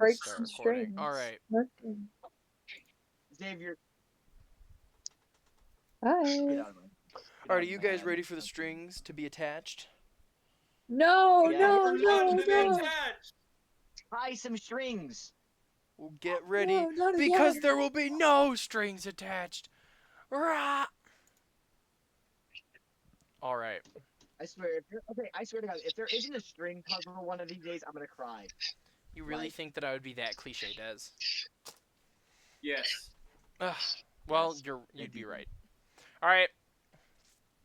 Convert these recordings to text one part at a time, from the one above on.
Break Start some recording. strings. All right. Okay. Xavier, Hi. get out of my. Get All out right, are of you my guys head. ready for the Okay. strings to be attached? No, Yeah. no, Not no, to be no, attached. Tie some strings. Well, get ready no, not because again. there will be no strings attached. Rah! All right. I swear, I swear to God, if there isn't a string puzzle one of these days, I'm gonna cry. You really Like- think that I would be that cliche, Des? Yes. Ugh. Well, Yes, you'd be indeed. right. All right.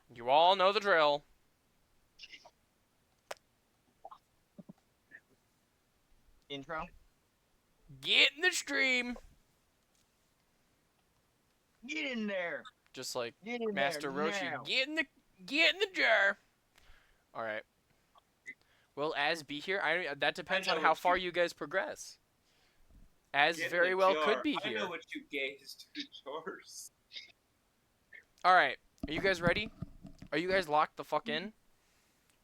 You all know the drill. Intro. Get in the stream. Get in there. Just like Get in Master there Roshi. now. Get in the jar. All right. Will Az be here? That depends on know how what far you- you guys progress. Az Get very the well jar. could be I here. know what you gays do, jars. All right. Are you guys ready? Are you guys locked the fuck in?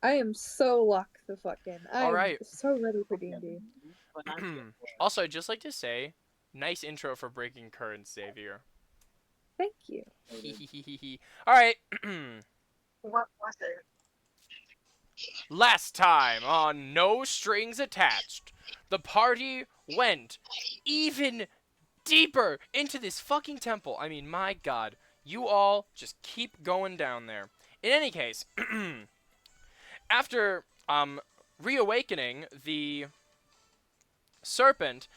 I am so locked the fuck in. I'm Alright. so ready for D&D. But I'm Also, I'd just like to say, nice intro for Breaking Currents, Xavier. Thank you. All right. What was it? Last time on No Strings Attached, the party went even deeper into this fucking temple. I mean, my god. You all just keep going down there. In any case, after reawakening the serpent,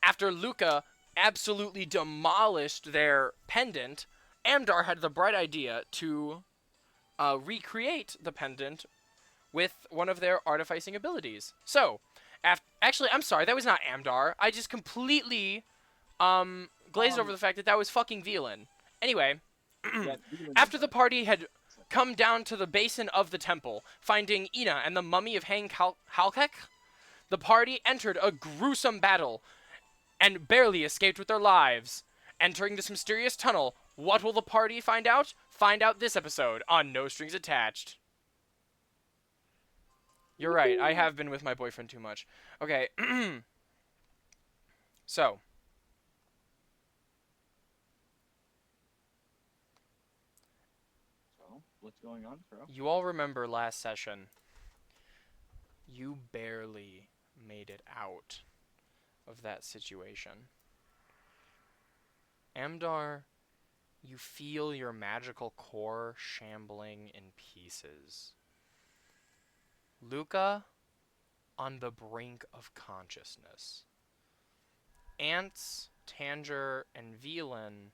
after Luca absolutely demolished their pendant, Amdar had the bright idea to recreate the pendant with one of their artificing abilities. So, actually, I'm sorry, that was not Amdar. I just completely glazed over the fact that that was fucking Velan. Anyway, after the party had come down to the basin of the temple, finding Ina and the mummy of Hang Halkek, the party entered a gruesome battle and barely escaped with their lives. Entering this mysterious tunnel, what will the party find out? Find out this episode on No Strings Attached. You're right, I have been with my boyfriend too much. Okay, so. So, what's going on, bro? You all remember last session. You barely made it out of that situation. Amdar, you feel your magical core shambling in pieces. Luca, on the brink of consciousness. Ants, Tanger, and Velan,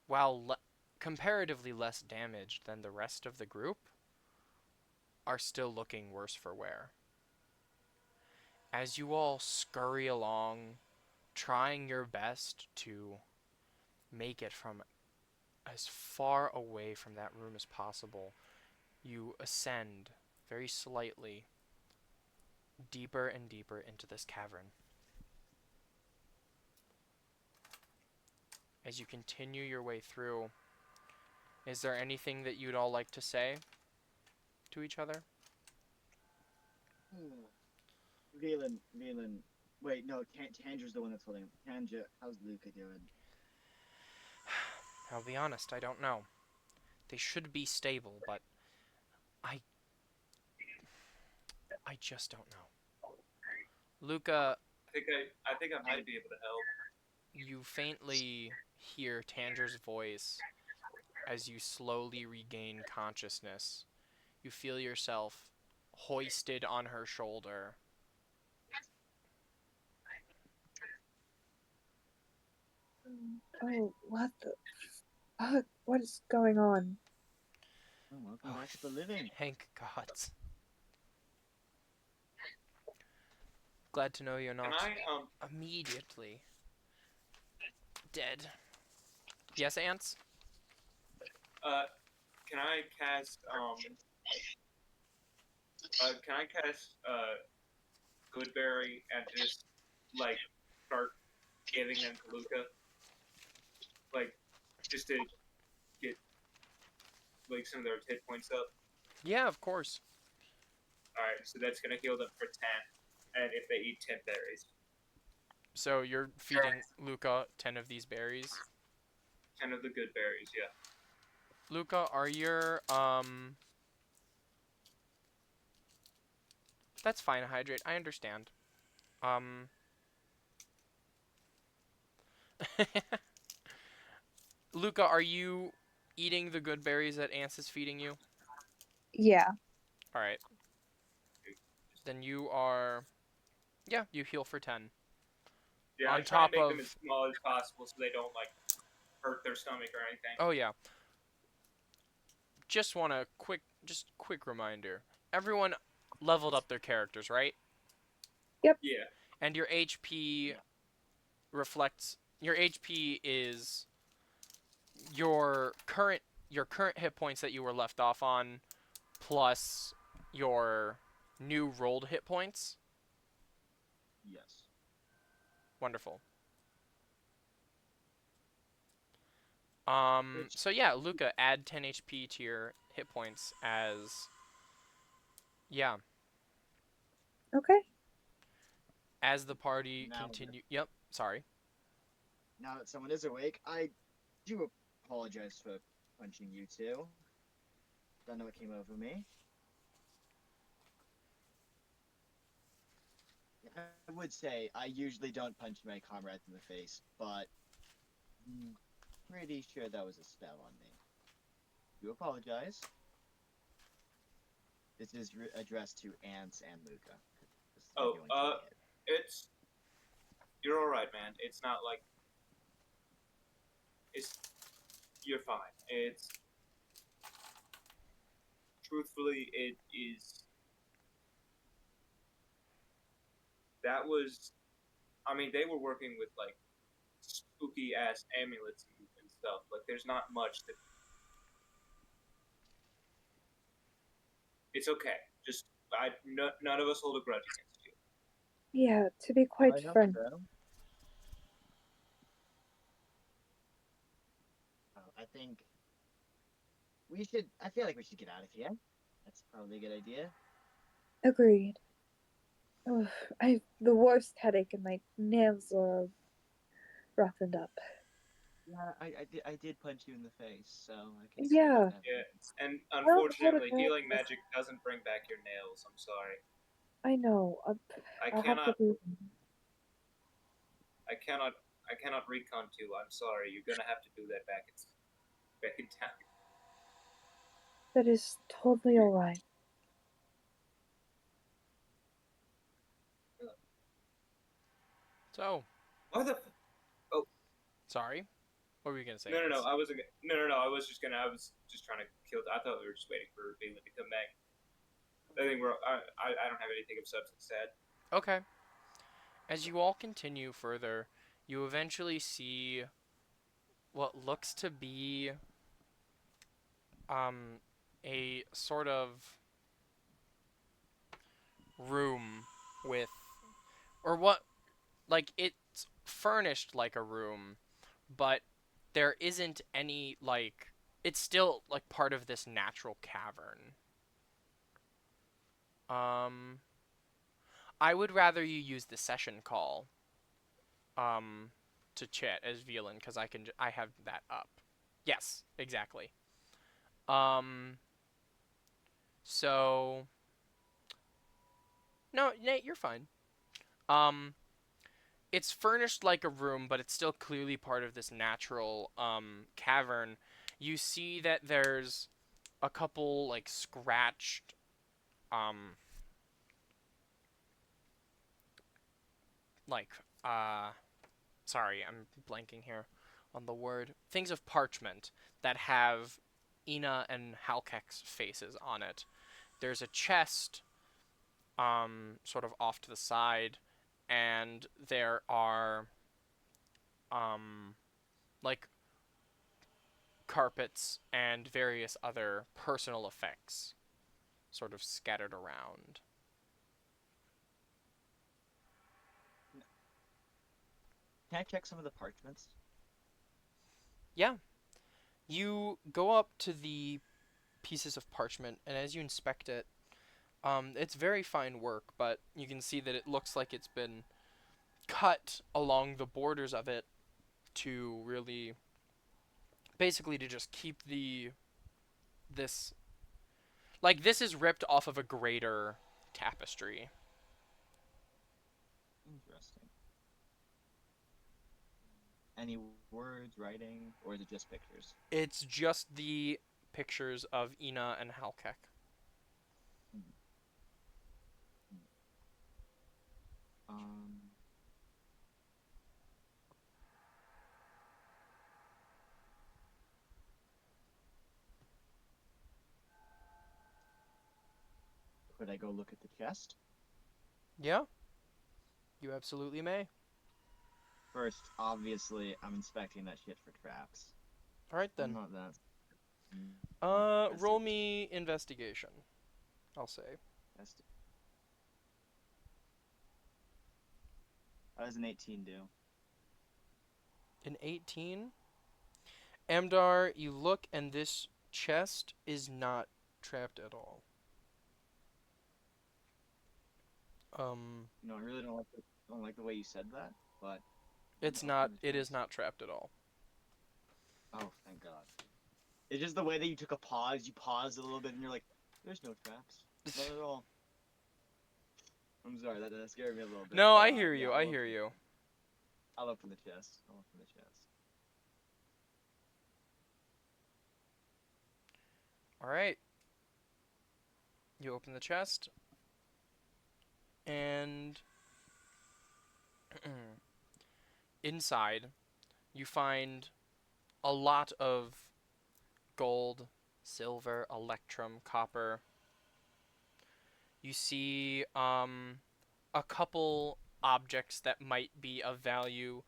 while comparatively less damaged than the rest of the group, are still looking worse for wear. As you all scurry along, trying your best to make it from as far away from that room as possible, you ascend very slightly deeper and deeper into this cavern. As you continue your way through, is there anything that you'd all like to say to each other? Velan. Wait, no, Tanger's the one that's holding him. Tanger, how's Luca doing? I'll be honest, I don't know. They should be stable, but I just don't know. Luca, I think I might be able to help. you faintly hear Tanger's voice as you slowly regain consciousness. You feel yourself hoisted on her shoulder. Oh, what the fuck? What is going on? Oh, welcome back to the living. Thank gods. Glad to know you're Can not I immediately dead. Yes, Ants? can I cast Goodberry and just like start giving them to Luca? Like just to get like some of their hit points up. Yeah, of course. Alright, so that's gonna heal them for 10. And if they eat 10 berries. So you're feeding Luca 10 of these berries. 10 of the good berries, yeah. Luca, are your That's fine, Hydrate. I understand. Um Luca, are you eating the good berries that Ants is feeding you? Yeah. All right. Then you are yeah, you heal for 10. Yeah, I On try and top make them of as small as possible so they don't, like, hurt their stomach or anything. Oh yeah. Just want a quick reminder. Everyone leveled up their characters, right? Yeah. And your HP reflects your HP is your current hit points that you were left off on plus your new rolled hit points. Yes. Wonderful. Which So yeah, Luca, add 10 HP to your hit points yeah, Okay. as the party now, continue. Yep, sorry. now that someone is awake, I do apologize for punching you two. Don't know what came over me. I would say I usually don't punch my comrades in the face, but I'm pretty sure that was a spell on me. Do apologize. This is addressed to Ants and Luca. This is Oh, everyone getting it. it's. You're alright, man. It's not like. It's. You're fine. It's. Truthfully, it is. That was. I mean, they were working with, like, spooky ass amulets and stuff. Like, there's not much that. It's okay. Just. None of us hold a grudge against you. Yeah, to be quite I hope frank. so. I think we should. I feel like we should get out of here. That's probably a good idea. Agreed. Ugh, I have the worst headache and my nails are roughened up. Yeah, I did punch you in the face, so I can see Yeah. that. Yeah, and Well, unfortunately, what healing about- magic doesn't bring back your nails. I'm sorry. I know. I I'll have to cannot. be. I cannot. I cannot recon you. I'm sorry. You're gonna have to do that back in town. That is totally alright. So, Why the? sorry. What were you gonna say? No, no, no. Ants? I wasn't. No, no, no. I was just trying to kill. I thought we were just waiting for Balin to come back. I think we're. I don't have anything of substance to add. Okay. As you all continue further, you eventually see what looks to be a sort of room with or what like it's furnished like a room, but there isn't any like it's still like part of this natural cavern. Um I would rather you use the session call um to chat as Villain cuz I have that up. Yes, exactly. Um so no, Nate, you're fine. Um it's furnished like a room, but it's still clearly part of this natural cavern. You see that there's a couple like scratched um like sorry, I'm blanking here on the word. Things of parchment that have Ina and Halkek's faces on it. There's a chest sort of off to the side, and there are um like carpets and various other personal effects sort of scattered around. Can I check some of the parchments? Yeah, you go up to the pieces of parchment, and as you inspect it, it's very fine work, but you can see that it looks like it's been cut along the borders of it to really, basically to just keep this, like, this is ripped off of a greater tapestry. Interesting. Any words, writing, or is it just pictures? It's just the pictures of Ina and Halkek. Um. Could I go look at the chest? Yeah, you absolutely may. First, obviously, I'm inspecting that shit for traps. All right I'm then. not that. Roll me investigation. I'll say. How does an 18 do? An 18. Amdar, you look and this chest is not trapped at all. No, I really don't like the way you said that, but It's no, not. I'm It is impressed. not trapped at all. Oh, thank God. It's just the way that you took a pause. You paused a little bit, and you're like, "There's no traps, not at all." I'm sorry, that scared me a little bit. No, I but, hear yeah, you. I hear you. I'll open the chest. I'll open the chest. All right. You open the chest, and inside, you find a lot of gold, silver, electrum, copper. You see a couple objects that might be of value: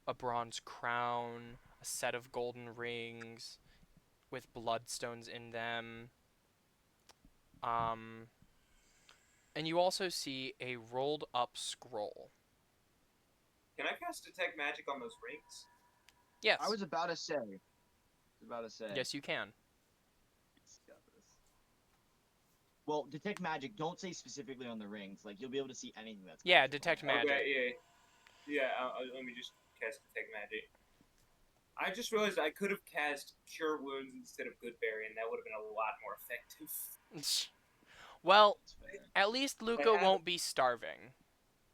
a bronze crown, a set of golden rings with bloodstones in them. Um, and you also see a rolled up scroll. Can I cast detect magic on those rings? Yes. I was about to say. Yes, you can. Got this. Well, detect magic. Don't say specifically on the rings. Like you'll be able to see anything that's. Yeah, magical. detect magic. Okay, yeah. Let me just cast detect magic. I just realized I could have cast Cure Wounds instead of Good Berry, and that would have been a lot more effective. Well, That's fair. at least Luca have- won't be starving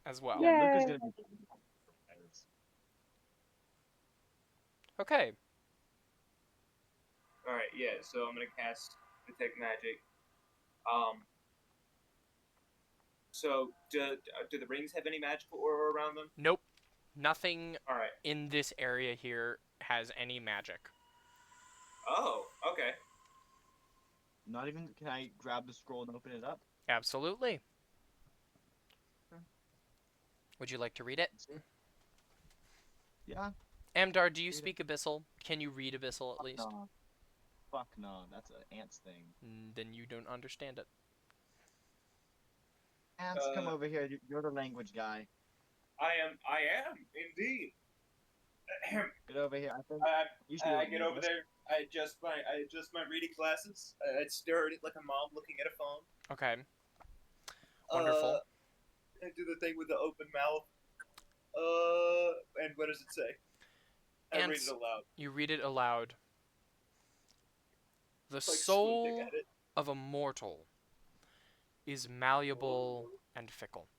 as well. Yeah, Luca's Yay. gonna be. Okay. All right, yeah. So I'm gonna cast detect magic. So do the rings have any magical aura around them? Nope. Nothing All right. in this area here has any magic. Oh, okay. Not even. Can I grab the scroll and open it up? Absolutely. Okay. Would you like to read it? Yeah. Amdar, do you Read it. speak Abyssal? Can you read Abyssal at least? No. Fuck no. That's an ants thing. Then you don't understand it. Ants, come over here. You're the language guy. I am indeed. Get over here. I think you should. I get over there. I adjust my reading glasses. I stare at it like a mom looking at a phone. Okay. Wonderful. I do the thing with the open mouth. And what does it say? I read Ants. it aloud. You read it aloud. The Like soul squinting at it. of a mortal is malleable and fickle.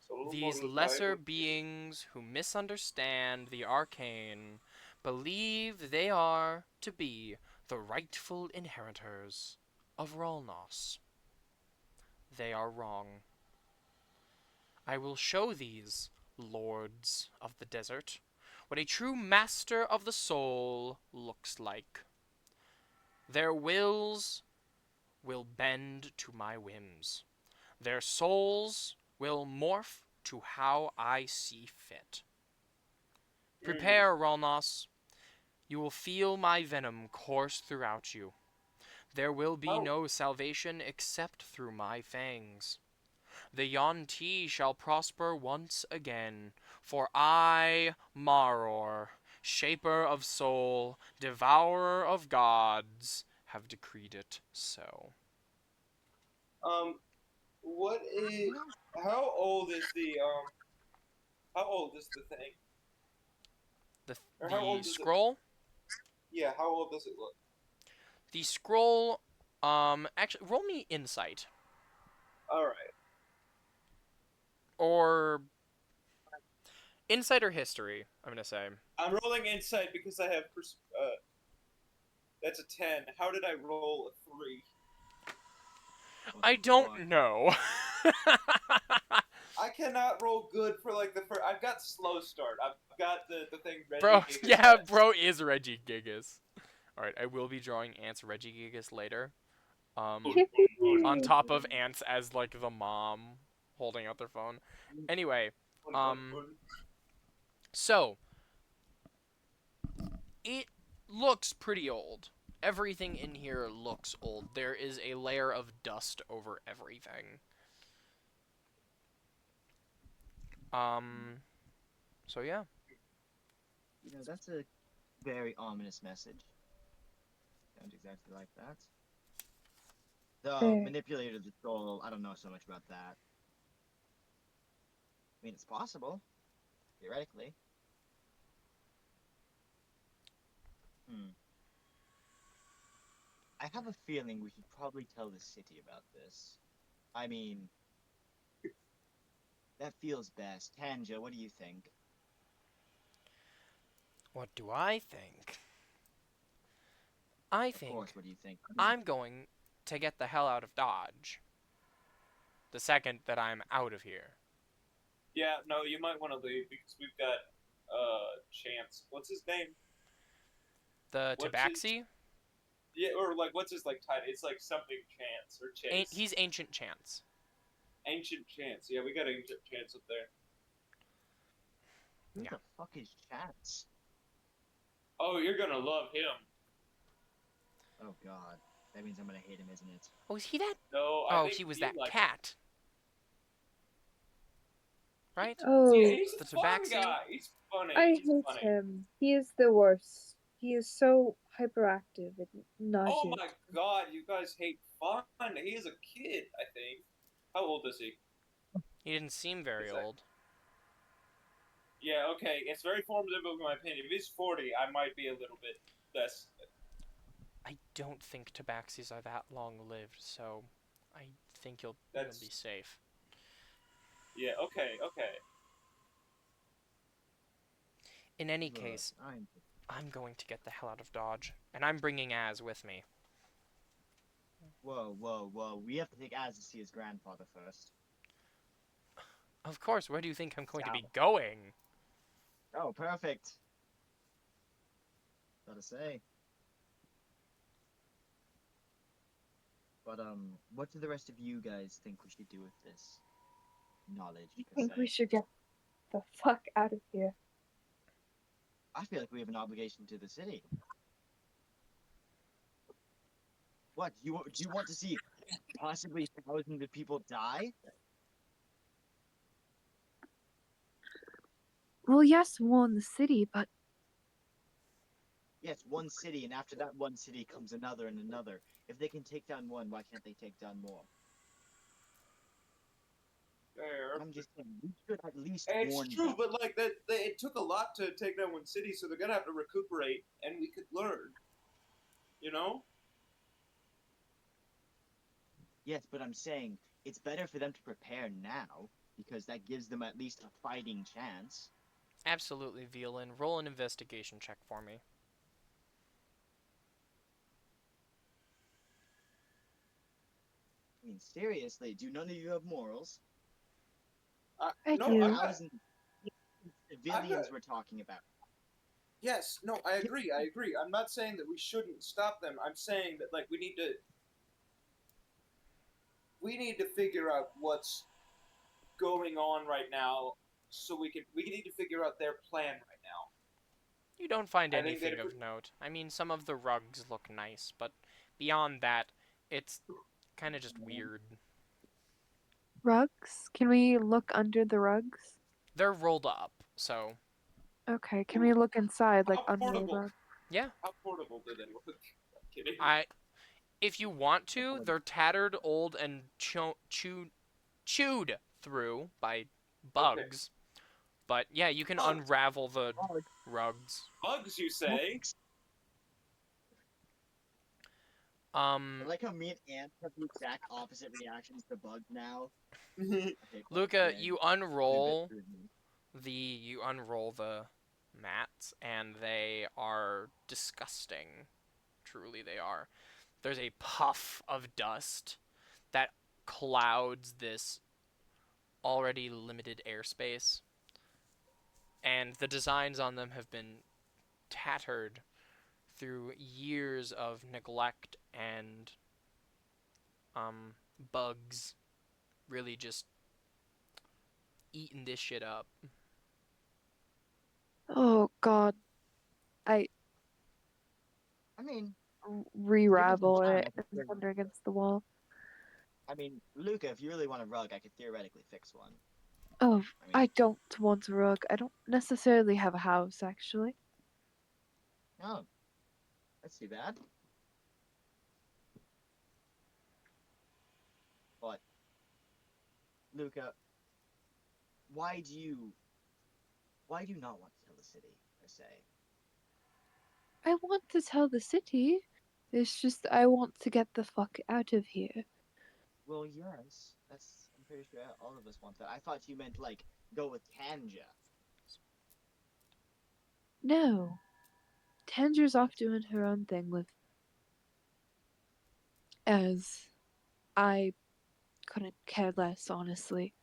Soul of These mortal is lesser malleable. beings who misunderstand the arcane believe they are to be the rightful inheritors of Rolnos. They are wrong. I will show these lords of the desert what a true master of the soul looks like. Their wills will bend to my whims. Their souls will morph to how I see fit. Prepare, Rolnos. You will feel my venom course throughout you. There will be no salvation except through my fangs. The Yuan-Ti shall prosper once again, for I, Maror, shaper of soul, devourer of gods, have decreed it so. What is? How old is the How old is the thing? The Or how old the does it? scroll. Yeah, how old does it look? The scroll. Actually, roll me insight All right. or insight or history. I'm gonna say. I'm rolling insight because I have that's a 10. How did I roll a 3? What I the don't fuck? know. I cannot roll good for like the first. I've got slow start. I've got the thing Reggie Bro, Gigas yeah, has. bro is Reggie Gigas. All right, I will be drawing Ant's Reggie Gigas later. On top of Ant's as like the mom holding out their phone. Anyway, so it looks pretty old. Everything in here looks old. There is a layer of dust over everything. So yeah. You know, that's a very ominous message. Sounds exactly like that. The Fair. manipulator of the troll, I don't know so much about that. I mean, it's possible, theoretically. Hmm. I have a feeling we should probably tell the city about this. I mean, that feels best. Tanja, what do you think? What do I think? I Of course, think what do you think? I'm going to get the hell out of Dodge. The second that I'm out of here. Yeah, no, you might want to leave because we've got Chance. What's his name? The What's his, Tabaxi? yeah, or like what's his like title? It's like something Chance or Chase. He's Ancient Chance. Ancient Chance. Yeah, we got Ancient Chance up there. Who Yeah. the fuck is Chance? Oh, you're gonna love him. Oh god. That means I'm gonna hate him, isn't it? Oh, is he that? No, I Oh, think he was you that like cat. Right? Oh, Yeah, he's The a fun Tabaxi? guy. He's funny. I He's hate funny. him. He is the worst. He is so hyperactive and Oh nauseous. my god, you guys hate fun. He is a kid, I think. How old is he? He didn't seem very Is that- old. Yeah, okay. It's very formative of my opinion. If he's 40, I might be a little bit less. I don't think Tabaxis are that long lived, so I think you'll be safe. Yeah, okay, okay. In any Look, case, I'm going to get the hell out of Dodge, and I'm bringing Az with me. Whoa, whoa, whoa. We have to take Az to see his grandfather first. Of course, where do you think I'm going to be South. going? Oh, perfect. Gotta say. But, what do the rest of you guys think we should do with this knowledge, I per think se? we should get the fuck out of here. I feel like we have an obligation to the city. What, do you want to see possibly thousands of people die? Well, yes, we're in the city, but Yes, one city, and after that one city comes another and another. If they can take down one, why can't they take down more? Fair. I'm just saying, we should at least It's warn true, them. but like it took a lot to take down one city, so they're gonna have to recuperate, and we could learn. You know? Yes, but I'm saying it's better for them to prepare now, because that gives them at least a fighting chance. Absolutely, Violin. Roll an investigation check for me. I mean, seriously, do none of you have morals? I no, do. I'm not, Thousands of civilians we're talking about. yes, no, I agree. I agree. I'm not saying that we shouldn't stop them. I'm saying that like we need to figure out what's going on right now, so we need to figure out their plan right now. You don't find I think that anything if of note. I mean, some of the rugs look nice, but beyond that, it's kind of just weird. Rugs? Can we look under the rugs? They're rolled up, so Okay, can we look inside, like How under the portable? rug? yeah. How portable do they look? I'm kidding. If you want to, they're tattered, old, and chewed through by bugs. But yeah, you can Bugs. unravel the Oh, rugs. Bugs, you say? I Um, like how me and Ant have the exact opposite reactions to bugs now. I hate bugs, Luca, man. you They're a bit unroll rude. the mats, and they are disgusting. Truly, they are. There's a puff of dust that clouds this already limited airspace, and the designs on them have been tattered through years of neglect and bugs really just eating this shit up. Oh God, I I mean, given some re-ravel time, it and thunder against the wall. Luca, if you really want a rug, I could theoretically fix one. Oh, I mean, I don't want a rug. I don't necessarily have a house, actually. no, that's too bad. But Luca, why do you why do you not want to tell the city per se? I want to tell the city. It's just I want to get the fuck out of here. Well, yes, I'm pretty sure all of us want that. I thought you meant like go with Tanja. No. Tanger's off doing her own thing with as I couldn't care less, honestly.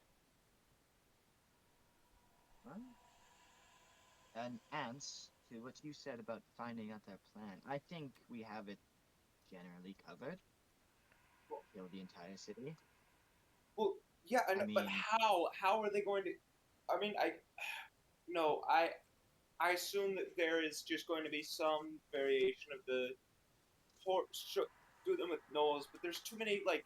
Huh? And ants, to what you said about finding out their plan, I think we have it generally covered. Kill the entire city. Well, yeah, I I know, but mean, how? How are they going to? I mean, no, I assume that there is just going to be some variation of the do them with nose, but there's too many like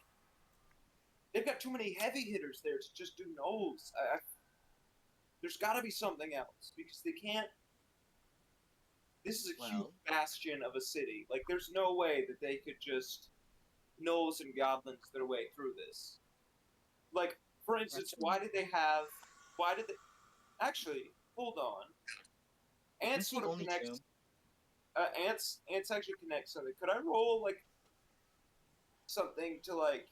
they've got too many heavy hitters there to just do nose. There's got to be something else because they can't. This is a huge well, bastion of a city. Like, there's no way that they could just nose and goblins their way through this. Like, for instance, why did they have? Why did they? Actually, hold on. this Ants is the sort of only connects. tomb. Ants actually connect something. Could I roll like something to like?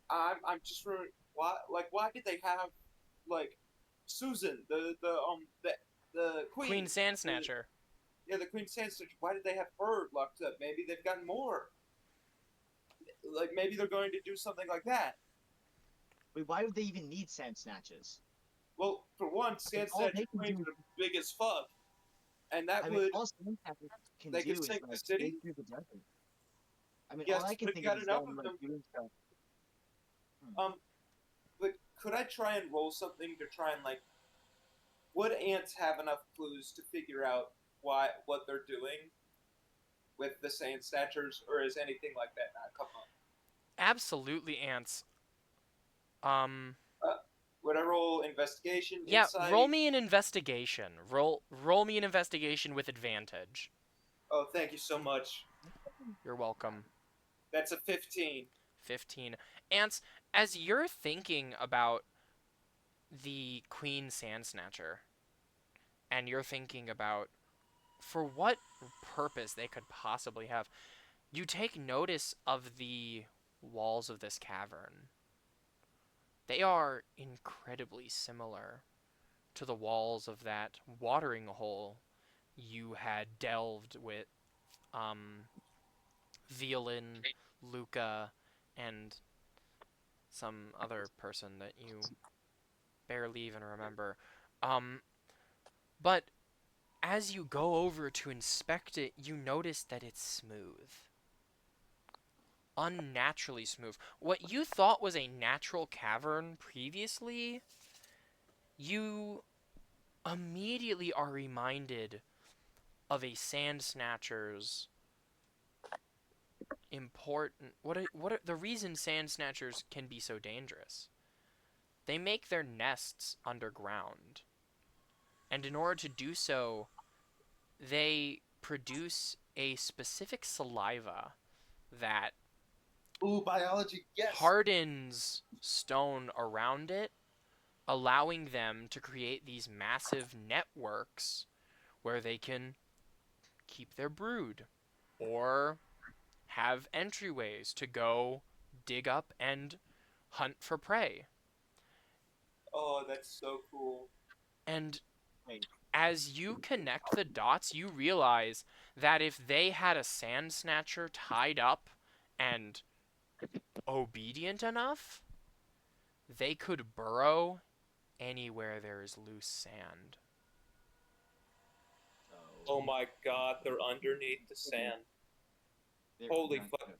I'm just remembering why did they have like Susan the Queen queen the, Sandsnatcher. yeah the Queen Sandstitch, why did they have her locked up? Maybe they've got more. Like maybe they're going to do something like that. Wait, why would they even need sand snatches? Well, for one, All Sandstitch they can queens do, are big as fuck, and that I mean, would all sand snatchers can they could do is sink the like dig city. through the desert. I mean, all I Yes, can we've think of got is enough them of like them. doing stuff. Hmm. Um, but could I try and roll something to try and like would ants have enough clues to figure out what they're doing with the sand snatchers, or is anything like that not come up? Absolutely, ants. Um, Uh, would I roll investigation, yeah, roll insight? me an investigation. Roll me an investigation with advantage. Oh, thank you so much. You're welcome. That's a 15. 15. Ants, as you're thinking about the Queen Sandsnatcher, and you're thinking about for what purpose they could possibly have, you take notice of the walls of this cavern. They are incredibly similar to the walls of that watering hole you had delved with Violin, Luca, and some other person that you barely even remember. Um, but as you go over to inspect it, you notice that it's smooth. Unnaturally smooth. What you thought was a natural cavern previously, you immediately are reminded of a sand snatcher's important what are the reason sand snatchers can be so dangerous. They make their nests underground. And in order to do so, they produce a specific saliva that Ooh, biology, yes. hardens stone around it allowing them to create these massive networks where they can keep their brood or have entryways to go dig up and hunt for prey. Oh, that's so cool. And Wait, as you connect the dots, you realize that if they had a sand snatcher tied up and obedient enough, they could burrow anywhere there is loose sand. so Oh my god, they're underneath the sand. they're Holy not fuck. good.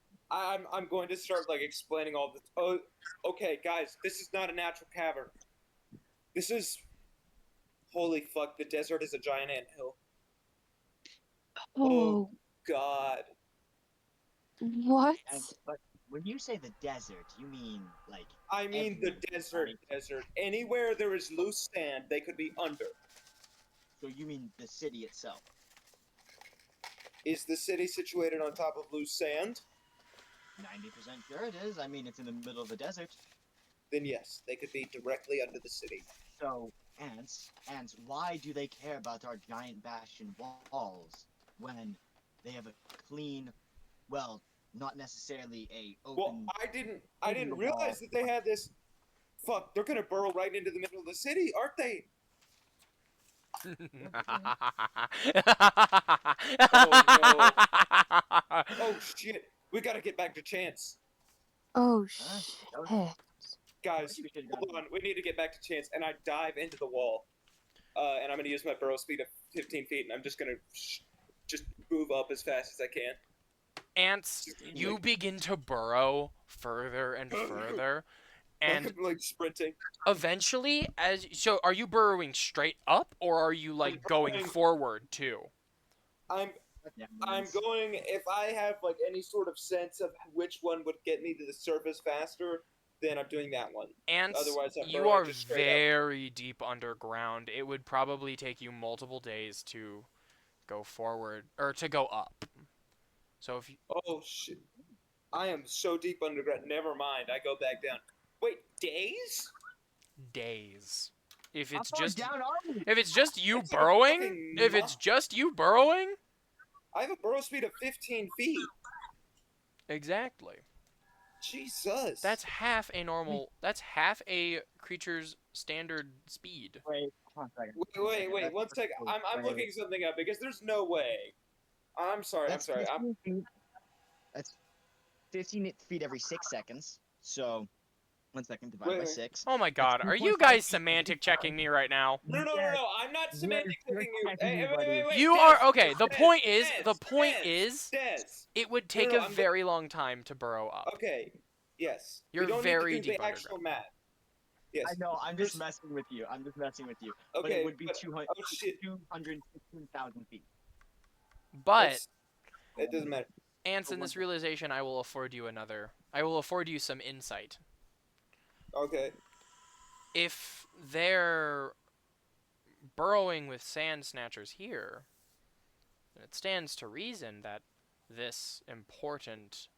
I'm going to start like explaining all this. Oh, okay, guys, this is not a natural cavern. This is. Holy fuck, the desert is a giant anthill. Oh, God. what? But when you say the desert, you mean like I mean the everywhere, right? desert. Anywhere there is loose sand, they could be under. So you mean the city itself? Is the city situated on top of loose sand? 90% sure it is. I mean, it's in the middle of the desert. Then yes, they could be directly under the city. So ants, why do they care about our giant bastion walls when they have a clean, well, not necessarily a Well, open. I didn't realize that they had this. Fuck, they're gonna burrow right into the middle of the city, aren't they? Oh shit, we gotta get back to Chance. Oh Huh? shit. Guys, We should've hold gone- on, we need to get back to Chance, and I dive into the wall. And I'm gonna use my burrow speed of 15 feet, and I'm just gonna just move up as fast as I can. Ants, you begin to burrow further and further, and I'm like sprinting. eventually, so are you burrowing straight up, or are you like going burrowing- forward too? I'm Yeah, I'm it's- going. If I have like any sort of sense of which one would get me to the surface faster, then I'm doing that one. Ants, Otherwise, I'm you burrowing are just straight up. very deep underground. It would probably take you multiple days to go forward or to go up. So if you, Oh shit! I am so deep underground. Never mind. I go back down. Wait, days? days. If How it's far just down are we? if it's just you It's like a burrowing, fucking if it's mo- just you burrowing, I have a burrow speed of 15 feet. exactly. Jesus. That's half a normal. That's half a creature's standard speed. Wait, hold on a second. Wait, 1 second. I'm looking something up because there's no way. I'm sorry. That's 15 feet. That's 15 feet every 6 seconds. So, 1 second divided by Wait. 6. Oh my god, are you 2.5 guys feet. semantic checking me right now? No. I'm not semantic you're clicking you. attacking me, Wait. You Des, are okay. The Des, point is, Des. it would take a I'm very long time to burrow up. Okay. Yes. You're we don't very need to do deep the actual math. Yes. I know, I'm just There's- messing with you. But Okay. it would be but- 200, oh shit. 215,000 feet. But That's- It doesn't matter. Ants, in this realization, I will afford you some insight. Okay. If they're burrowing with sand snatchers here, then it stands to reason that this important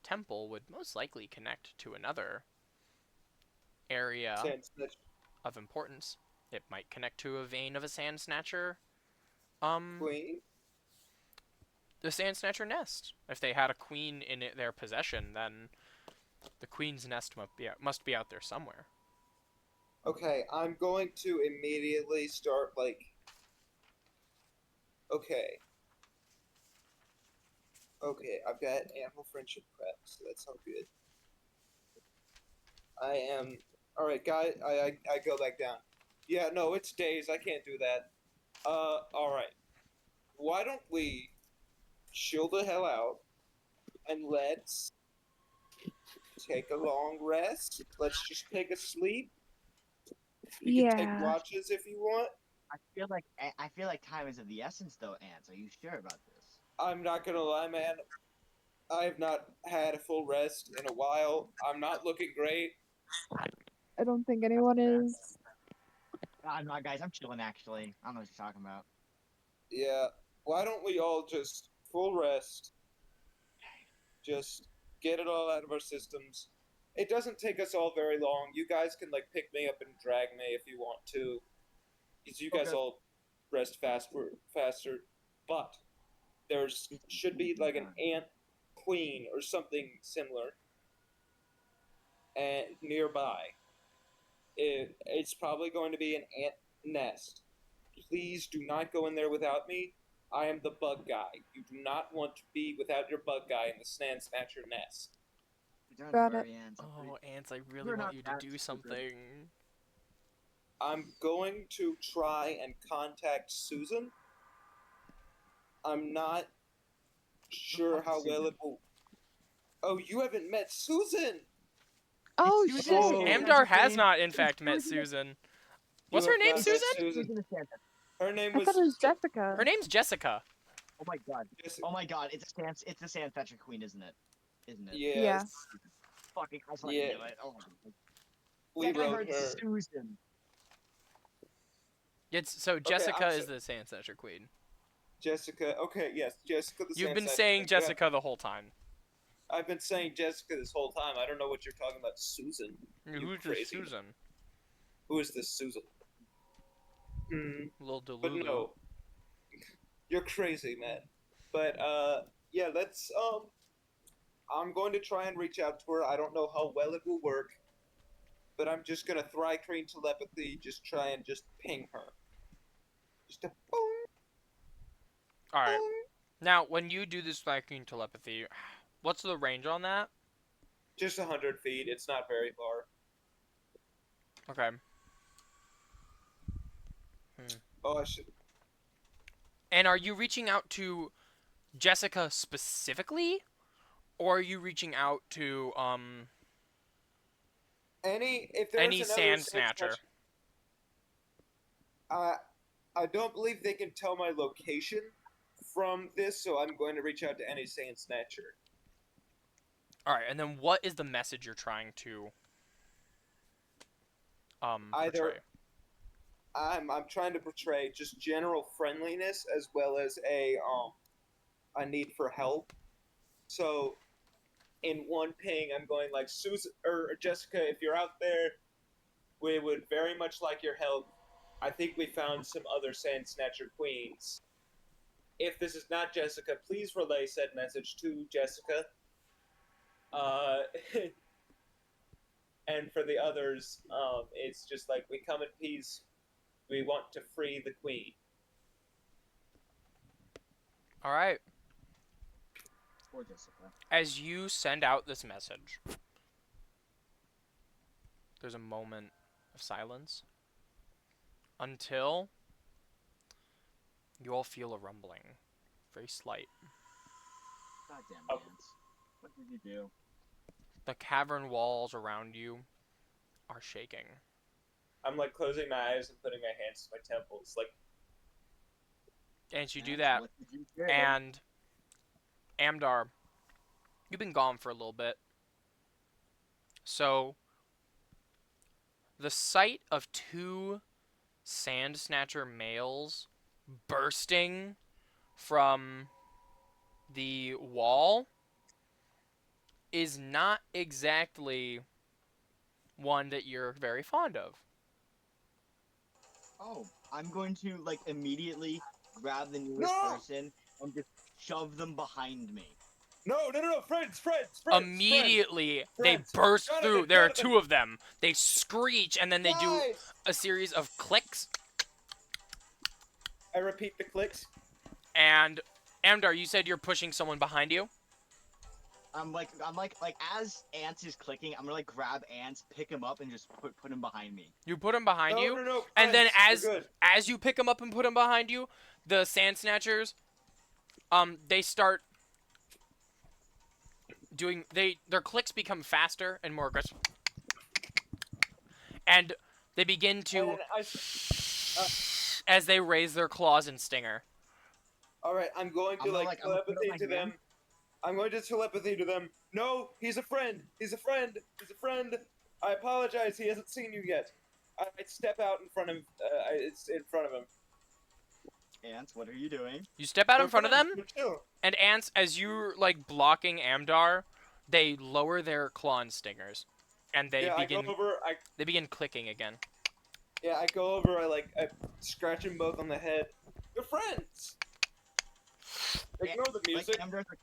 temple would most likely connect to another area Sense that- of importance. It might connect to a vein of a sand snatcher. Queen. The sand snatcher nest. If they had a queen in their possession, then the queen's nest must be out there somewhere. Okay, I'm going to immediately start like. Okay. Okay, I've got ample friendship prep, so that's all good. I am. All right, guy. I go back down. Yeah, no, it's days. I can't do that. All right. Why don't we chill the hell out and let's take a long rest? Let's just take a sleep. You can take Yeah. watches if you want. I feel like time is of the essence, though, Ants. Are you sure about this? I'm not gonna lie, man. I have not had a full rest in a while. I'm not looking great. I don't think anyone is. I'm not, guys. I'm chilling, actually. I don't know what you're talking about. Yeah. Why don't we all just full rest? Just get it all out of our systems. It doesn't take us all very long. You guys can like pick me up and drag me if you want to, because you guys Okay. all rest faster. But there's should be like an ant queen or something similar, and nearby. It's probably going to be an ant nest. Please do not go in there without me. I am the bug guy. You do not want to be without your bug guy in the Sand Snatcher nest. Don't Got worry, Ants. I'm pretty- Oh, Ants, I really You're want not you to that do stupid. something. I'm going to try and contact Susan. I'm not sure fuck is how well Susan? it will. Oh, you haven't met Susan! Oh Susan. shit! Oh. Amdar has not, in It's fact, met Susan. Susan. What's You her have name, not met Susan? Susan is Santa. Her name I was. thought it was Jessica. Her name's Jessica. Oh my god. Jessica. Oh my god. It's the Sand Thatcher Queen, isn't it? Isn't it? Yes. Yeah. Fucking. I fucking Yeah. knew it. Oh my god. We Second I wrote heard her. Susan. So Jessica I'm is so- the Sand Snatcher Queen. Jessica. Okay, yes, Jessica. The You've Sand been Snatcher saying Queen. Jessica the whole time. Yeah, I've been saying Jessica this whole time. I don't know what you're talking about, Susan. You Who's this crazy. Susan? Who is this Susan? Little But Delulu. no, you're crazy, man. But yeah, let's I'm going to try and reach out to her. I don't know how well it will work, but I'm just gonna Thri-Kreen telepathy. Just try and just ping her. Just a boom. All right. boom. Now, when you do this vacuum telepathy, what's the range on that? Just 100 feet. It's not very far. Okay. Oh, I should. And are you reaching out to Jessica specifically, or are you reaching out to If there's any another Sand Snatcher? I don't believe they can tell my location from this, so I'm going to reach out to any Sand Snatcher. All right, and then what is the message you're trying to Either- portray? I'm trying to portray just general friendliness as well as a need for help. So in one ping, I'm going like, Susan or Jessica, if you're out there, we would very much like your help. I think we found some other Sand Snatcher queens. If this is not Jessica, please relay said message to Jessica. And for the others, it's just like, we come in peace. We want to free the queen. All right. Poor Jessica. As you send out this message, there's a moment of silence until you all feel a rumbling, very slight. Goddamn Oh. Ants. What did you do? The cavern walls around you are shaking. I'm like closing my eyes and putting my hands to my temples, like, And you do Ants, that, what did you do? and Amdar, you've been gone for a little bit. So, the sight of two Sand Snatcher males bursting from the wall is not exactly one that you're very fond of. Oh, I'm going to like immediately grab the nearest No! person and just shove them behind me. no, friends. Immediately, they Friends. burst Jonathan, through. There are Jonathan. two of them. They screech, and then they do Guys! a series of clicks. I repeat the clicks. And Amdar, you said you're pushing someone behind you. I'm like as Ants is clicking, I'm gonna like grab Ants, pick him up, and just put him behind me. You put him behind you, No, and then friends, we're good. as you pick him up and put him behind you, the Sand Snatchers, they start doing their clicks become faster and more aggressive, and they begin And to I, as they raise their claws and stinger. all right, I'm going to I'm gonna, like I'm gonna put up telepathy my to them. hand. I'm going to telepathy to them. No, he's a friend. He's a friend. I apologize. He hasn't seen you yet. I step out in front of. It's in front of him. Ants, what are you doing? You step out in We're front of friends, them, we're chill. and ants, as you're like blocking Amdar, they lower their claw and stingers. and they yeah, begin I go over. they begin clicking again. I go over. I scratch them both on the head. They're friends. Ignore the Like music. Amber's like,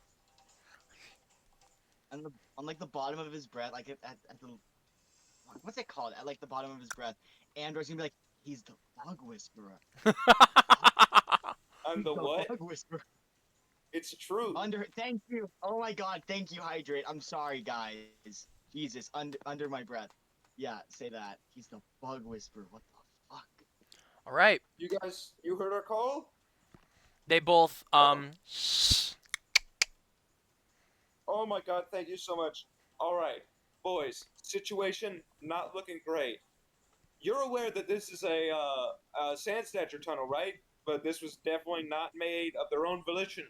on like the bottom of his breath, like at the what's it called? At like the bottom of his breath, Andor's gonna be like, he's the bug whisperer. I'm He's the what? bug whisperer. It's true. Thank you. Oh my god, thank you, Hydrate. I'm sorry, guys. Jesus, under my breath. Yeah, say that. He's the bug whisperer. What the fuck? All right. You guys, you heard our call? They both Oh my god, thank you so much. Alright, boys, situation not looking great. You're aware that this is a sand snatcher tunnel, right? But this was definitely not made of their own volition.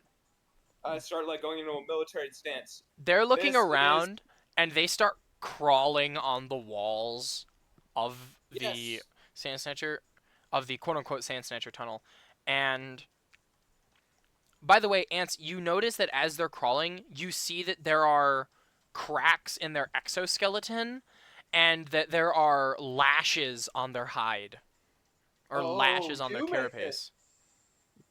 I start like going into a military stance. they're looking This is- around and they start crawling on the walls of the Yes. sand snatcher of the quote unquote sand snatcher tunnel. And by the way, ants, you notice that as they're crawling, you see that there are cracks in their exoskeleton and that there are lashes on their hide. Or Oh, lashes on their you make carapace.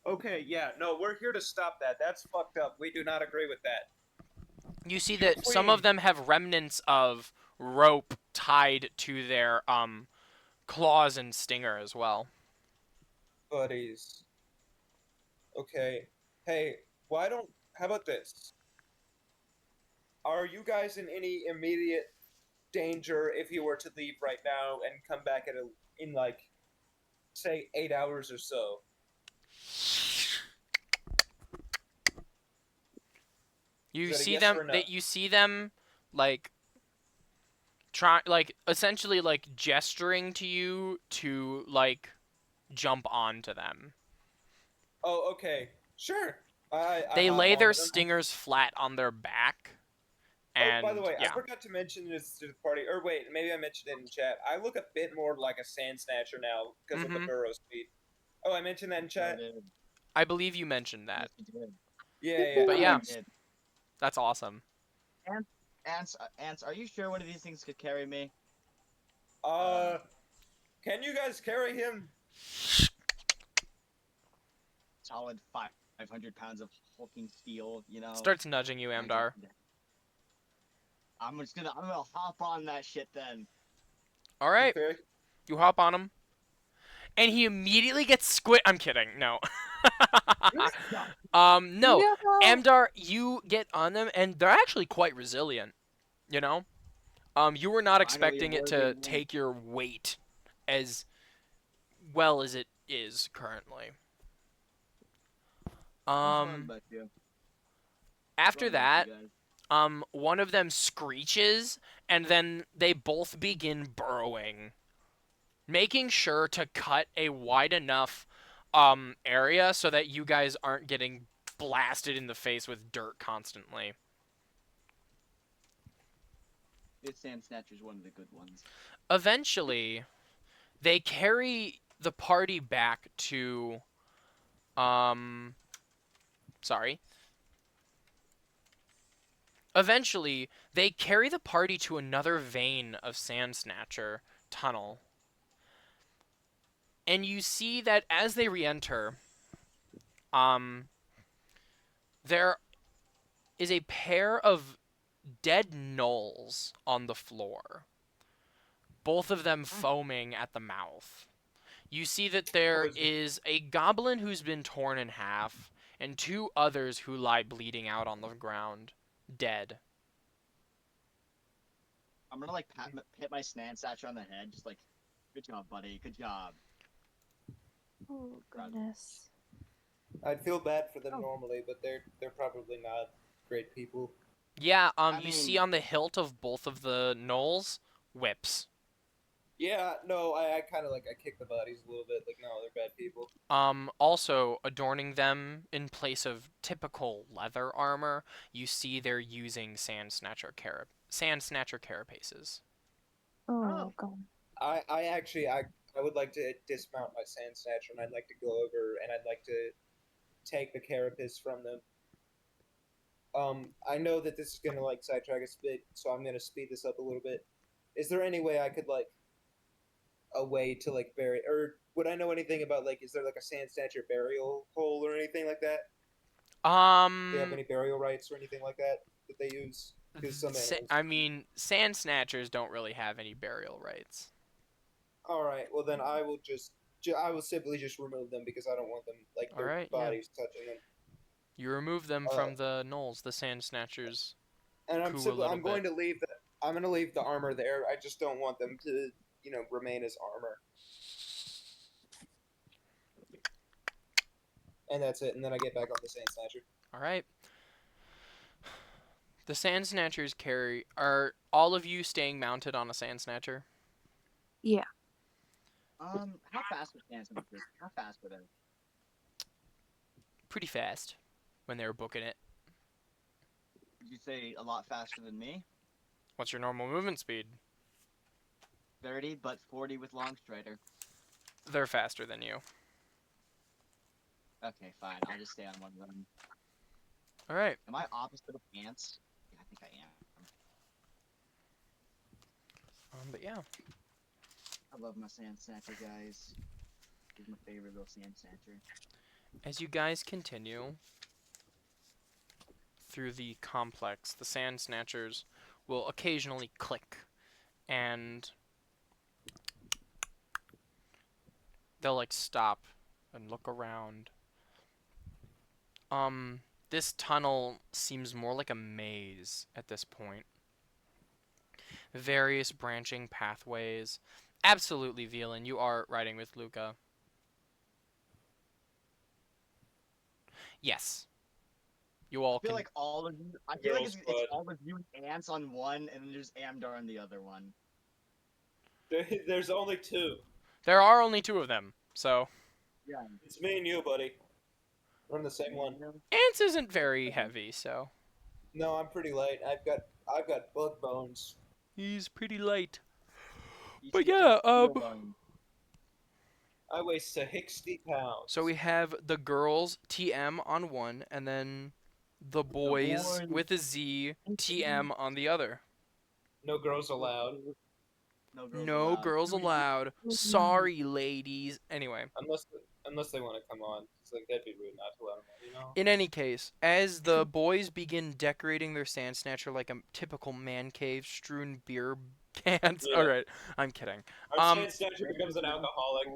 Okay, yeah, no, we're here to stop that. That's fucked up. We do not agree with that. You see that some of them have remnants of rope tied to their claws and stinger as well. Buddies. Okay. Hey, how about this? Are you guys in any immediate danger if you were to leave right now and come back in like, say, 8 hours or so? You Is that a see yes them or no? that you see them like try like essentially like gesturing to you to like jump onto them. Oh, okay. Sure. They hop lay their onto them. stingers flat on their back. Oh, And by the way, I yeah. forgot to mention this to the party. Or wait, maybe I mentioned it in chat. I look a bit more like a sand snatcher now because of the Mhm. burrow speed. Oh, I mentioned that in chat. I believe you mentioned that. Yes, you did. Yeah. But yeah. You did. That's awesome. Ants, are you sure one of these things could carry me? Can you guys carry him? Solid 500 pounds of hulking steel, you know? Starts nudging you, Amdar. I'm gonna hop on that shit then. All right. Okay. You hop on him. And he immediately gets I'm kidding. No. No. No. Amdar, you get on them, and they're actually quite resilient. You know, you were not Finally, expecting it to worthy one. take your weight as well as it is currently. But yeah. After Wrong with that, you guys. one of them screeches, and then they both begin burrowing, making sure to cut a wide enough area so that you guys aren't getting blasted in the face with dirt constantly. This sand snatcher's one of the good ones. Eventually, they carry the party back to Eventually, they carry the party to another vein of Sand Snatcher tunnel. And you see that as they re-enter, there is a pair of dead gnolls on the floor, both of them foaming at the mouth. You see that there is a goblin who's been torn in half, and two others who lie bleeding out on the ground, dead. I'm gonna like hit my sand snatcher on the head, just like, good job, buddy, good job. Oh goodness. I'd feel bad for them Oh. normally, but they're probably not great people. Yeah, I you mean- see on the hilt of both of the gnolls, whips. Yeah, no, I kind of like I kick the bodies a little bit. Like, no, they're bad people. Also adorning them in place of typical leather armor, you see they're using Sand Snatcher carapaces. Oh god. I actually I would like to dismount my sand snatcher, and I'd like to go over and I'd like to take the carapace from them. I know that this is gonna like sidetrack us a bit, so I'm gonna speed this up a little bit. Is there any way I could like a way to like bury, or would I know anything about like is there like a sand snatcher burial hole or anything like that? Do they have any burial rites or anything like that that they use? Because some animals. I mean, sand snatchers don't really have any burial rights. All right, well then I will I will simply just remove them because I don't want them like All their right, yeah. bodies touching them. You remove them from the gnolls, the sand snatchers. And Coo a little I'm going bit. to leave I'm going to leave the armor there. I just don't want them to, remain as armor. And that's it. And then I get back on the sand snatcher. All right. The sand snatchers carry. Are all of you staying mounted on a sand snatcher? Yeah. How fast was Sand Snatchers? How fast were they? Pretty fast when they were booking it. Did you say a lot faster than me? What's your normal movement speed? 30, but 40 with Longstrider. They're faster than you. Okay, fine. I'll just stay on one of them. All right. Am I opposite of ants? Yeah, I think I am. But yeah. I love my Sand Snatcher, guys. He's my favorite little Sand Snatcher. As you guys continue through the complex, the sand snatchers will occasionally click, and they'll like stop and look around. This tunnel seems more like a maze at this point. Various branching pathways. Absolutely, Velan, you are riding with Luca. Yes. You all I feel can. like all of you. I feel like it's Girls, all of you ants on one, and then there's Amdar on the other one. There's only two. There are only two of them, so. Yeah. It's me and you, buddy. We're on the same one. Ants isn't very heavy, so. No, I'm pretty light. I've got bug bones. He's pretty light. You But should yeah, take your bone. I weigh 60 pounds. So we have the girls TM on one, and then the boys boys. with a Z TM on the other. No girls allowed. No girls allowed. Sorry, ladies. Anyway, Unless they want to come on. It's like that'd be rude not to let them on, you know? in any case, as the boys begin decorating their sand snatcher like a typical man cave strewn beer cans. Yeah. All right, I'm kidding. Our sand snatcher becomes an alcoholic.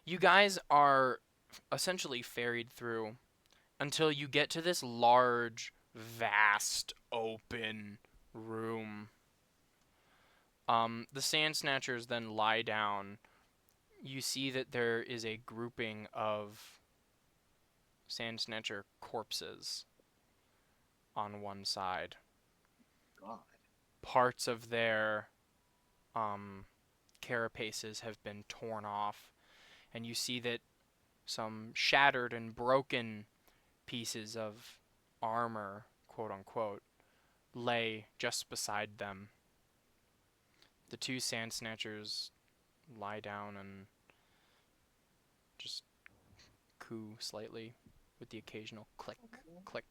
You guys are essentially ferried through until you get to this large, vast, open room. The sand snatchers then lie down. You see that there is a grouping of sand snatcher corpses on one side. God. Parts of their carapaces have been torn off, and you see that some shattered and broken pieces of armor, quote unquote, lay just beside them. The two sand snatchers lie down and just coo slightly with the occasional click, click.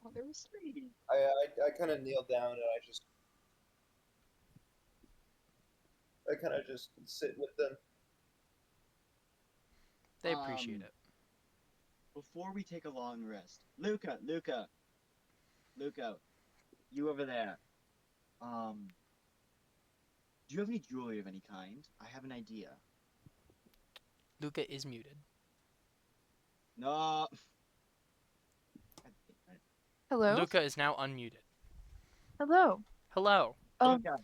Oh, they were sweet. I kind of kneel down and I kind of just sit with them. They appreciate it. Before we take a long rest, Luca, you over there. Do you have any jewelry of any kind? I have an idea. Luca is muted. No. Hello. Luca is now unmuted. Hello. Hello. Luca,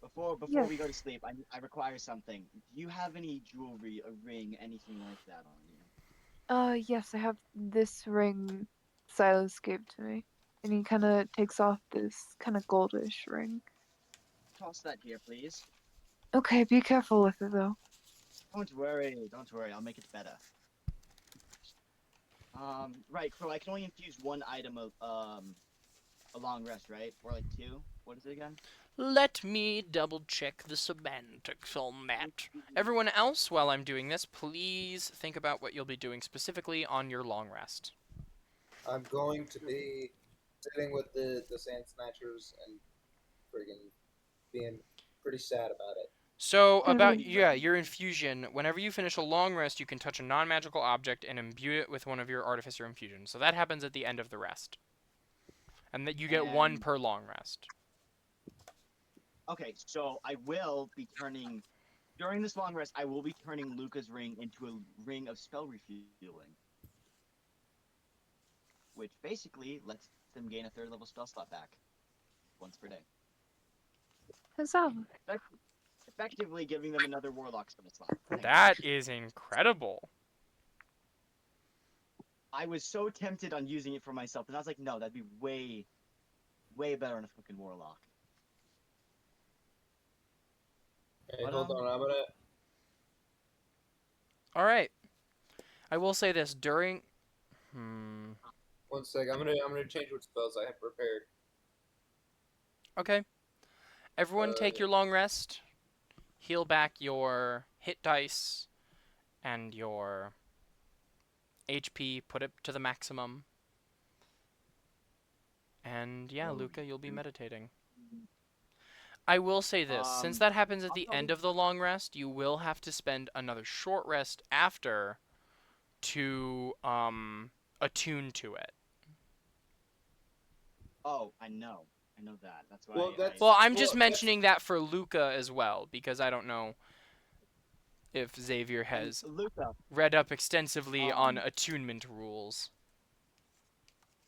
before Yes. we go to sleep, I require something. Do you have any jewelry, a ring, anything like that on you? Yes, I have this ring Silas gave to me. And he kind of takes off this kind of goldish ring. Toss that here, please. Okay, be careful with it though. Don't worry, I'll make it better. Right, Crow, I can only infuse one item of, a long rest, right? Or like two? What is it again? Let me double check the semantics on that. Everyone else, while I'm doing this, please think about what you'll be doing specifically on your long rest. I'm going to be sitting with the sand snatchers and friggin' being pretty sad about it. So about Mhm. your infusion. Whenever you finish a long rest, you can touch a non-magical object and imbue it with one of your artificer infusions. So that happens at the end of the rest, and that you get one And per long rest. okay, so I will be turning during this long rest. I will be turning Luca's ring into a ring of spell refueling, which basically lets them gain a third level spell slot back once per day, Huzzah. effectively giving them another warlock spell slot. Thank That you. is incredible. I was so tempted on using it for myself, and I was like, no, that'd be way, way better on a fucking warlock. Hey, But, hold on, I'm gonna. All right. I will say this during. 1 sec. I'm gonna change what spells I have prepared. Okay. Everyone take your long rest. Heal back your hit dice and your HP. Put it to the maximum. And yeah, Oh, Luca, you'll be meditating. I will say this, since that happens at the I'll end of the long rest, you will have to spend another short rest after to attune to it. Oh, I know that. That's why. Well, that's- Well, I'm just Well, mentioning that for Luca as well, because I don't know if Xavier And has Luca, read up extensively on Um, attunement rules.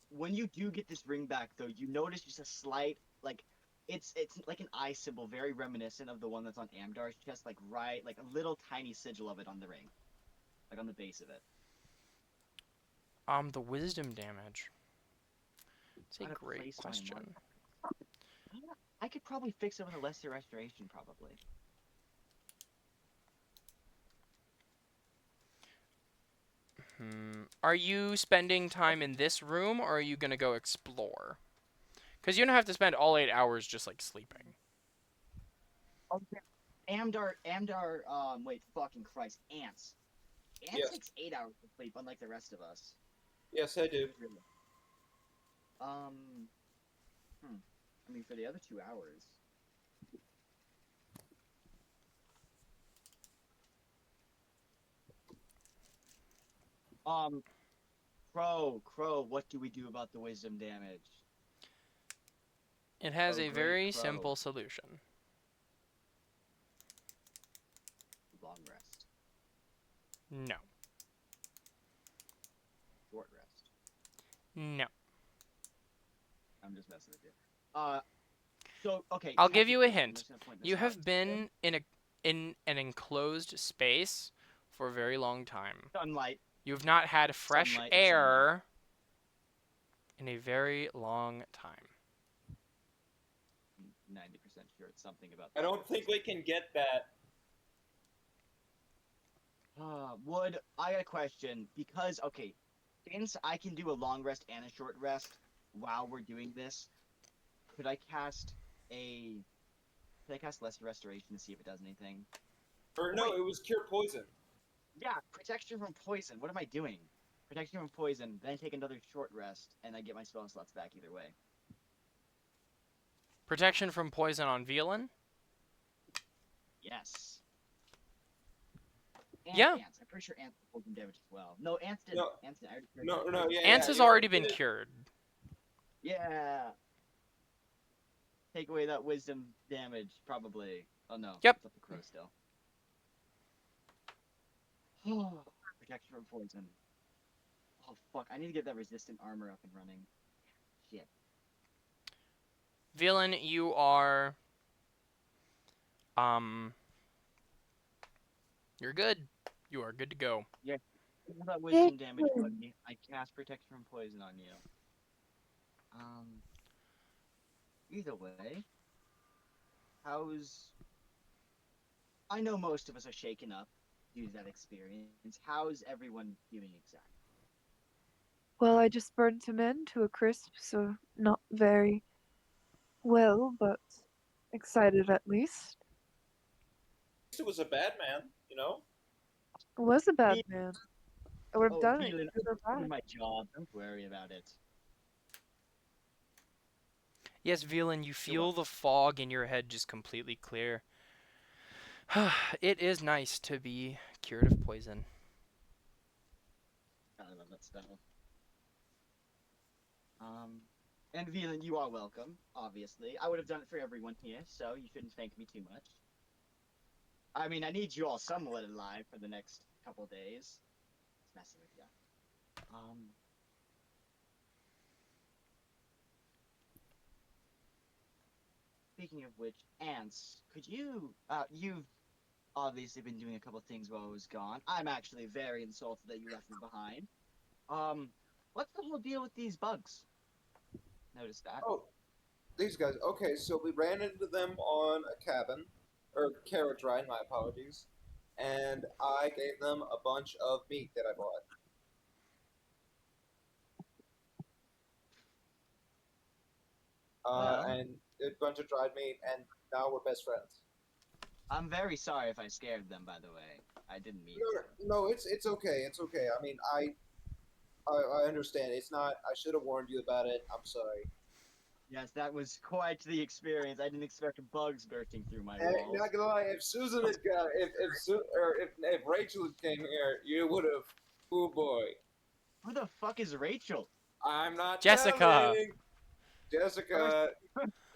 when you do get this ring back, though, you notice just a slight like it's like an eye symbol, very reminiscent of the one that's on Amdar's chest, like right, like a little tiny sigil of it on the ring, like on the base of it. The wisdom damage. It's a Out of great place on question. one. I could probably fix it with a lesser restoration, probably. Are you spending time in this room, or are you gonna go explore? Because you don't have to spend all 8 hours just like sleeping. Okay. Wait, fucking Christ, Ants. Ants Yes. takes 8 hours to sleep, unlike the rest of us. Yes, I do. I mean, for the other 2 hours. Crow, what do we do about the wisdom damage? It has Oh, a great very Crow. simple solution. Long rest. No. Short rest. No. I'm just messing with you. So, okay. I'll give you a technically, I'm hint. just gonna point this You out. have been in an enclosed space for a very long time. Sunlight. You have not had fresh Sunlight and sunlight. air in a very long time. 90% sure it's something about that. I don't think we can get that. I got a question, because, okay, since I can do a long rest and a short rest while we're doing this, could I cast lesser restoration to see if it does anything? Or no, Wait. it was cure poison. Yeah, protection from poison. What am I doing? Protection from poison, then take another short rest, and I get my spell slots back either way. Protection from poison on Violin? Yes. And Yeah. Ants. I'm pretty sure Ants did poison damage as well. No, Ants didn't. No. Ants didn't. I already cured No, that. no, yeah. Ants has yeah, already it been did. cured. Yeah. Take away that wisdom damage, probably. Oh no. Yep. It's up to Crow still. Protection from poison. Oh fuck! I need to get that resistant armor up and running. Shit. Villain, you are you're good. You are good to go. All that wisdom damage, buddy. I cast protection from poison on you. Either way, I know most of us are shaken up due to that experience. How's everyone doing exactly? Well, I just burnt him in to a crisp, so not very well, but excited at least. It was a bad man, you know? It was a bad man. I would have done it. Velan, Good or I'm doing bad. my job. Don't worry about it. Yes, Velan, you feel the fog in your head just completely clear. It is nice to be cured of poison. I love that stuff. And Velan, you are welcome, obviously. I would have done it for everyone here, so you shouldn't thank me too much. I mean, I need you all somewhat alive for the next couple days. Just messing with you. Speaking of which, Ants, could you, you've obviously been doing a couple things while I was gone. I'm actually very insulted that you left me behind. What's the whole deal with these bugs? Notice that. Oh, these guys. Okay, so we ran into them on a cabin, or carriage ride. My apologies. And I gave them a bunch of meat that I bought. Well. And a bunch of dried meat, and now we're best friends. I'm very sorry if I scared them, by the way. I didn't mean to. No, it's okay. It's okay. I mean, I understand. It's not. I should have warned you about it. I'm sorry. Yes, that was quite the experience. I didn't expect bugs bursting through my And walls. not gonna lie, if Susan had got, if Rachel came here, you would have. Oh boy. Who the fuck is Rachel? I'm not Jessica. telling. Jessica.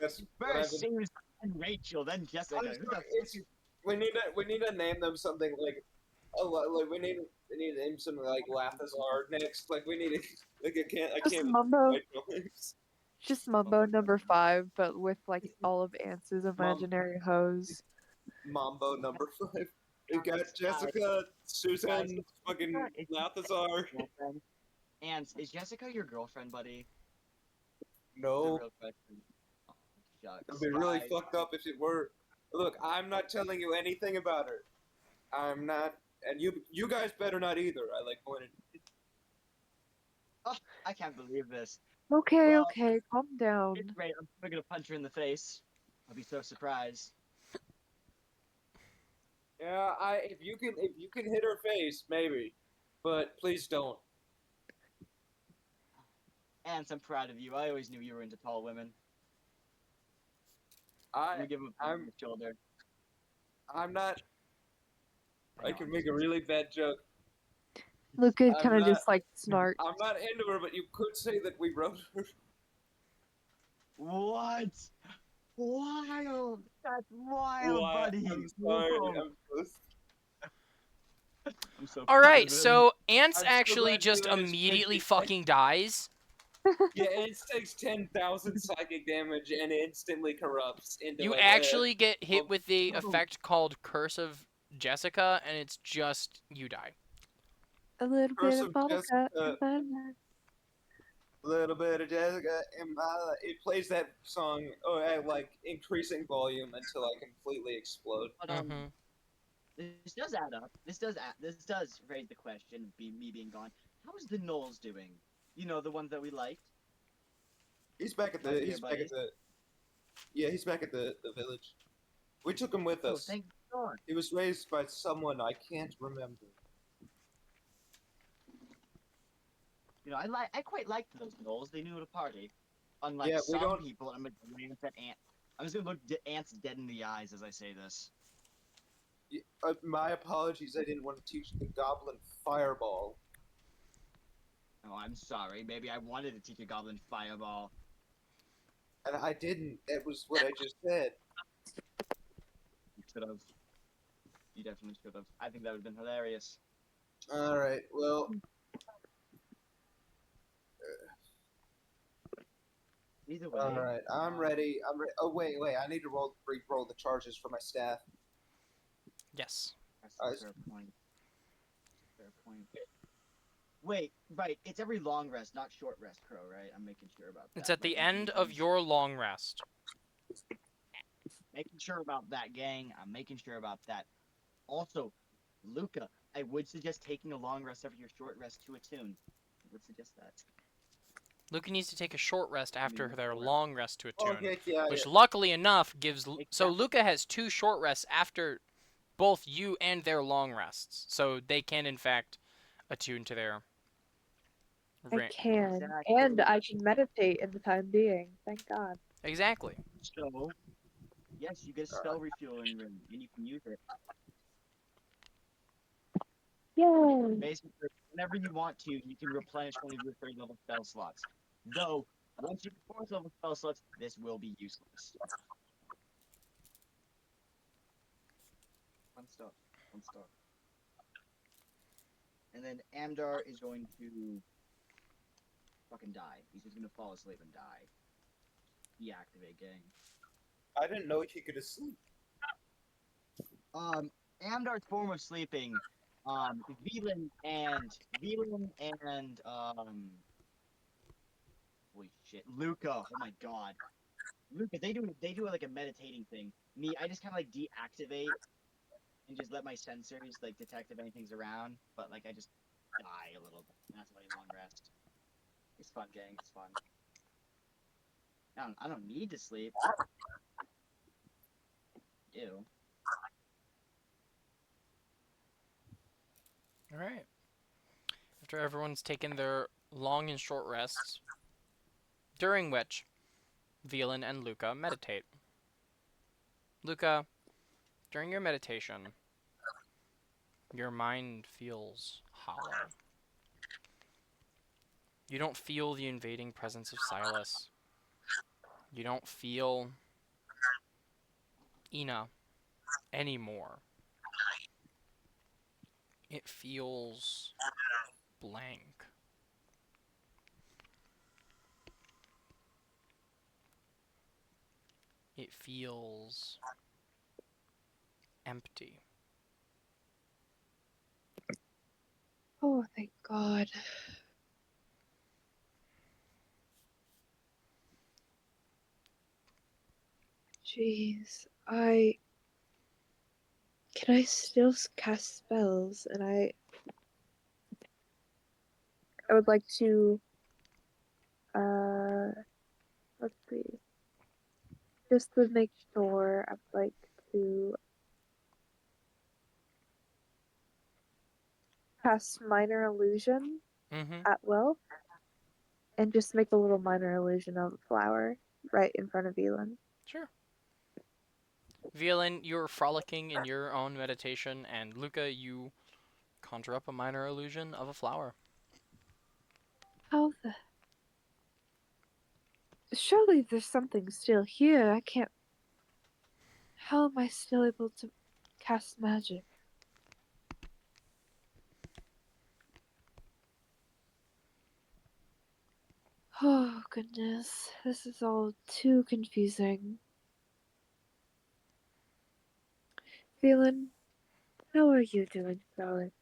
That's what I've First been- it was Rachel, then Jessica. I'm Who the sorry, fuck it's, we need to name them something like we need to name something like Lathazar next. Like we need to like I Just can't Mumbo. names. Just Mumbo number 5, but with like all of Ant's imaginary hose. Mambo number 5. We got Jessica, Susan, fucking Lathazar. girlfriend? Ants, is Jessica your girlfriend, buddy? The No, real question. Oh, shucks. it'd be really Guys, fucked up if it were. Look, I'm not telling you anything about her. I'm not, and you guys better not either. I like pointed. I can't believe this. Okay, Well, okay, calm down. It's great. I'm probably gonna punch her in the face. I'll be so surprised. Yeah, if you can hit her face, maybe, but please don't. Ants, I'm proud of you. I always knew you were into tall women. I You give him a pat on the shoulder. I'm not. I know, can I'm make just a really bad joke. Luca I'm kind of not- just like snarks. I'm not into her, but you could say that we wrote her. What? Wild! That's wild, buddy! I'm sorry. Whoa. I'm so All proud right, of him. so Ants I'm so actually glad just you managed to immediately make it. fucking dies. Yeah, it takes 10,000 psychic damage and instantly corrupts into. You like, actually get hit well, with the oh. effect called Curse of Jessica, and it's just you die. A little Curse bit of of bubble cut Jessica. in my life. Little bit of Jessica in my life. It plays that song at like increasing volume until I completely explode. But, Mm-hmm. this does add up. This does raise the question of me being gone. How is the Knowles doing? You know, the ones that we liked. He's back at My the. dear He's back at buddies. the. Yeah, he's back at the village. We took him with Oh, us. thank God. He was raised by someone I can't remember. You know, I quite liked those Knowles. They knew how to party. Unlike Yeah, we some don't- people, I'm gonna glance at Ant. I'm just gonna look Ants dead in the eyes as I say this. My apologies. I didn't want to teach the goblin fireball. Oh, I'm sorry. Maybe I wanted to teach a goblin fireball. And I didn't. That was what I just said. You should have. You definitely should have. I think that would have been hilarious. Alright, well, Either way. alright, I'm ready. Oh, wait, I need to re-roll the charges for my staff. Yes. That's I a s- fair point. Fair point. Wait, right. It's every long rest, not short rest, Crow, right? I'm making sure about that. It's at the Like, end of your long rest. Making sure about that, gang. I'm making sure about that. Also, Luca, I would suggest taking a long rest after your short rest to attune. I would suggest that. Luca needs to take a short rest after Mm, their well. long rest to Oh, attune. heck yeah, Which yeah. luckily enough gives so Exactly. Luca has 2 short rests after both you and their long rests, so they can in fact attune to their I can. Exactly. And I can meditate in the time being. Thank God. Exactly. So, yes, you get a spell refueling ring, and you can use it. Yay! Basically, whenever you want to, you can replenish one of your third level spell slots. Though, once you get fourth level spell slots, this will be useless. Fun stuff. Fun stuff. And then Amdar is going to fucking die. He's just gonna fall asleep and die. Deactivate gang. I didn't know he could sleep. Amdar's form of sleeping, Velan and holy shit, Luca. Oh my god, Luca. They do like a meditating thing. Me, I just kind of like deactivate and just let my sensors like detect if anything's around. But like I just die a little bit. That's why long rest. It's fun, gang. It's fun. I don't need to sleep. I do. All right. After everyone's taken their long and short rests, during which Velan and Luca meditate. Luca, during your meditation, your mind feels hollow. You don't feel the invading presence of Silas. You don't feel Ina anymore. It feels blank. It feels empty. Oh, thank God. Jeez, can I still cast spells? And I would like to, let's see, just to make sure, I'd like to cast Minor Illusion Mm-hmm. at will, and just make a little Minor Illusion of a flower right in front of Elin. Sure. Velan, you're frolicking in your own meditation, and Luca, you conjure up a minor illusion of a flower. How the... Surely there's something still here. I can't... How am I still able to cast magic? Oh, goodness. This is all too confusing. Phelan, how are you doing, darling?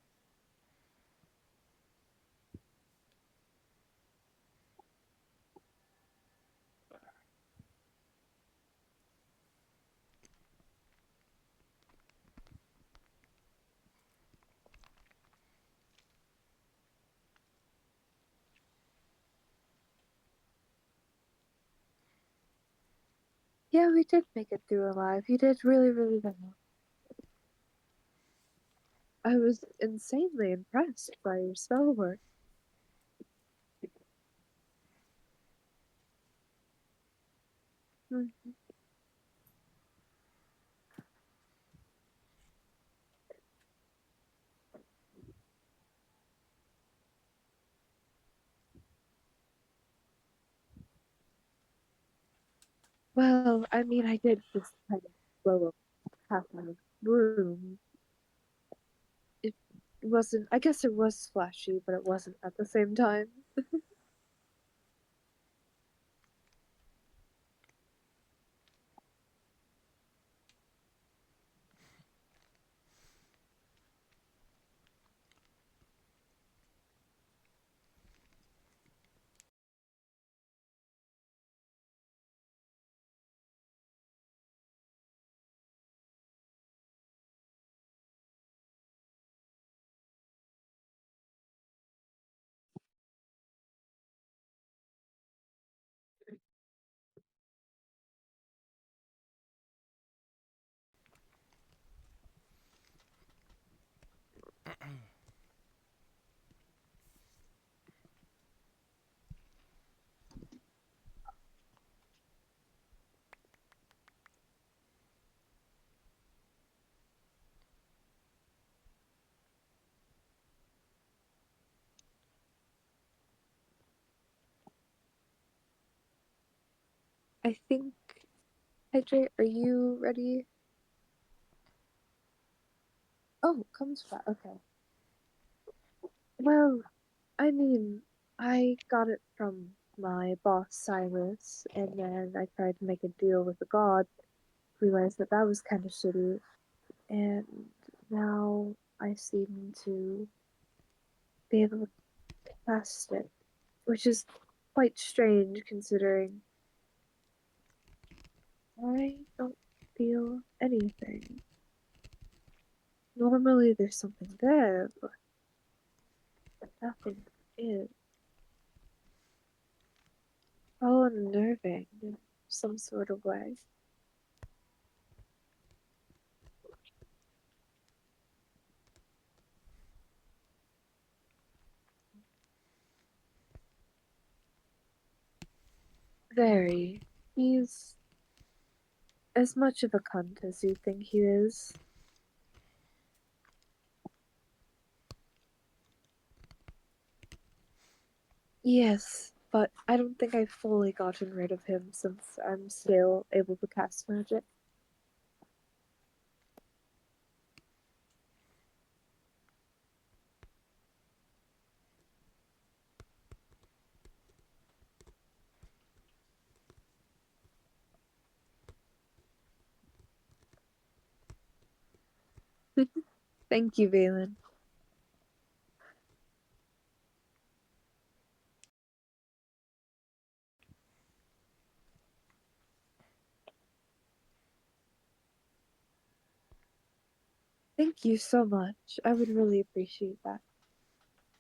Yeah, we did make it through alive. You did really, really well. I was insanely impressed by your spell work. Mhm. Well, I mean, I did just kind of blow up half my room. It wasn't, I guess it was flashy, but it wasn't at the same time. I think, Hydrate, are you ready? Oh, comes back. Okay. Well, I mean, I got it from my boss Silas, and then I tried to make a deal with the god. Realized that that was kind of shitty, and now I seem to be able to cast it, which is quite strange considering I don't feel anything. Normally there's something there, but nothing is. All unnerving in some sort of way. Very. He's as much of a cunt as you think he is. Yes, but I don't think I've fully gotten rid of him since I'm still able to cast magic. Thank you, Valen. Thank you so much. I would really appreciate that.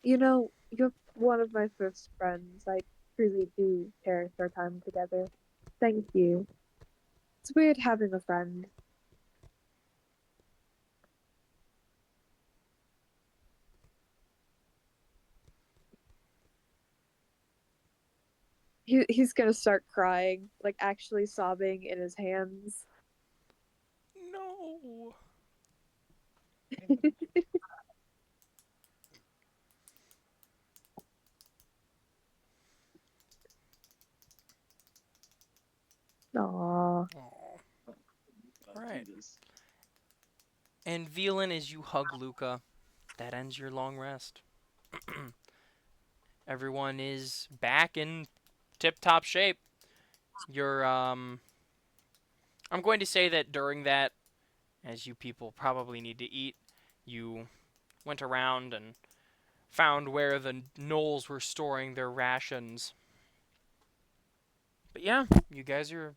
You know, you're one of my first friends. I truly do cherish our time together. Thank you. It's weird having a friend. He's gonna start crying, like actually sobbing in his hands. No. Aww. Aw. Oh, Alright. Jesus. And Velan, as you hug Luca, that ends your long rest. Everyone is back in tip-top shape. You're, I'm going to say that during that, as you people probably need to eat, you went around and found where the gnolls were storing their rations. But yeah, you guys are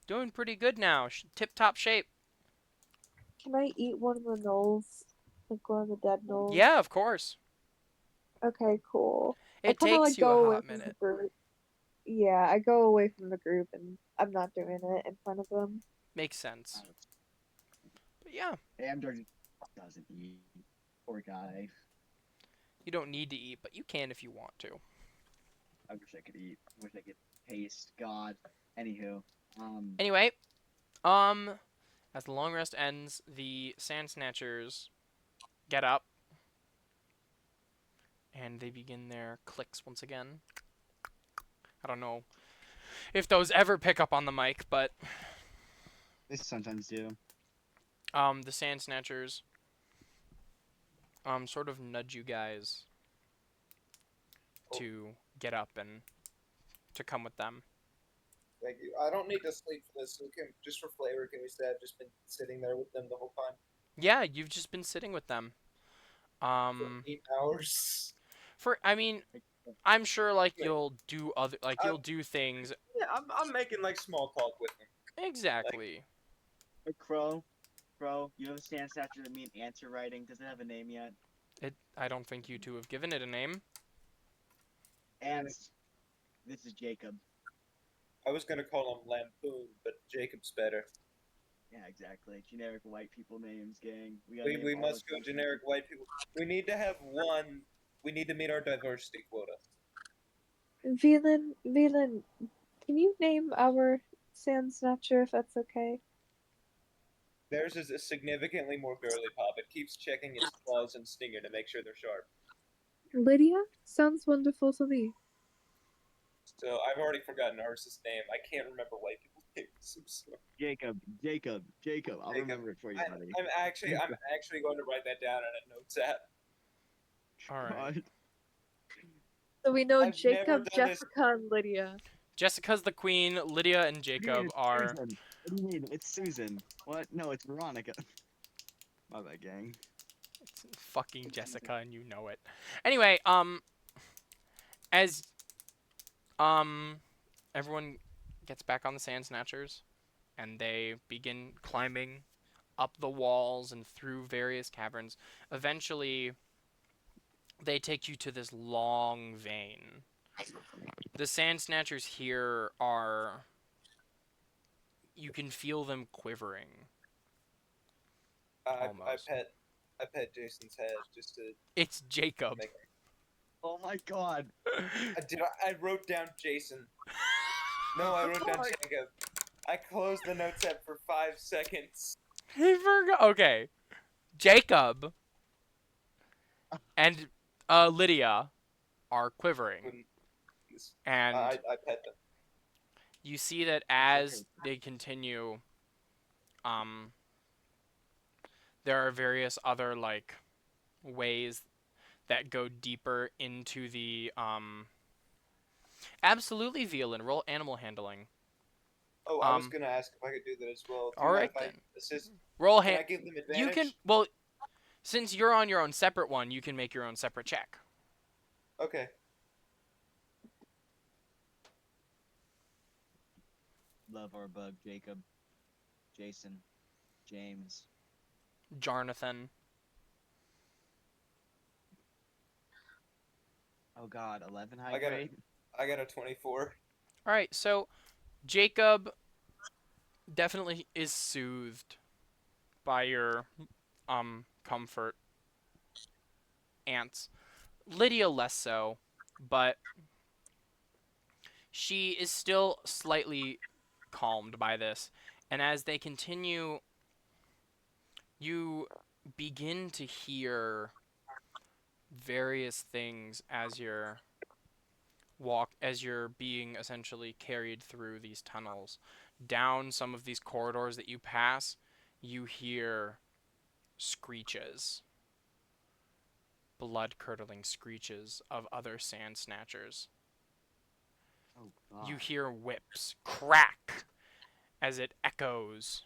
doing pretty good now. Tip-top shape. Can I eat one of the gnolls? Like one of the dead gnolls? Yeah, of course. Okay, cool. I It kind of takes like you a go away hot from the minute. group. Yeah, I go away from the group and I'm not doing it in front of them. Makes sense. But yeah, Amdar just doesn't eat. Poor guy. you don't need to eat, but you can if you want to. I wish I could eat. I wish I could taste. God. Anywho, Anyway, as the long rest ends, the Sand Snatchers get up and they begin their clicks once again. I don't know if those ever pick up on the mic, but they sometimes do. the Sand Snatchers sort of nudge you guys to get up and to come with them. Thank you. I don't need to sleep for this. So just for flavor, can we say I've just been sitting there with them the whole time Yeah, you've just been sitting with them. for 8 hours? I mean, I'm sure like Yeah. you'll do other you'll do things Yeah, I'm making like small talk with them. exactly. Hey, Crow, you have a sand statue that mean answer writing. Does it have a name yet? I don't think you two have given it a name. And this is Jacob. I was gonna call him Lampoon, but Jacob's better. Yeah, exactly. Generic white people names, gang. gotta We, name we all must the go generic white people. We need to have one. We need to meet our diversity quota. Valen, can you name our Sand Snatcher if that's okay? Theirs is a significantly more girly pop. It keeps checking its claws and stinger to make sure they're sharp. Lydia? Sounds wonderful to me. So I've already forgotten Arceus' name. I can't remember white people's names. I'm sorry. Jacob. I'll Jacob. remember it for you, buddy. I'm actually going to write that down in a notes app. All right. God. So we know I've never Jacob, done this. Jessica, and Lydia. Jessica's the queen. Lydia and What do you mean Jacob it's are. Susan? What do you mean? It's Susan. What? No, it's Veronica. My bad, gang. It's fucking Jessica, and you know it. Anyway, as everyone gets back on the Sand Snatchers, and they begin climbing up the walls and through various caverns. Eventually, they take you to this long vein. The Sand Snatchers here are. You can feel them quivering. I Almost. pet Jason's head just to It's Jacob. make. Oh my God. I wrote down Jason. No, I wrote down Jacob. I closed the notes app for 5 seconds. He forgot. Okay. Jacob and Lydia are quivering. And I pet them. you see that as they continue, there are various other, like, ways that go deeper into the, Absolutely, Violin. Roll animal handling. Oh, I was gonna ask if I could do that as well. Do you Alright mind if I then. assist? Roll Can I hand. give them advantage? You can. Well, since you're on your own separate one, you can make your own separate check. Okay. Love our bug, Jacob. Jason. James. Jarnathan. Oh God, 11 high I got grade. I got a 24. All right, so Jacob definitely is soothed by your comfort. Ants. Lydia less so, but she is still slightly calmed by this. And as they continue, you begin to hear various things as you're being essentially carried through these tunnels. Down some of these corridors that you pass, you hear screeches. Blood-curdling screeches of other sand snatchers. Oh God. You hear whips crack as it echoes.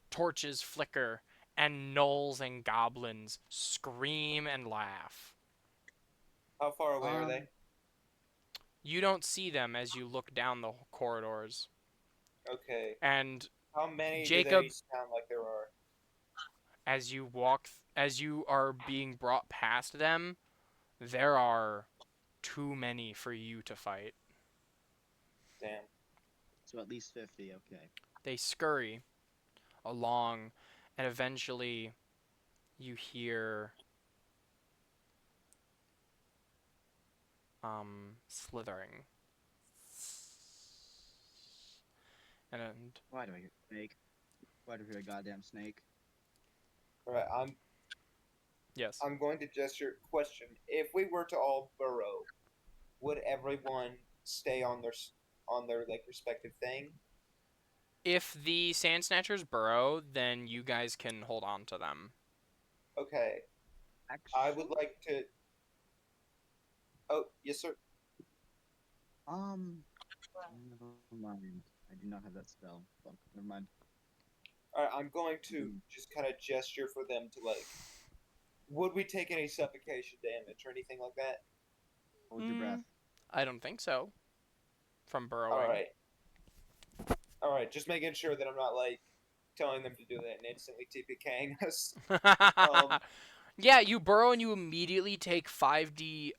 Torches flicker, and gnolls and goblins scream and laugh. How far away are they? You don't see them as you look down the corridors. Okay. And How many Jacob- do they sound like there are? as you are being brought past them, there are too many for you to fight. Damn. So at least 50. Okay. They scurry along, and eventually you hear slithering. And Why do I hear snake? Why do I hear a goddamn snake? Alright, yes. I'm going to gesture. Question: if we were to all burrow, would everyone stay on their like respective thing? If the sand snatchers burrow, then you guys can hold on to them. Okay. I would like to. Oh, yes, sir. Never mind. I do not have that spell. Fuck, never mind. Alright, I'm going to just kind of gesture for them to like. Would we take any suffocation damage or anything like that? Hold your breath. I don't think so. From burrowing. Alright, just making sure that I'm not like telling them to do that and instantly TPKing us. Yeah, you burrow and you immediately take 5d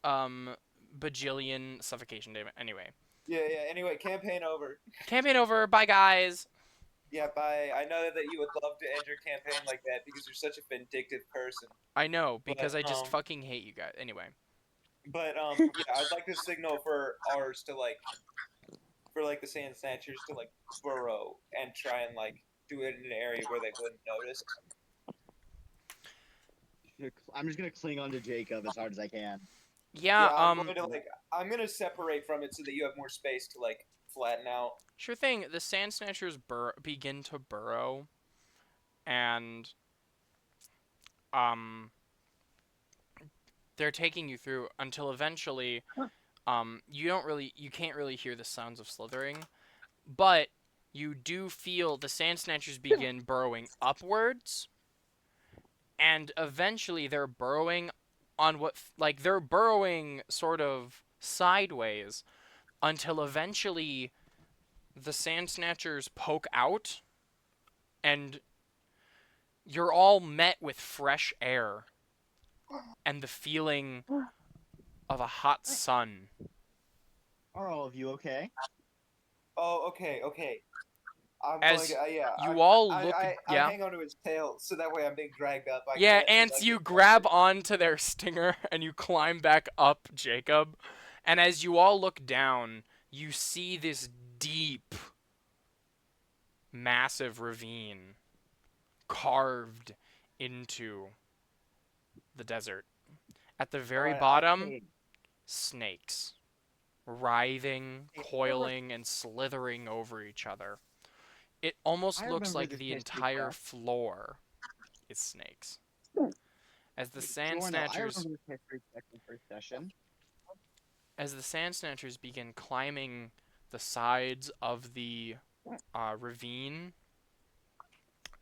bajillion suffocation damage. Anyway. Yeah. Anyway, campaign over. Campaign over. Bye, guys. Yeah, bye. I know that you would love to end your campaign like that because you're such a vindictive person. I know, because But, I just fucking hate you guys. Anyway. But yeah, I'd like to signal for ours to like, for like the sand snatchers to like burrow and try and like do it in an area where they wouldn't notice. I'm just gonna cling onto Jacob as hard as I can. Yeah, I'm gonna separate from it so that you have more space to like flatten out. sure thing. The sand snatchers begin to burrow, and um, they're taking you through until eventually, you can't really hear the sounds of slithering, but you do feel the sand snatchers begin burrowing upwards, and eventually they're burrowing on they're burrowing sort of sideways until eventually the sand snatchers poke out, and you're all met with fresh air and the feeling of a hot sun. Are all of you okay? Oh, okay. I'm As going to, yeah. you all I, look, I, I yeah, hang onto his tail so that way I'm being dragged up. I yeah, can't, ants, like, you get grab closer. onto their stinger and you climb back up, Jacob. And as you all look down, you see this deep, massive ravine carved into the desert. At the very Alright, bottom, Hey, snakes, writhing, Hey, coiling, and slithering over each other. It almost I looks remember like this the history entire class. floor is snakes. As the sand Jorno, I snatchers remember this history class in first session. as the sand snatchers begin climbing the sides of the ravine,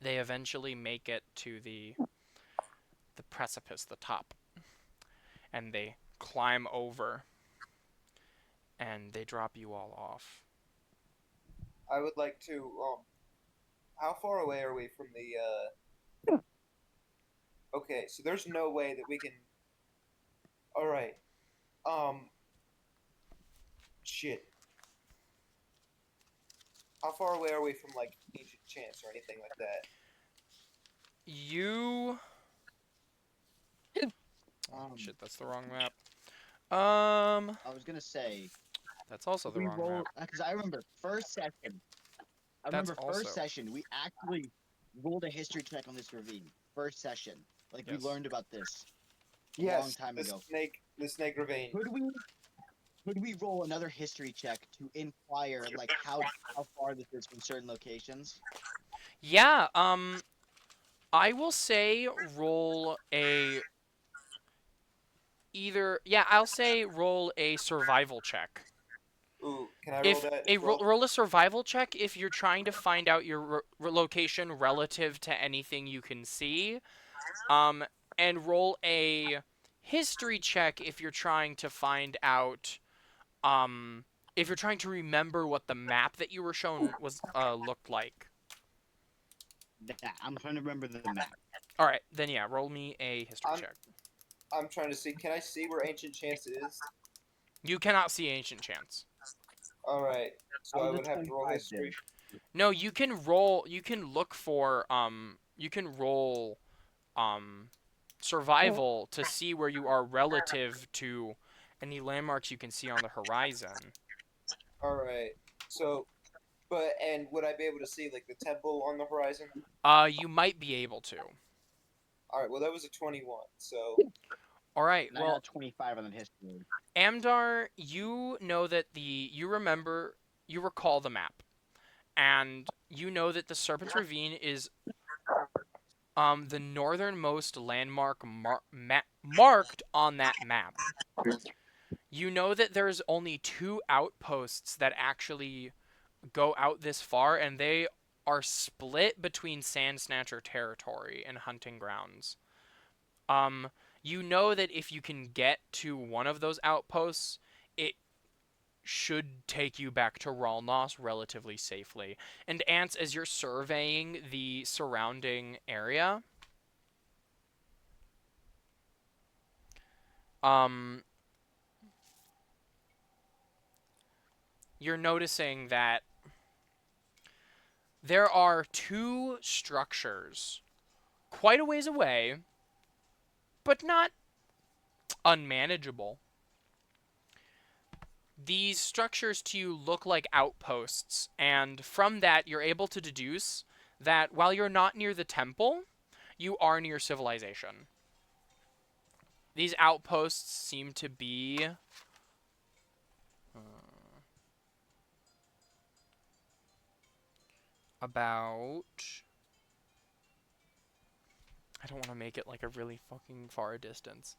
they eventually make it to the precipice, the top, and they climb over, and they drop you all off. I would like to, how far away are we from the, okay, so there's no way that we can, alright, shit. How far away are we from, like, Ancient Chance or anything like that? You Um, that's the wrong map. I was gonna say That's also the we wrong roll map. because I remember first session. I That's remember also first session we actually rolled a history check on this ravine. First session, like Yes. we learned about this a Yes, long time ago. the snake ravine. Could we roll another history check to inquire like how far this is from certain locations? Yeah, I will say roll a I'll say roll a survival check. Ooh, can I roll If that a as well? roll a survival check if you're trying to find out your location relative to anything you can see, and roll a history check if you're trying to find out, if you're trying to remember what the map that you were shown was looked like. Yeah, I'm trying to remember the map. All right, then yeah, roll me a history check. I'm trying to see, can I see where Ancient Chance is? You cannot see Ancient Chance. Alright, so How I does would have to roll 25 history. No, you can roll. You can look for. You can roll. Survival to see where you are relative to any landmarks you can see on the horizon. Alright, so, and would I be able to see, like, the temple on the horizon? You might be able to. Alright, well, that was a 21, so. All right. And I Well, got 25 on the history. Amdar, you know that you recall the map, and you know that the Serpent's Ravine is the northernmost landmark marked on that map. You know that there's only 2 outposts that actually go out this far, and they are split between Sand Snatcher territory and hunting grounds. You know that if you can get to one of those outposts, it should take you back to Ralnos relatively safely. And Ants, as you're surveying the surrounding area, you're noticing that there are 2 structures quite a ways away, but not unmanageable. These structures to you look like outposts, and from that you're able to deduce that while you're not near the temple, you are near civilization. these outposts seem to be about. I don't want to make it like a really fucking far distance.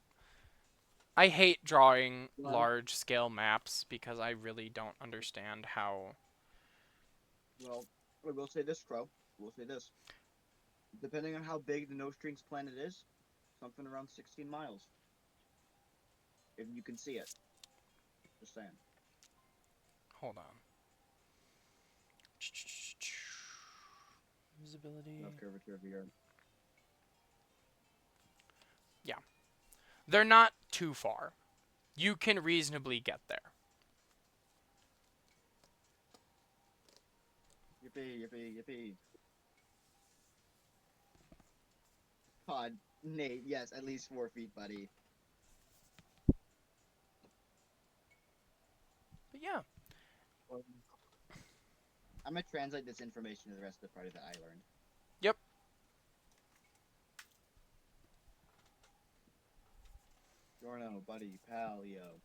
I hate drawing Well- large scale maps because I really don't understand how. Well, I will say this, Crow. We'll say this. Depending on how big the No Strings planet is, something around 16 miles. If you can see it. Just saying. Hold on. Visibility. Rough curvature of the Earth. They're not too far. You can reasonably get there. Yippee, yippee, yippee. God, Nate, yes, at least 4 feet, buddy. But yeah. I'm gonna translate this information to the rest of the party that I learned. Yep. Giorno, buddy, pal, yo.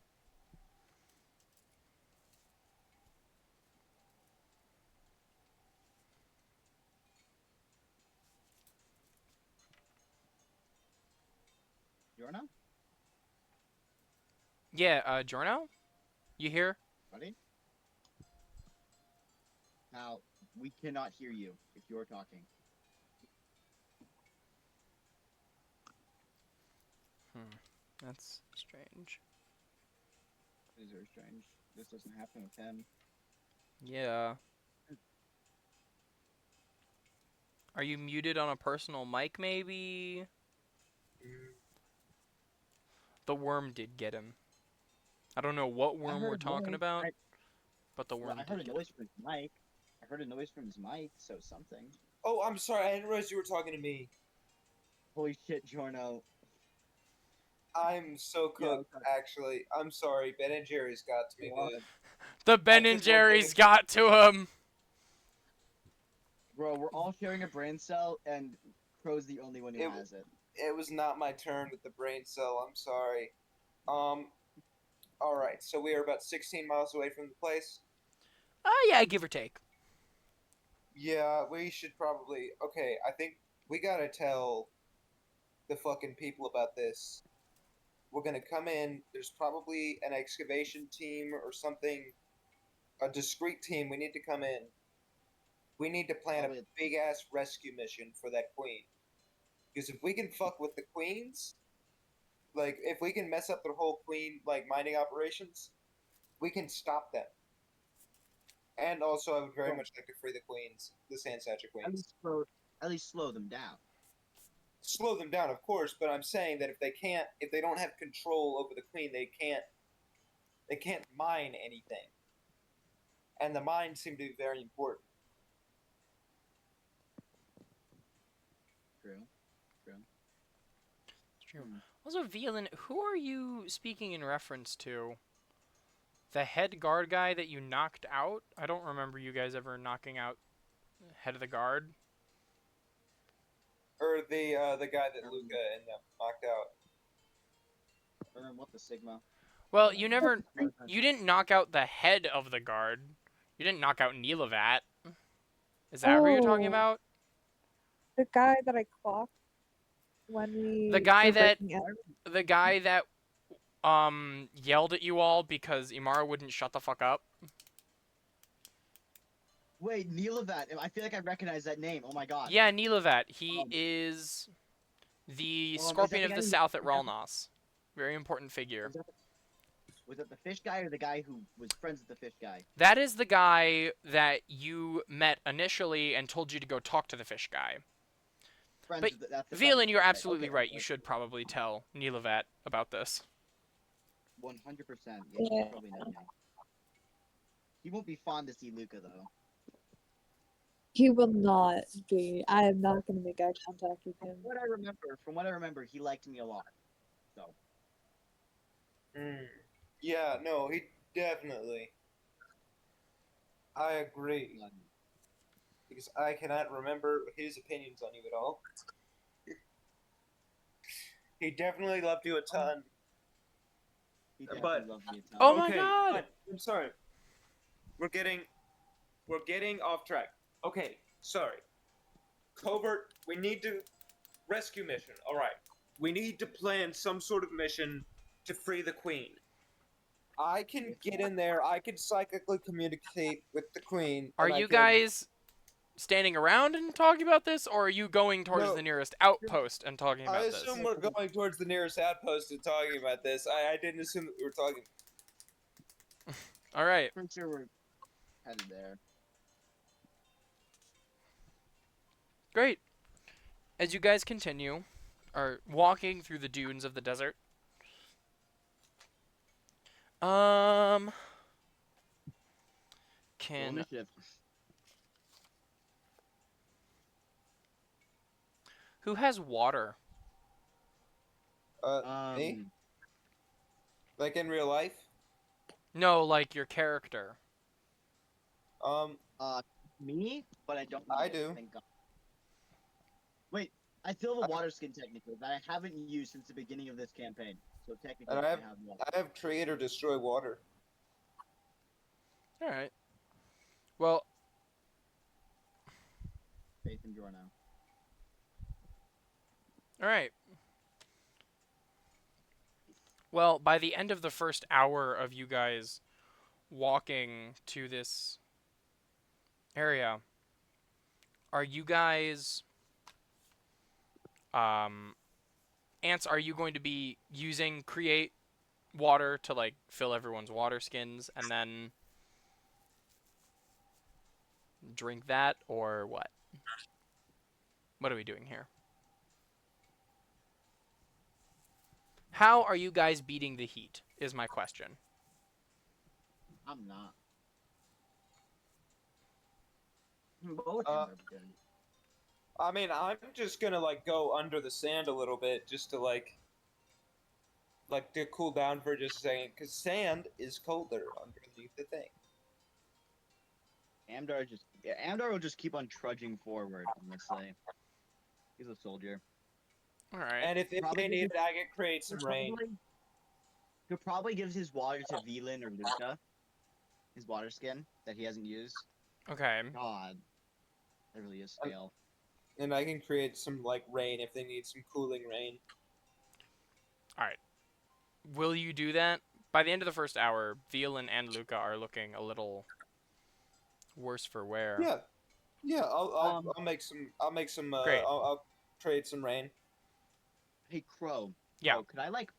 Giorno? Yeah, Jorno? You here? Buddy? Pal, we cannot hear you if you're talking. That's strange. It is very strange. This doesn't happen with him. Yeah. Are you muted on a personal mic, maybe? The worm did get him. I don't know what worm heard we're a talking noise. about, I- but the Well, worm I heard a did get noise him. from his mic. I heard a noise from his mic, so something. Oh, I'm sorry. I didn't realize you were talking to me. Holy shit, Giorno. I'm so Yeah, cooked, actually. I'm sorry. Ben and Jerry's got to me, What? man. The Ben I and just won't Jerry's take got to him! Bro, we're all sharing a brain cell, and Crow's the only one who It- has it. It was not my turn with the brain cell. I'm sorry. All right. So we are about 16 miles away from the place. Yeah, give or take. Yeah, we should probably. Okay, I think we gotta tell the fucking people about this. We're gonna come in. There's probably an excavation team or something, a discreet team. We need to come in. We need to plan a Probably- big ass rescue mission for that queen. Because if we can fuck with the queens, like if we can mess up their whole queen like mining operations, we can stop them. And also, I would very Right. much like to free the queens, the Sand Satchel At queens. least slow them down. Slow them down, of course, but I'm saying that if they don't have control over the queen, they can't mine anything. And the mines seem to be very important. True. It's true. Hmm. Also, Violin, who are you speaking in reference to? The head guard guy that you knocked out? I don't remember you guys ever knocking out head of the guard. Or the guy that Luca and them knocked out. What the Sigma? Well, you didn't knock out the head of the guard. You didn't knock out Neelavat. Is that who you're talking Oh. about? The guy that I clocked when we The guy were that- breaking out. The guy that yelled at you all because Imara wouldn't shut the fuck up. Wait, Neelavat. I feel like I recognize that name. Oh my god. Yeah, Neelavat. He Um, is the is that Scorpion the of guy the who- South at Ralnos. Very important figure. Was that the fish guy or the guy who was friends with the fish guy? That is the guy that you met initially and told you to go talk to the fish guy. Friends But with the, that's the Violin, you're okay, absolutely right. You okay. should probably tell Neelavat about this. 100%. Yeah, Yeah. you probably know now. He won't be fond to see Luca though. He will not be. I am not going to make eye contact with him. From what I remember, he liked me a lot. So Yeah, no, he definitely. I agree. Because I cannot remember his opinions on you at all. He definitely loved you a ton. He But- definitely loved me a ton. Oh my Okay, God! fine. I'm sorry. We're getting off track. Okay, sorry. Covert, we need to rescue mission. All right. We need to plan some sort of mission to free the queen. I can get in there. I can psychically communicate with the queen. Are and I you can- guys standing around and talking about this, or are you going towards No. the nearest outpost and talking I about this? assume we're going towards the nearest outpost and talking about this. I didn't assume that we were talking. All right. Pretty sure we're headed there. Great. As you guys continue, are walking through the dunes of the desert. Roll Can initiative. who has water? Me? Like in real life? No, like your character. Me, but I don't. I need it, do. Thank God. Wait, I still have a water skin technically that I haven't used since the beginning of this campaign. So technically, And I I have have- one. I have create or destroy water. All right. Well, Faith in Jorno. all right. Well, by the end of the first hour of you guys walking to this area, are you guys Ants, are you going to be using create water to like fill everyone's water skins and then drink that, or what? What are we doing here? How are you guys beating the heat is my question. I'm not. Both Uh, are good. I mean, I'm just gonna like go under the sand a little bit just to like to cool down for just a second, because sand is colder underneath the thing. Amdar will just keep on trudging forward. Honestly, he's a soldier. All right. And if Probably they need it, I can create some rain. He'll probably give his water to Velin or Luca. His water skin that he hasn't used. Okay. God, that really is stale. And I can create some like rain if they need some cooling rain. Will you do that? By the end of the first hour, Violin and Luca are looking a little worse for wear. Yeah, yeah. I'll make some. Great. I'll create some rain. Hey Crow. Yeah. Crow, could I like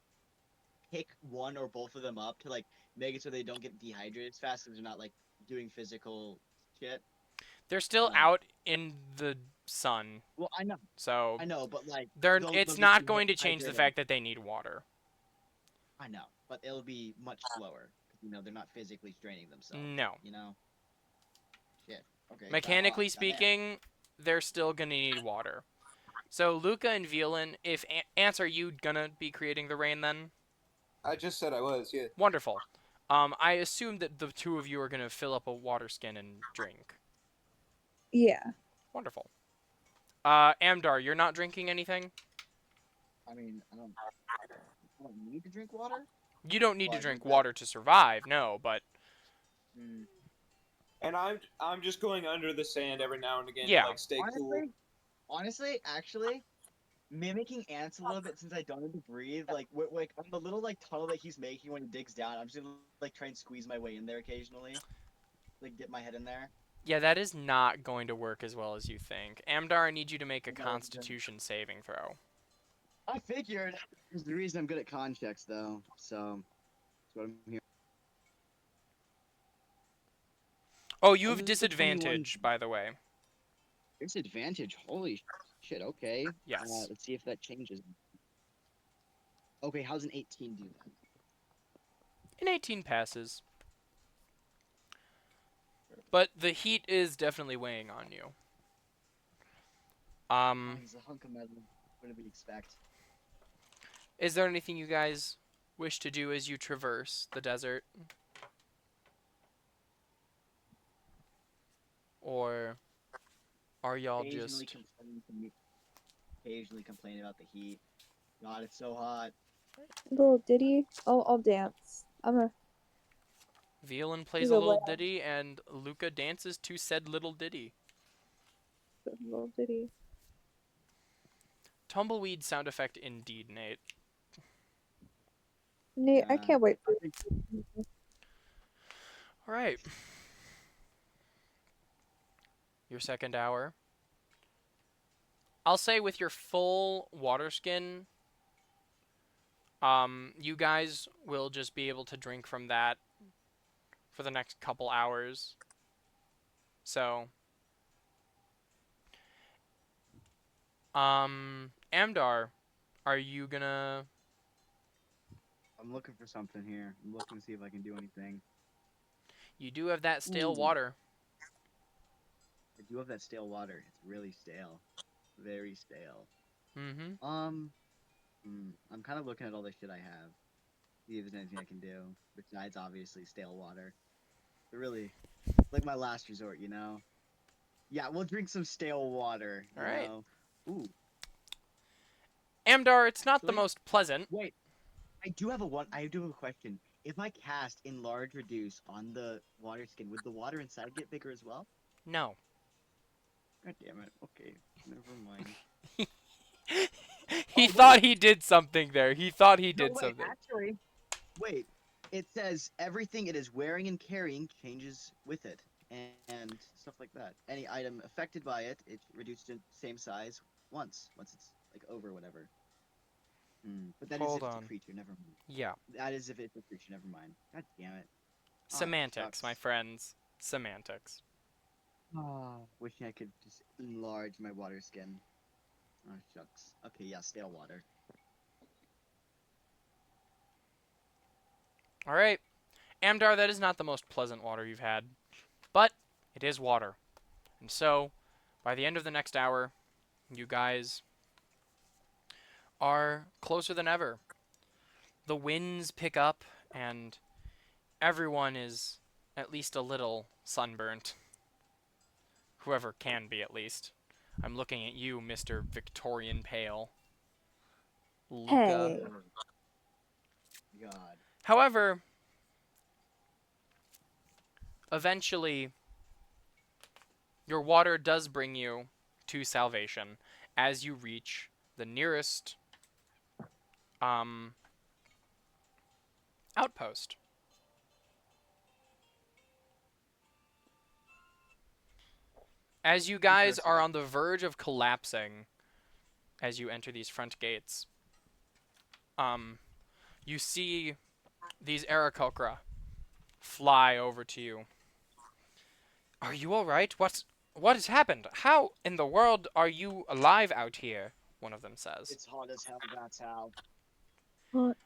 pick one or both of them up to like make it so they don't get dehydrated as fast because they're not like doing physical shit? They're still Like- out in the sun, Well, I so know, but like they're they'll it's just not be going to change the dehydrated. fact that they need water. I know, but it'll be much slower. 'Cause, you know, they're not physically straining themselves. No. You know. Shit. Okay. Mechanically damn. speaking, they're still gonna need water. So Luca and Violin, if Ants, are you gonna be creating the rain then? I just said I was. Yeah. Wonderful. I assume that the two of you are gonna fill up a water skin and drink. Yeah. Wonderful. Amdar, you're not drinking anything? I mean, I don't need to drink water. You don't need to Well, drink that- water to survive, no, but Mm. And I'm just going under the sand every now and again Yeah. to like stay cool. Honestly, actually, mimicking ants a little bit since I don't need to breathe. Like, like on the little like tunnel that he's making when he digs down, I'm just gonna like try and squeeze my way in there occasionally, like get my head in there. yeah, that is not going to work as well as you think. Amdar, I need you to make a No, constitution saving throw. I figured. There's the reason I'm good at con checks, though. So that's what I'm here. Oh, you Oh, have this is a 21. disadvantage, by the way. Disadvantage. Holy shit. Okay. Yes. Let's see if that changes. Okay, how's an 18 do that? An 18 passes. But the heat is definitely weighing on you. He's a hunk of metal. What did we expect? Is there anything you guys wish to do as you traverse the desert? Or are y'all Occasionally just... complain to me. Occasionally complain about the heat. God, it's so hot. Little ditty. I'll dance. I'm a Violin plays a either way. little ditty, and Luca dances to said little ditty. Little ditty. Tumbleweed sound effect indeed, Nate. Nate, I Yeah. can't wait I for think All right. Your second hour. I'll say with your full water skin, you guys will just be able to drink from that for the next couple hours. So, Amdar, are you gonna? I'm looking for something here. I'm looking to see if I can do anything. You do have that stale Ooh. water. I do have that stale water. It's really stale. Very stale. Mm-hmm. I'm kind of looking at all the shit I have. See if there's anything I can do. Besides, obviously, stale water. But really, like my last resort, you know? Yeah, we'll drink some stale water, you All right. know? Ooh, Amdar, it's not the actually, most pleasant. wait. I do have a question. If I cast Enlarge Reduce on the water skin, would the water inside get bigger as well? No. God damn it. Okay, never mind. He Oh, thought he did something there. He thought he No, did wait, something. actually, wait. It says everything it is wearing and carrying changes with it, and stuff like that. Any item affected by it, it's reduced to same size once it's like over whatever. But that is Hold if it's a on. creature. Never mind. Yeah. That is if it's a creature. Never mind. God damn it. Oh, that Semantics, my sucks. friends. Semantics. Wishing I could just enlarge my water skin. Oh shucks. Okay, yeah, stale water. All right. Amdar, that is not the most pleasant water you've had, but it is water. And so, by the end of the next hour, you guys are closer than ever. The winds pick up, and everyone is at least a little sunburnt. Whoever can be, at least. I'm looking at you, Mr. Victorian Pale. Luca. Hey. God. However, eventually, your water does bring you to salvation as you reach the nearest outpost. As you guys Interesting. are on the verge of collapsing as you enter these front gates, you see these Aarakocra fly over to you. Are you alright? What has happened? How in the world are you alive out here? One of them says. It's hot as hell. That's how. What?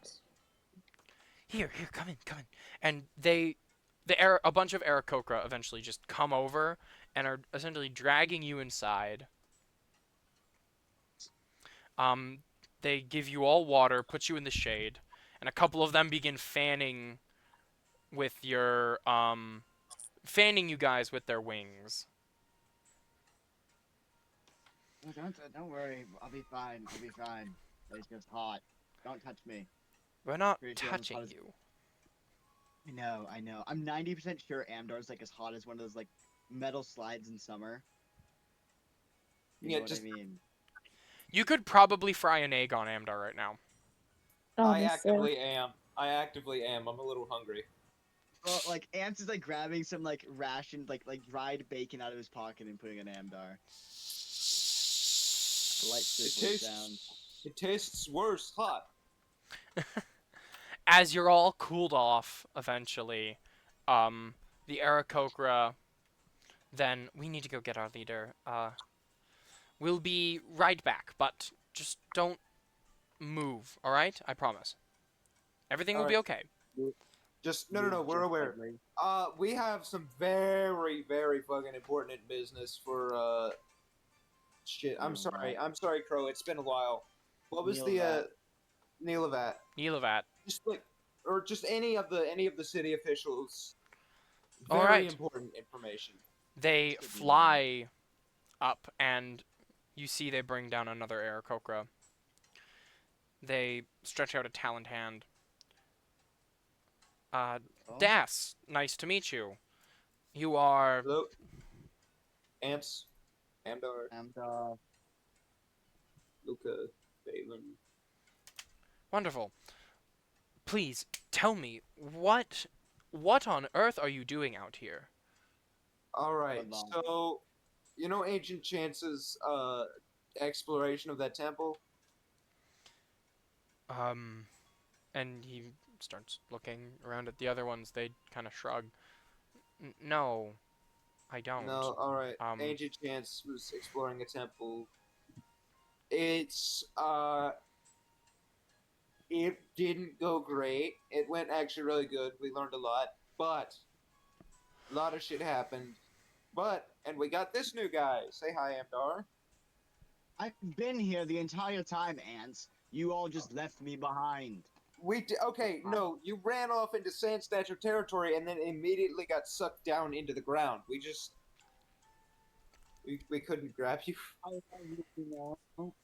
Here, come in. And a bunch of Aarakocra eventually just come over and are essentially dragging you inside. They give you all water, put you in the shade, and a couple of them begin fanning fanning you guys with their wings. Don't worry. I'll be fine. I'll be fine. It's just hot. Don't touch me. We're not Pretty sure I'm as hot touching as- you. I know. I'm 90% sure Amdar's like as hot as one of those like metal slides in summer. You Yeah, know just- what I mean? You could probably fry an egg on Amdar right now. I Honestly. actively am. I'm a little hungry. Well, like Ants is like grabbing some like ration, like dried bacon out of his pocket and putting it in Amdar. The light sizzling sound. It tastes worse hot. As you're all cooled off, eventually, the Aarakocra. Then we need to go get our leader. We'll be right back, but just don't move. All right? I promise. Everything will be okay. Just no. We're aware. We have some very, very fucking important business for shit. I'm sorry, Crow. It's been a while. What was Neelavat. the Neelavat? Neelavat. Just like, or just any of the city officials. All Very right. important information. They fly up, and you see they bring down another Aarakocra. They stretch out a taloned hand. Oh. Das, nice to meet you. You are... Hello? Ants, Amdar, And Luca, Balin. Wonderful. Please, tell me, what on earth are you doing out here? Alright, Hold on. so, you know Ancient Chance's, exploration of that temple? And he starts looking around at the other ones. They kind of shrug. No, I don't. No, alright. Um, Ancient Chance was exploring a temple. It's, it didn't go great. It went actually really good. We learned a lot. But, a lot of shit happened. But, and we got this new guy. Say hi, Amdar. I've been here the entire time, Ants. You all just left me behind. Okay, no, you ran off into Sand Statue territory and then immediately got sucked down into the ground. We couldn't grab you.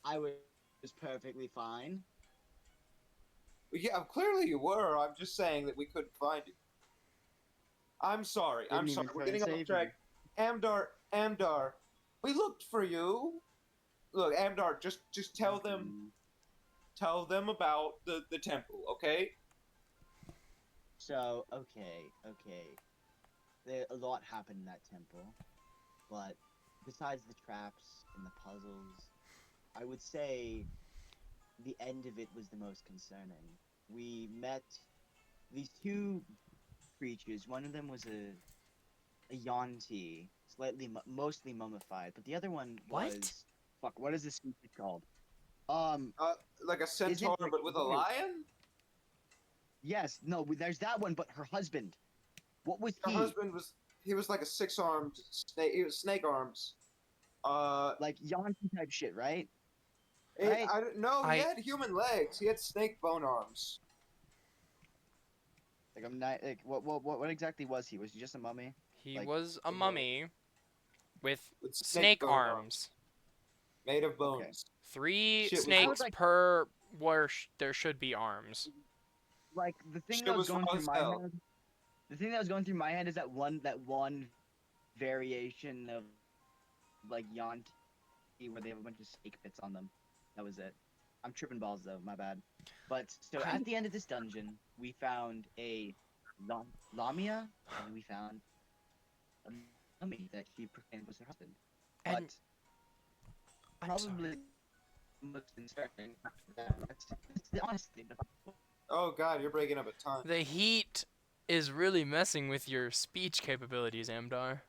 I was perfectly fine. Yeah, clearly you were. I'm just saying that we couldn't find you. I'm sorry. I'm Didn't sorry. even We're try to getting off save track. Amdar, we looked for you. Look, Amdar, just tell them about the temple, okay? So, okay. A lot happened in that temple, but besides the traps and the puzzles, I would say the end of it was the most concerning. We met these two creatures. One of them was a Yonti, mostly mummified, but the other one What? was fuck. What is this creature called? Like a centaur, like but with a weird. lion? Yes, no, there's that one, but her husband. What was Her he? husband was like a six-armed snake. He was snake arms. Like Yonti type shit, right? I Right? don't know. He I- had human legs. He had snake bone arms. Like I'm not like what exactly was he? Was he just a mummy? He Like, was a the mummy with With snake bone arms. made of bones. 3 Shit was snakes like- per where there should be arms. Like the thing Shit that was was going raw through as my hell. head. The thing that was going through my head is that one variation of like Yonti where they have a bunch of snake bits on them. That was it. I'm tripping balls though, my bad. But so at the end of this dungeon, we found a Lamia, and we found a mummy that she proclaimed was her husband. But And I'm sorry. probably most concerning after that. That's honestly the Oh god, you're breaking up a ton. The heat is really messing with your speech capabilities, Amdar.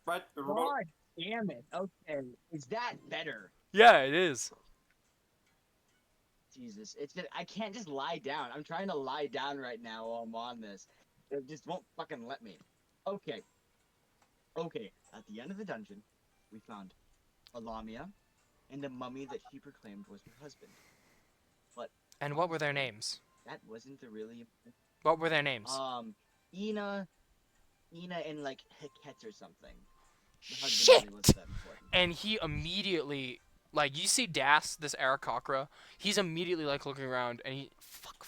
But God damn it. Okay. Is that better? Yeah, it is. Jesus. It's just, I can't just lie down. I'm trying to lie down right now while I'm on this. It just won't fucking let me. Okay. Okay. At the end of the dungeon, we found a Lamia and a mummy that she proclaimed was her husband. And what were their names? That wasn't the really What were their names? Ina and like Heket or something. The husband Shit! really wasn't that important. And he immediately, like, you see Das, this Aarakocra, he's immediately, like, looking around, and he, fuck.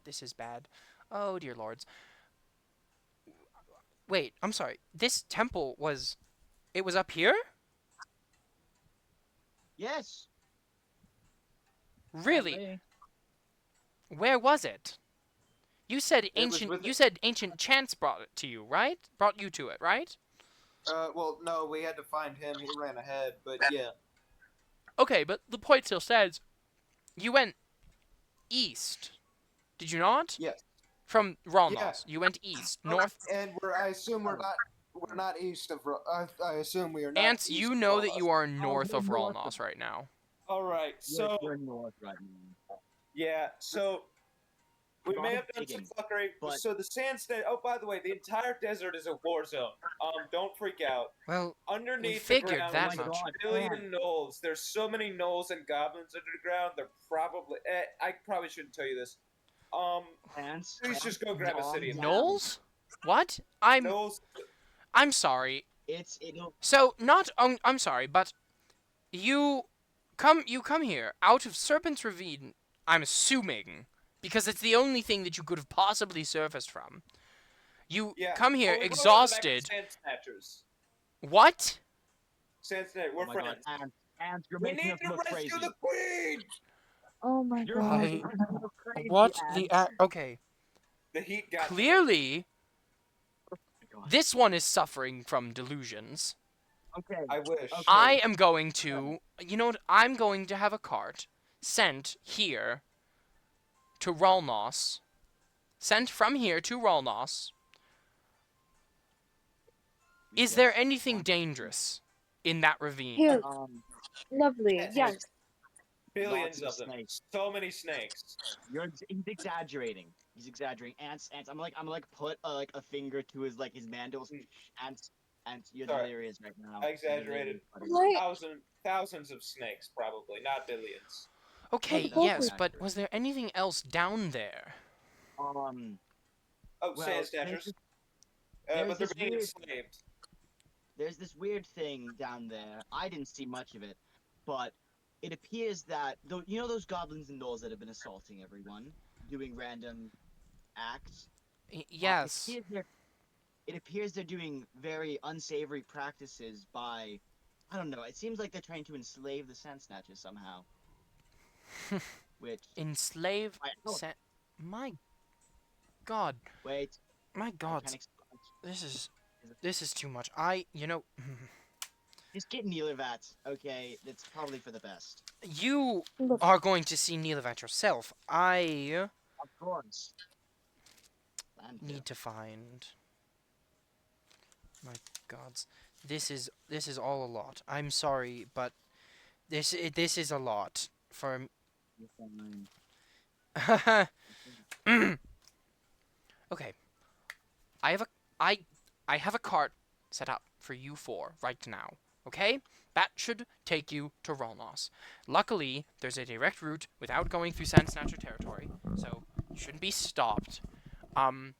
This is bad. Oh, dear lords. Wait, I'm sorry. This temple was, it was up here? Yes. Really? Hey. Where was it? You said was ancient, with you it. said ancient chance brought it to you, right? Brought you to it, right? well, no, we had to find him. He ran ahead, but yeah. Okay, but the point still stands. You went east. Did you not? Yes. From Ralnos. Yeah. You went east, north. And I assume we're not east of. I assume we are not. Ants, east you of know that Ralnos. you are north we're of north Ralnos right now. All right. So We're north right now. yeah. So we may Lot have of done some digging, fucking. but- So the sand state. Oh, by the way, the entire desert is a war zone. Don't freak out. Well, Underneath figured the ground, that there's much. a billion gnolls. There's so many gnolls and goblins underground. They're probably. I probably shouldn't tell you this. Ants. Please just go grab a calm city. down. Knolls? What? I'm Gnolls. I'm sorry. It'll So not I'm sorry, but you you come here out of Serpent's Ravine, I'm assuming, because it's the only thing that you could have possibly surfaced from. You Yeah. come here Oh, we rode on the back of exhausted. Sand Snatchers. What? Sand Snatchers. Oh We're my god, friends. Ants, you're We making need us to look rescue crazy. the queen. Oh my You're god. making us look crazy, What the Ants. okay. The heat got to me. Clearly, Oh my god. this one is suffering from delusions. Okay. I wish. Okay. I am going to, you know what? I'm going to have a cart sent here to Ralnos. Sent from here to Ralnos. Is there anything dangerous in that ravine? Here, Um, lovely. Yes. Yes. Billions Lots of of them. snakes. So many snakes. he's exaggerating. He's exaggerating. Ants. I'm like put like a finger to his mandals. Ants. You're Sorry. delirious right now. I exaggerated. Right. Thousands of snakes, probably, not billions. Okay, Well, yes, okay. but was there anything else down there? Um, Oh, well, Sand Snatchers. there's But they're this being weird- enslaved. there's this weird thing down there. I didn't see much of it, but it appears that you know those goblins and gnolls that have been assaulting everyone, doing random acts. Yes. It appears they're doing very unsavory practices by, I don't know. It seems like they're trying to enslave the Sand Snatchers somehow. Which Enslave. oh, My God. wait, My I God. can't explain. This is too much. You know, Just get Neelavat, okay? It's probably for the best. you Look. are going to see Neelavat yourself. I Of course. Land need to find. My gods, this is all a lot. I'm sorry, but this is a lot for. Okay, I have a cart set up for you four right now. Okay, that should take you to Rolnos. Luckily, there's a direct route without going through Sand Snatcher territory, so you shouldn't be stopped. When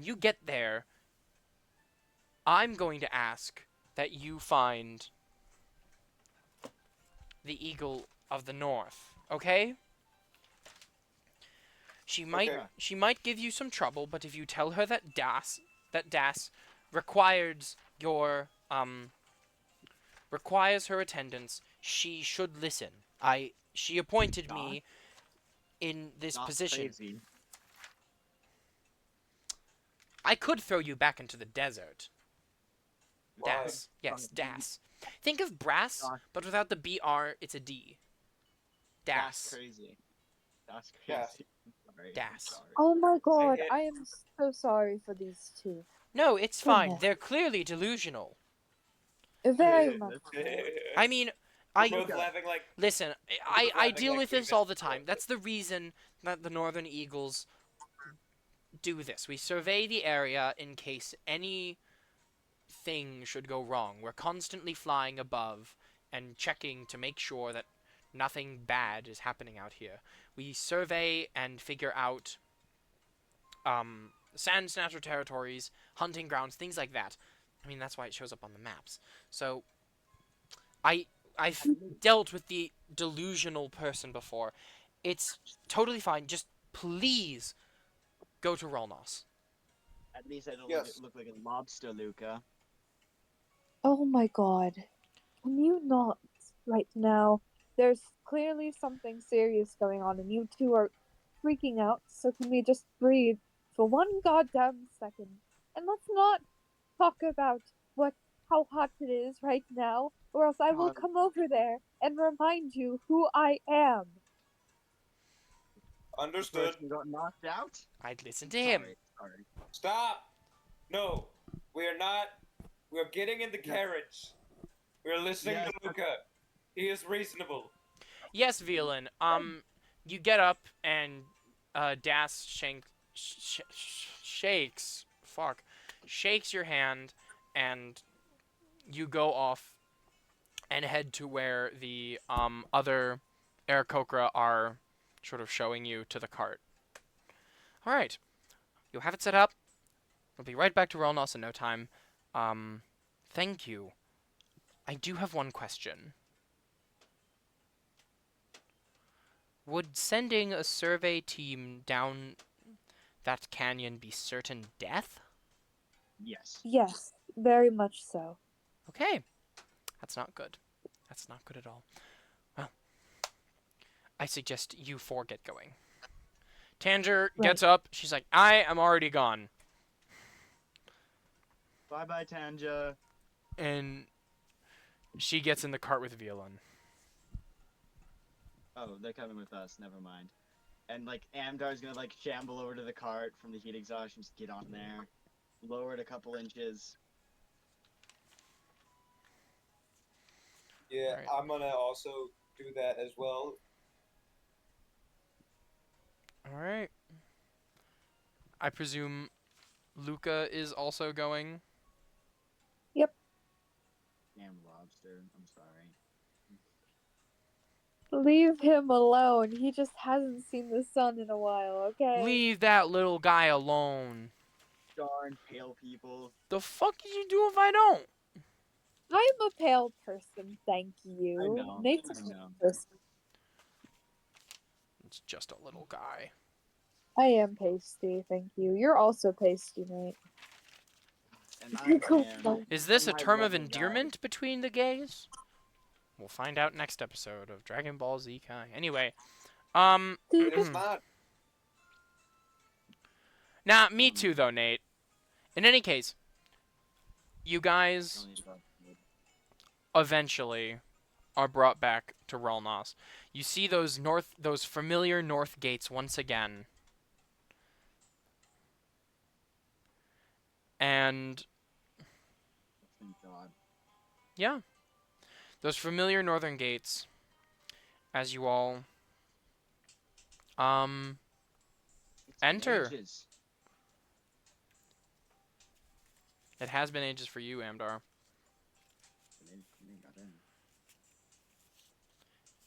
you get there, I'm going to ask that you find the Eagle of the North, okay? She might give you some trouble, but if you tell her that Das requires her attendance, she should listen. She appointed me in this Not position. crazy. I could throw you back into the desert. Why? Das. Yes, Das. Think of brass, but without the BR, it's a D. That's Das. crazy. That's Yeah. crazy. I'm sorry. Das. I'm sorry. Oh my god. hit- I am so sorry for these two. No, it's fine. Goodness. They're clearly delusional. Very much. I mean, We're both laughing like listen, We're I laughing deal like with we this missed all the the time. point. That's the reason that the Northern Eagles do this. We survey the area in case anything should go wrong. We're constantly flying above and checking to make sure that nothing bad is happening out here. We survey and figure out Sand Snatcher territories, hunting grounds, things like that. I mean, that's why it shows up on the maps. So, I've dealt with the delusional person before. It's totally fine. Just please go to Rolnos. At least I don't Yes. look like a lobster, Luca. Oh my god. Can you not right now? There's clearly something serious going on and you two are freaking out, so can we just breathe for one goddamn second? And let's not talk about how hot it is right now, or else I will God. come over there and remind you who I am. The understood. person got knocked out. I'd listen to him. Sorry. Stop. No, we are not. We're getting in the carriage. We're listening Yes. to Luca. He is reasonable. Yes, Velan. You get up and Das shakes your hand, and you go off and head to where the other Aarakocra are sort of showing you to the cart. All right, you'll have it set up. We'll be right back to Rolnos in no time. Thank you. I do have one question. would sending a survey team down that canyon be certain death? Yes. Yes, very much so. Okay. That's not good. That's not good at all. Well, I suggest you four get going. Tanger gets up. She's like, I am already gone. Bye bye, Tanja. And she gets in the cart with Violan. Oh, they're coming with us. Never mind. And like Amdar's gonna like shamble over to the cart from the heat exhaust and just get on there, lower it a couple inches. Yeah, Right. I'm gonna also do that as well. Alright. I presume Luca is also going. Damn lobster. I'm sorry. Leave him alone. He just hasn't seen the sun in a while, okay? Leave that little guy alone. Darn pale people. The fuck did you do if I don't? I'm a pale person, thank you. I know. Nate's a I pale know. person. It's just a little guy. I am pasty, thank you. You're also pasty, Nate. And I am. Is this a My term of rebel guy. endearment between the gays? We'll find out next episode of Dragon Ball Z Kai. Anyway, It is not. nah, me too though, Nate. In any case, you guys Don't need to go. eventually are brought back to Relnos. You see those familiar north gates once again. And Thank God. yeah, those familiar northern gates as you all It's been enter. ages. It has been ages for you, Amdar.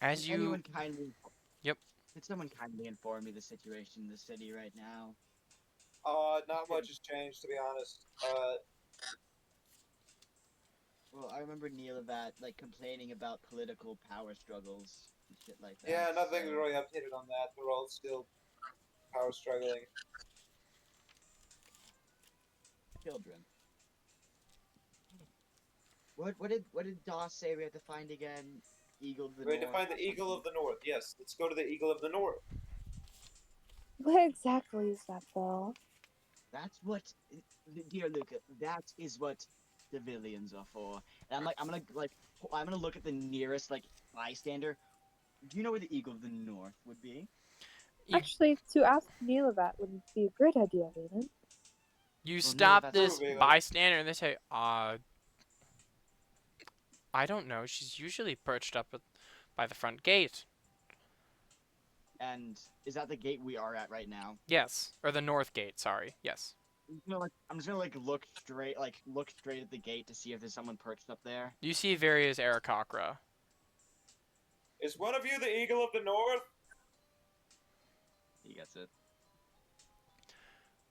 As Can you anyone kindly. Yep. Could someone kindly inform me the situation in the city right now? Not much has changed, to be honest. Well, I remember Neelavat like complaining about political power struggles and shit like that. Yeah, nothing's so- really updated on that. They're all still power struggling. Children. What did Doss say we have to find again? Eagle of the We had to North find the or Eagle of something? the North. Yes, let's go to the Eagle of the North. What exactly is that, Belle? That's what, dear Luca. That is what civilians are for. And I'm gonna look at the nearest like bystander. Do you know where the Eagle of the North would be? You- Actually, to ask Neelavat would be a great idea, Raven. you Well, stop no, that's this true, Vega. bystander and they say, I don't know. She's usually perched up by the front gate. And is that the gate we are at right now? Yes, or the north gate. Sorry. Yes. I'm just gonna look straight at the gate to see if there's someone perched up there. You see various Aarakocra. Is one of you the Eagle of the North? He gets it.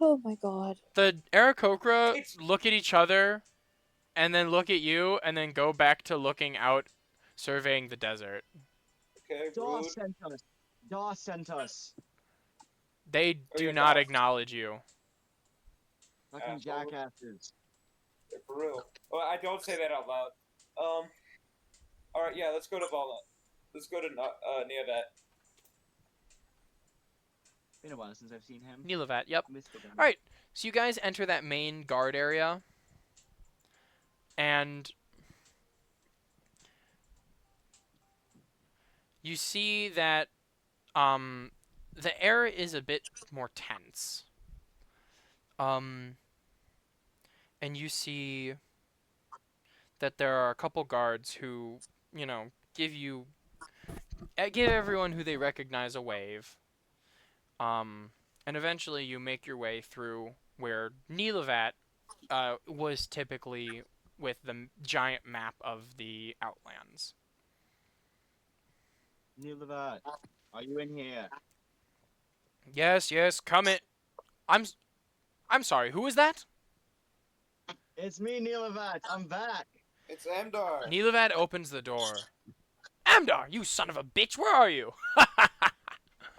Oh my god. The Aarakocra It's- look at each other, and then look at you, and then go back to looking out, surveying the desert. Okay, Daw rude. sent us. Daw sent us. They Oh, do yeah, not Doss. acknowledge you. Fucking Asshole. jackasses. Yeah, for real. Oh, I don't say that out loud. Alright, yeah, let's go to Valnut. Let's go to Neodat. Been a while since I've seen him. Neelavat. Yep. Missed it. Alright, so you guys enter that main guard area, and you see that the air is a bit more tense. And you see that there are a couple guards who, give everyone who they recognize a wave. And eventually you make your way through where Neelavat was typically with the giant map of the Outlands. Neelavat, are you in here? Yes, come in. I'm sorry, who is that? It's me, Neelavat. I'm back. It's Amdar. Neelavat opens the door. Amdar, you son of a bitch, where are you?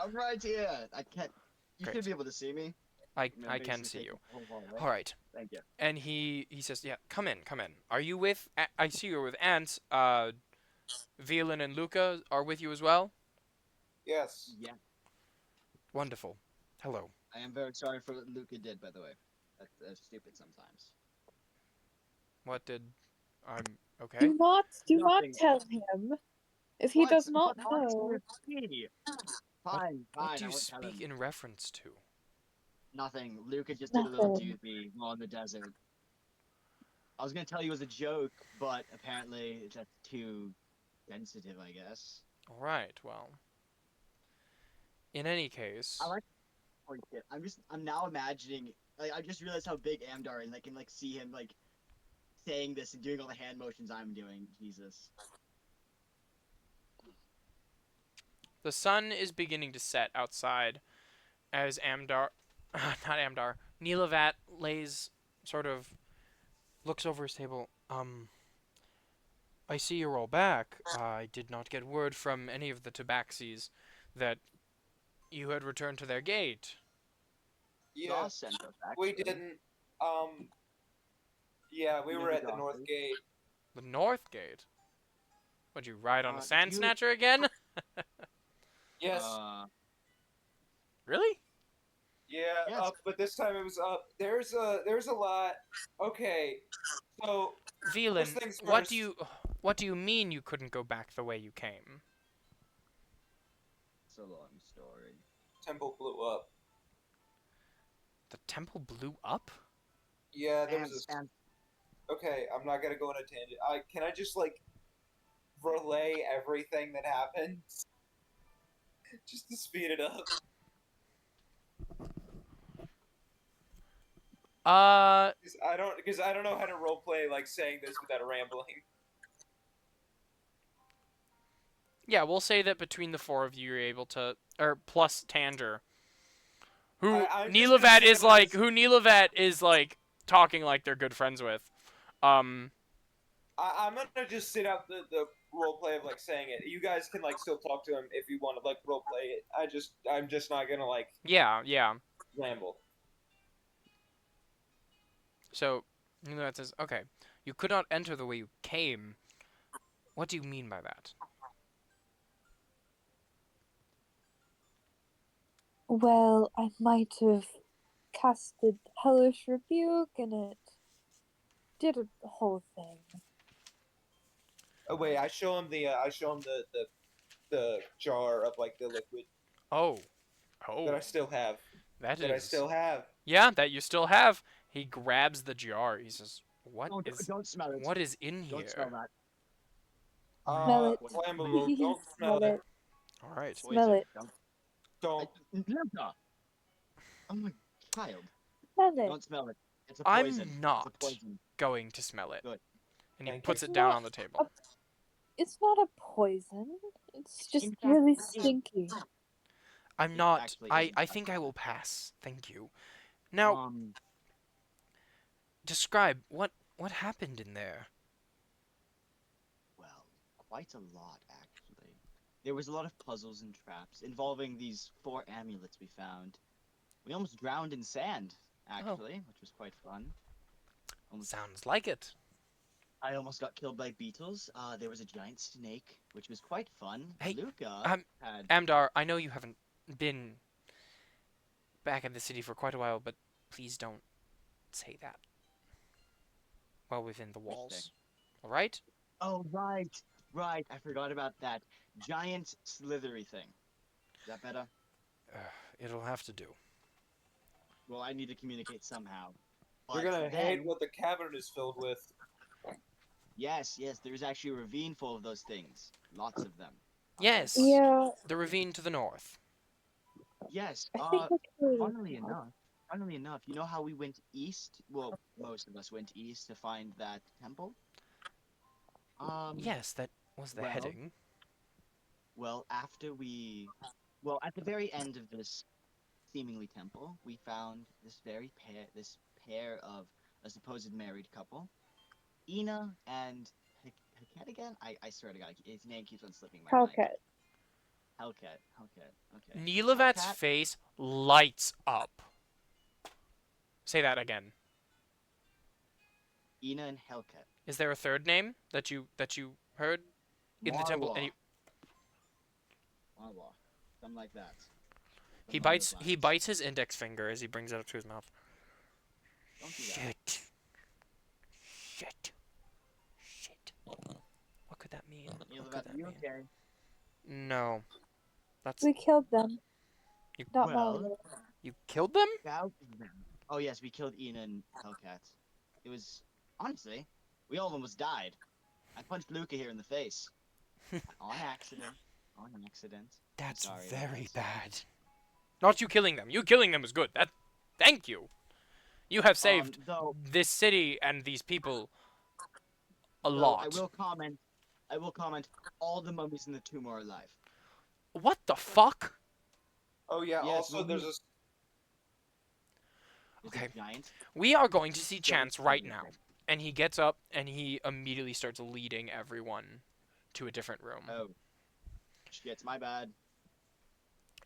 I'm right here. I can't. You Great. should be able to see me. I I'm can basically see you. taking the whole hallway. All right. Thank you. And he says, "Yeah, come in, come in. Are you with? I see you're with Ants. Velen and Luca are with you as well. Yes. Yeah, Wonderful. Hello. I am very sorry for what Luca did, by the way. That's stupid sometimes. What did? I'm okay. Do not Nothing. tell him. If he What? does not But know, honestly, What- fine, What fine. do I you won't tell speak him. in reference to? Nothing. Luca just did a little nothing. doobie while in the desert. I was gonna tell you as a joke, but apparently that's too sensitive, I guess. All right. Well, in any case, I like point it. I'm now imagining like I just realized how big Amdar is and I can like see him like saying this and doing all the hand motions I'm doing. Jesus. the sun is beginning to set outside as Amdar, not Amdar, Neelavat lays sort of looks over his table. I see you're all back. I did not get word from any of the Tabaxis that you had returned to their gate. Yeah, Saw sent us we actually. didn't. Yeah, we You know were the at the North Gothers? Gate. The North Gate? Would you ride on a Do Sand you Snatcher again? Yes. Really? Yeah. yes. But this time it was up. There's a lot. Okay. So Velan, first things what first. what do you mean you couldn't go back the way you came? It's a long story. Temple blew up. The temple blew up? Yeah, there And, was a. and Okay, I'm not gonna go on a tangent. Can I just like relay everything that happened just to speed it up? Uh, Because I don't know how to roleplay like saying this without rambling. yeah, we'll say that between the four of you, you're able to, or plus Tanger, who I'm just gonna say Who Neelavat is like talking like they're good friends with. I'm gonna just sit out the role play of like saying it. You guys can like still talk to him if you want to like role play it. I'm just not gonna like yeah. ramble. So Neelavat says, okay, you could not enter the way you came. What do you mean by that? Well, I might have casted Hellish Rebuke and it did a whole thing. Oh wait, I show him the jar of like the liquid Oh, that I still have. that That I is still have. yeah, that you still have. He grabs the jar. He says, don't smell it. what is in Don't smell here? that. Smell it. Flammable. Please Don't smell it. All right. Smell it. Don't. Luca! Oh my child. Smell it. Don't smell it. It's a I'm poison. not. It's a poison. Going to smell it. Good. And he Thank puts you. it down Not on the table. It's not a poison. It's just In fact, really it is. stinky. I'm It not. actually I isn't. think I will pass. Thank you. Now, Um, describe what happened in there. well, quite a lot actually. There was a lot of puzzles and traps involving these 4 amulets we found. We almost drowned in sand, actually, which was quite fun. Sounds like it. I almost got killed by beetles. There was a giant snake, which was quite fun. Hey, Luca had. Amdar, I know you haven't been back in the city for quite a while, but please don't say that. Well, within the walls. All right? Oh, right, right. I forgot about that giant slithery thing. Is that better? It'll have to do. Well, I need to communicate somehow. You're But gonna then, hate what the cavern is filled with. yes, there's actually a ravine full of those things. Lots of them. Yes. Yeah, The ravine to the north. Yes. I think I could. Funnily enough, you know how we went east? Well, most of us went east to find that temple. Yes, that was the well- heading. Well, at the very end of this seemingly temple, we found this pair of a supposed married couple, Ina and Heket again. I swear to God, his name keeps on slipping my mind. Hellcat. Hellcat. Okay. Nilavat's Hellcat? face lights up. Say that again. Ina and Hellcat. Is there a third name that you heard in the temple? Marwa. And Marwa. Something like that. he Something along those bites lines. his index finger as he brings it up to his mouth. Don't do that. Shit. What could that mean? Neil, What could are that you mean? okay? No. That's We killed them. You- Not Well- Mario. you killed them? About them. Oh yes, we killed Ina and Hellcat. It was honestly, we all almost died. I punched Luca here in the face. On accident. On accident. That's sorry, very guys. bad. Not you killing them. You killing them is good. Thank you. You have saved Though this city and these people a though lot. I will comment, all the mummies in the tomb are alive. What the fuck? Oh yeah. Yes, Also, well, there's we- a There's Okay. a giant. We are going to see skeleton Chance right in now. there. And he gets up and he immediately starts leading everyone to a different room. Oh. Shit, my bad.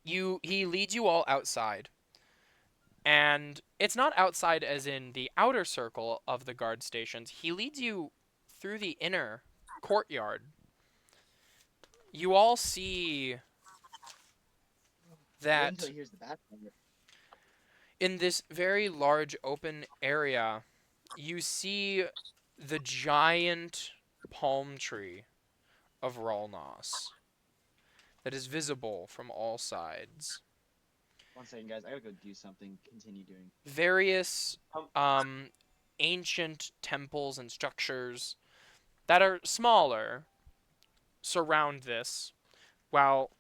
He leads you all outside. And it's not outside as in the outer circle of the guard stations. He leads you through the inner courtyard. You all see Wait that until he hears the bat thunder. in this very large open area, you see the giant palm tree of Ralnos that is visible from all sides. 1 second, guys. I gotta go do something. Continue doing. Various ancient temples and structures that are smaller surround this, while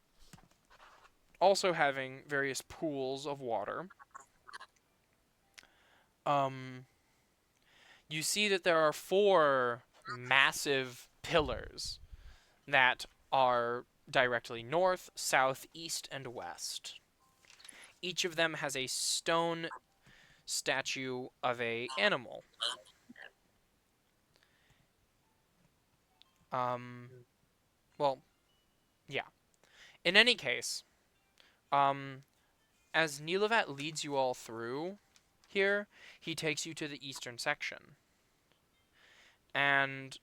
also having various pools of water. You see that there are 4 massive pillars that are directly north, south, east, and west. Each of them has a stone statue of a animal. Well, yeah. In any case, as Nilavat leads you all through here, he takes you to the eastern section. And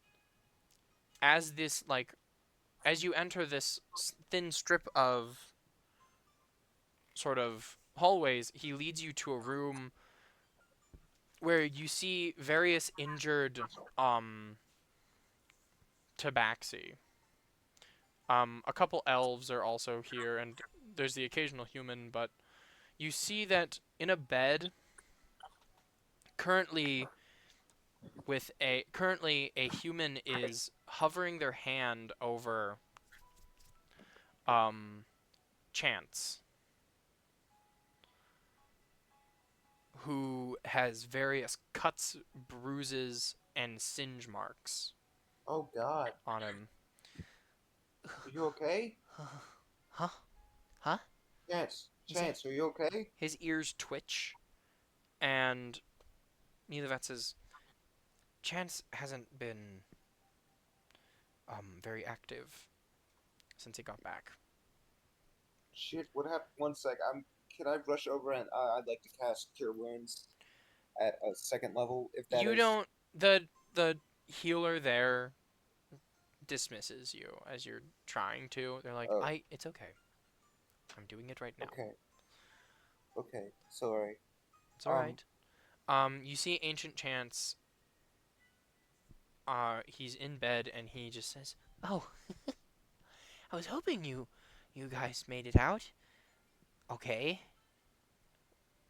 as you enter this thin strip of sort of hallways, he leads you to a room where you see various injured tabaxi. A couple elves are also here, and there's the occasional human, but you see that in a bed, currently a human is hovering their hand over Chance, who has various cuts, bruises, and singe marks Oh God. on him. Are you okay? Huh? Huh? Chance, are you okay? His ears twitch, and Nilavat says, Chance hasn't been very active since he got back. Shit, what happened? 1 sec. Can I rush over and I'd like to cast Cure Wounds at a 2nd level if that You is- don't the healer there dismisses you as you're trying to. They're like, Oh. it's okay. I'm doing it right now. Okay. Sorry. It's alright. You see Ancient Chance. He's in bed and he just says, "Oh, I was hoping you guys made it out. Okay.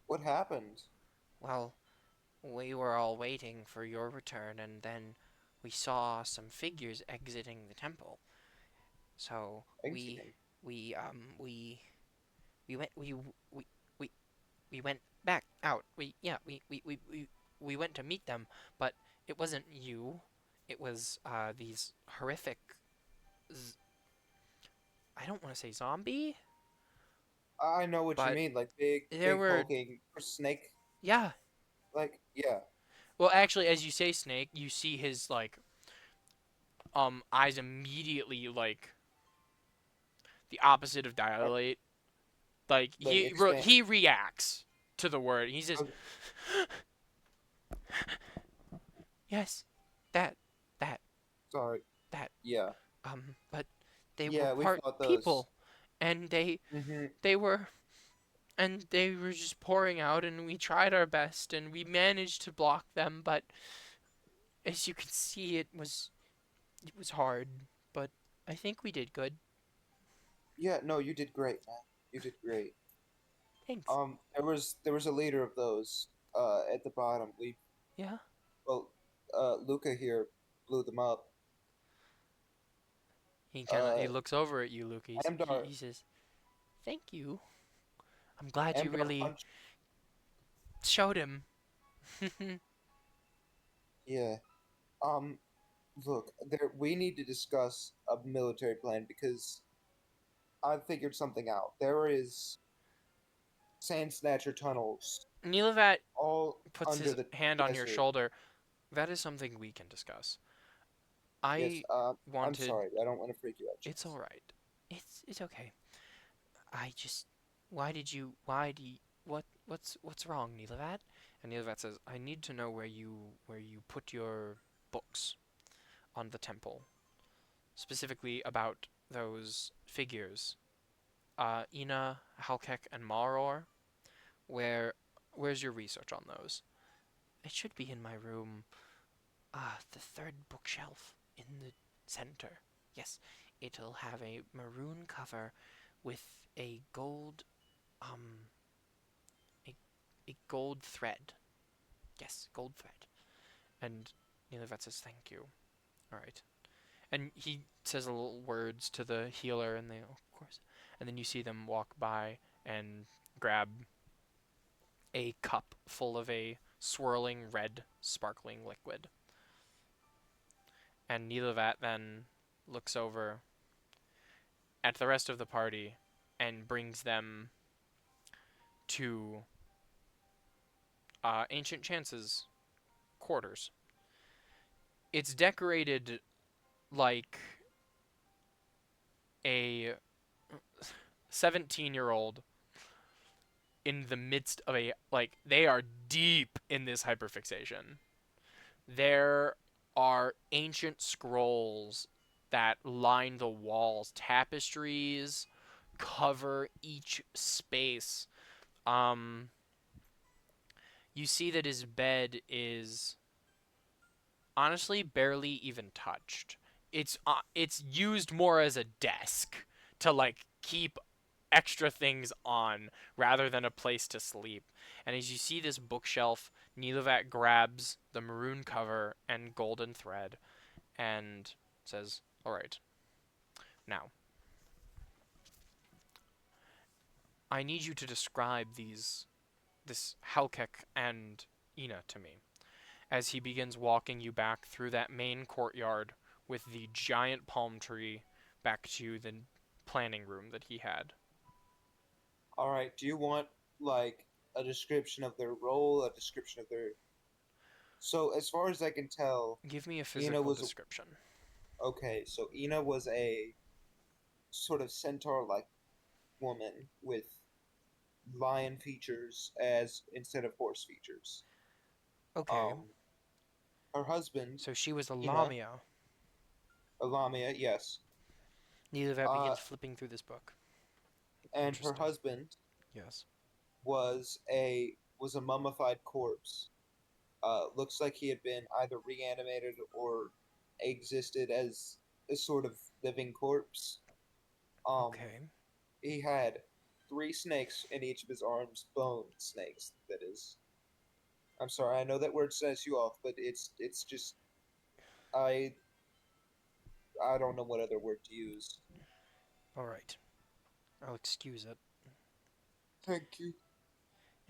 What happened? Well, we were all waiting for your return, and then we saw some figures exiting the temple. So Exiting? we went back out. We went to meet them, but it wasn't you. It was these horrific. I don't want to say zombie. I know what you But mean, like big were- hulking snake. Yeah. Like, yeah. Well, actually, as you say snake, you see his eyes immediately the opposite of dilate. Like Like expand. he reacts to the word. He says, Okay. "Yes, that that Sorry. that Yeah. but they were Yeah, we part fought those. people, and they were and they were just pouring out, and we tried our best, and we managed to block them, but as you can see, it was hard, but I think we did good. Yeah, no, you did great, man. You did great. Thanks. There was a leader of those at the bottom. Yeah. Well, Luca here blew them up. He Uh, looks over at you, Luke. Amdar He says, "Thank you. I'm glad you Amdar really punched. showed him." Yeah. Um, Look, we need to discuss a military plan because I figured something out. There is sand snatcher tunnels Nilavat all puts under his the hand on your desert. shoulder. That is something we can discuss. Yes, I I'm wanted. sorry. I don't want to freak you out, It's all Chance. right. It's okay. I just. Why did you? Why do you? What's wrong, Nilavat? And Nilavat says, "I need to know where you put your books on the temple, specifically about those figures, Ina, Halkek, and Maror. Where where's your research on those? It should be in my room. The third bookshelf in the center. Yes, it'll have a maroon cover with a um, a, a gold thread. Yes, gold thread." And Nilavet says, "Thank you. All right." And he says little words to the healer, and they, "Oh, of course." And then you see them walk by and grab a cup full of a swirling red, sparkling liquid. And Nilavat then looks over at the rest of the party and brings them to Ancient Chance's quarters. It's decorated like a 17-year-old in the midst of a, like, they are deep in this hyperfixation. There are ancient scrolls that line the walls, tapestries cover each space. Um, you see that his bed is honestly barely even touched. It's used more as a desk to like keep extra things on rather than a place to sleep. And as you see this bookshelf, Nilavat grabs the maroon cover and golden thread and says, "All right, now I need you to describe this Halkek and Ina to me." As he begins walking you back through that main courtyard with the giant palm tree back to the planning room that he had. All right. Do you want like a description of their role, a description of their? So as far as I can tell, Give me a Ina physical was description. okay. So Ina was a sort of centaur-like woman with lion features as instead of horse features. Okay, Um, her husband, so she was a Ina, Lamia. Lamia, yes. Nilavat Uh, begins flipping through this book. and her Interesting. husband Yes. was a mummified corpse. Looks like he had been either reanimated or existed as a sort of living corpse. Um, Okay. he had three snakes in each of his arms, bone snakes. That is. I'm sorry, I know that word sets you off, but it's just I I don't know what other word to use. All right. I'll excuse it. Thank you.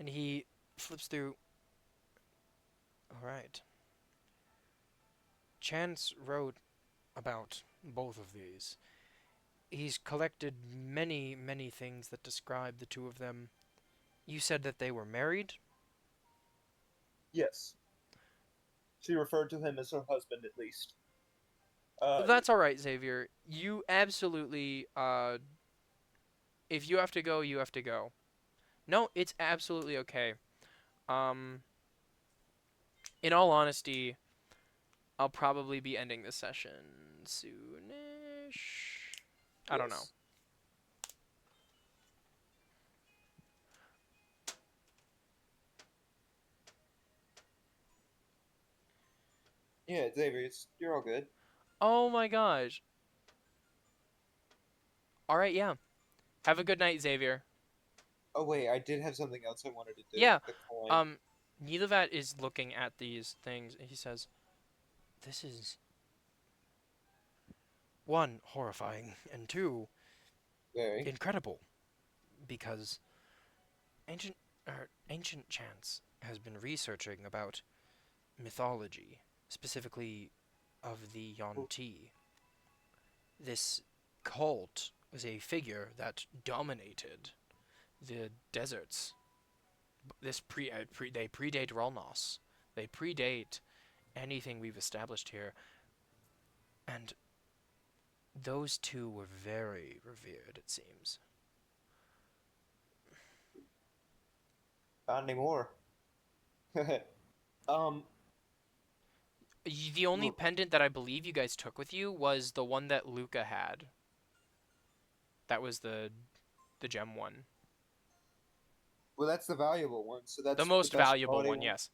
And he flips through. All right. Chance wrote about both of these. He's collected many, many things that describe the two of them. You said that they were married? Yes, she referred to him as her husband at least. Uh, That's all right, Xavier. You absolutely if you have to go, you have to go. No, it's absolutely okay. Um, in all honesty, I'll probably be ending this session soonish. I don't know. Yes. Yeah, Xavier, you're all good. Oh my gosh. All right, yeah. Have a good night, Xavier. Oh wait, I did have something else I wanted to do. Yeah. The coin. Nilavat is looking at these things. He says, "This is one horrifying and two Very. incredible because ancient Chance has been researching about mythology, specifically of the Yuan-Ti. This cult was a figure that dominated the deserts. They predate Rolnos. They predate anything we've established here, and those two were very revered. It seems. Not anymore. um. The only Look. pendant that I believe you guys took with you was the one that Luca had. That was the gem one. Well, that's the valuable one. So that's The most the best valuable quality one, yes.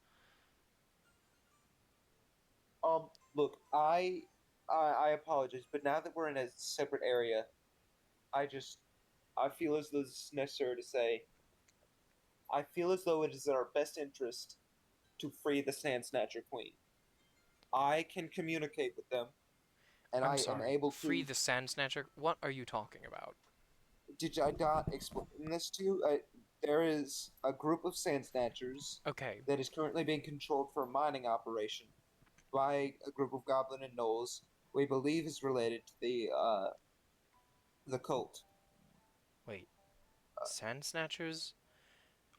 Look, I apologize, but now that we're in a separate area, I feel as though it's necessary to say, I feel as though it is in our best interest to free the Sand Snatcher Queen. I can communicate with them, and I'm I am sorry. able Free to. the Sand Snatcher? What are you talking about? Did I not explain this to you? There is a group of Sand Snatchers Okay. that is currently being controlled for a mining operation by a group of Goblin and Gnolls we believe is related to the cult. Wait. Sand Snatchers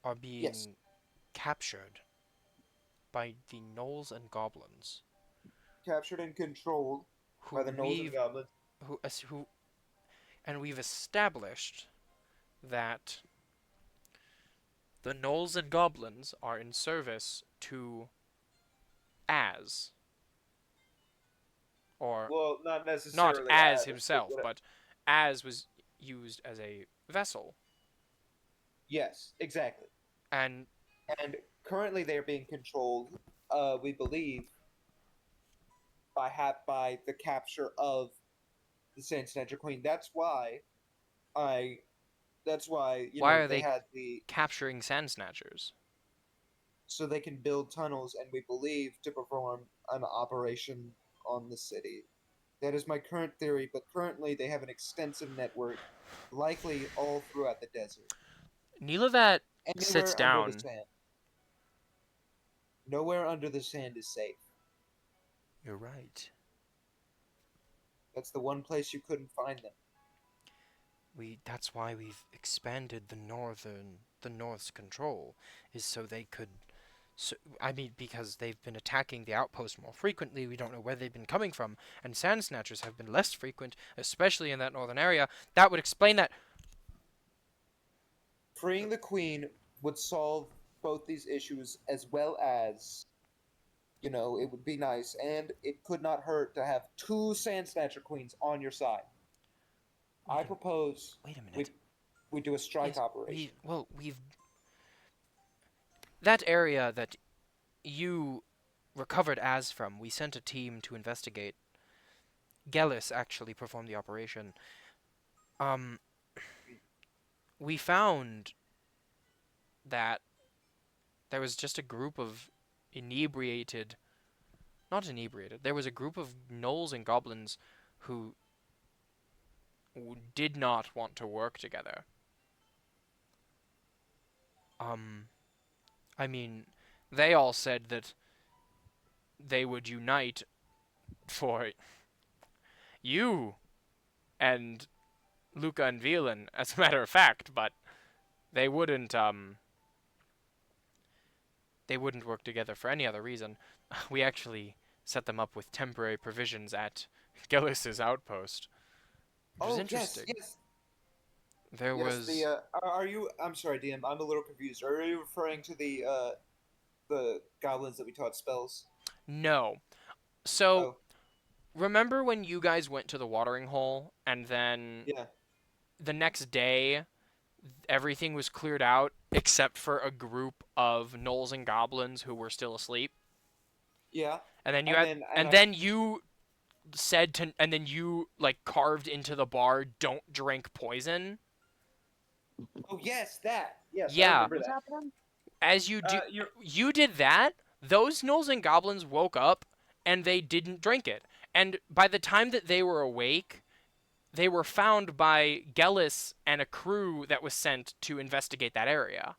are Yes, being captured by the gnolls and goblins captured and controlled who by the Gnolls and we've Goblins. who and we've established that the gnolls and goblins are in service to Az, or Well, not not necessarily Az as, but himself, but Az was used as a vessel, yes, exactly. and And currently, they're being controlled. We believe by the capture of the Sand Snatcher Queen. I. That's why why are they they had the capturing Sand Snatchers? so they can build tunnels, and we believe to perform an operation on the city. That is my current theory, but currently they have an extensive network, likely all throughout the desert. Nilavat sits Anywhere under the down. sand. Nowhere under the sand is safe. You're right. That's the one place you couldn't find them. That's why we've expanded the North's control, is so they could. So, I mean, because they've been attacking the outpost more frequently, we don't know where they've been coming from, and Sand Snatchers have been less frequent, especially in that northern area. That would explain that. Freeing the queen would solve both these issues as well as, it would be nice, and it could not hurt to have two Sand Snatcher queens on your side. I propose Wait a minute. we do a strike Yes, operation. we've that area that you recovered Az from. We sent a team to investigate. Gellis actually performed the operation. We found that there was just a group of inebriated, not inebriated, there was a group of gnolls and goblins who did not want to work together. I mean, they all said that they would unite for you and Luca and Velen, as a matter of fact, but they wouldn't work together for any other reason. We actually set them up with temporary provisions at Gillis's outpost, which was Oh yes, interesting. yes. There Yes, was the are you? I'm sorry, DM. I'm a little confused. Are you referring to the goblins that we taught spells? no. So Oh, remember when you guys went to the watering hole and then yeah, the next day everything was cleared out except for a group of gnolls and goblins who were still asleep? yeah. And then you And had then and then you said to and then you like carved into the bar, don't drink poison. oh yes, that yes, I Yeah, remember What's that. happening? as you do You're you did that, those gnolls and goblins woke up and they didn't drink it. And by the time that they were awake, they were found by Gellis and a crew that was sent to investigate that area.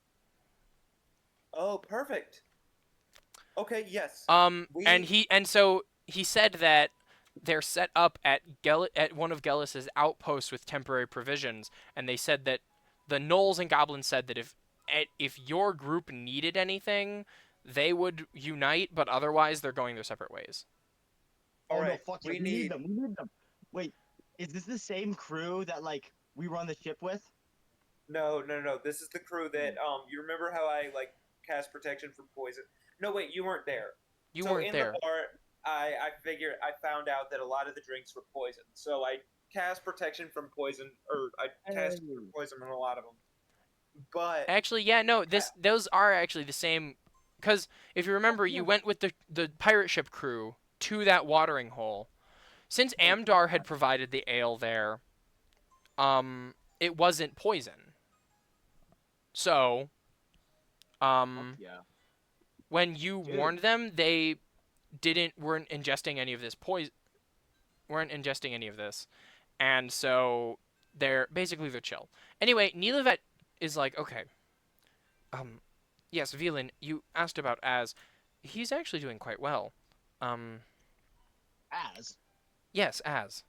oh perfect. Okay, yes. And We so he said that they're set up at at one of Gellis's outposts with temporary provisions, and they said that the gnolls and goblins said that if your group needed anything, they would unite, but otherwise they're going their separate ways. Oh no, alright. fuck yeah, We we need need them. We need them. Wait, is this the same crew that like we were on the ship with? no. This is the crew that you remember how I like cast protection from poison? No, wait, you weren't there. You So weren't in there. the bar, I found out that a lot of the drinks were poison. So I cast protection from poison, or I cast Hey. poison on a lot of them. But Actually, yeah, no, those are actually the same. Because if you remember, you went with the pirate ship crew to that watering hole. Since Amdar had provided the ale there, it wasn't poison. So, Fuck yeah. when you Dude. warned them, they weren't ingesting any of this poison. Weren't ingesting any of this, and so they're chill. Anyway, Nilevet is like, okay, yes, Velin, you asked about Az. He's actually doing quite well. Um, As yes, Az.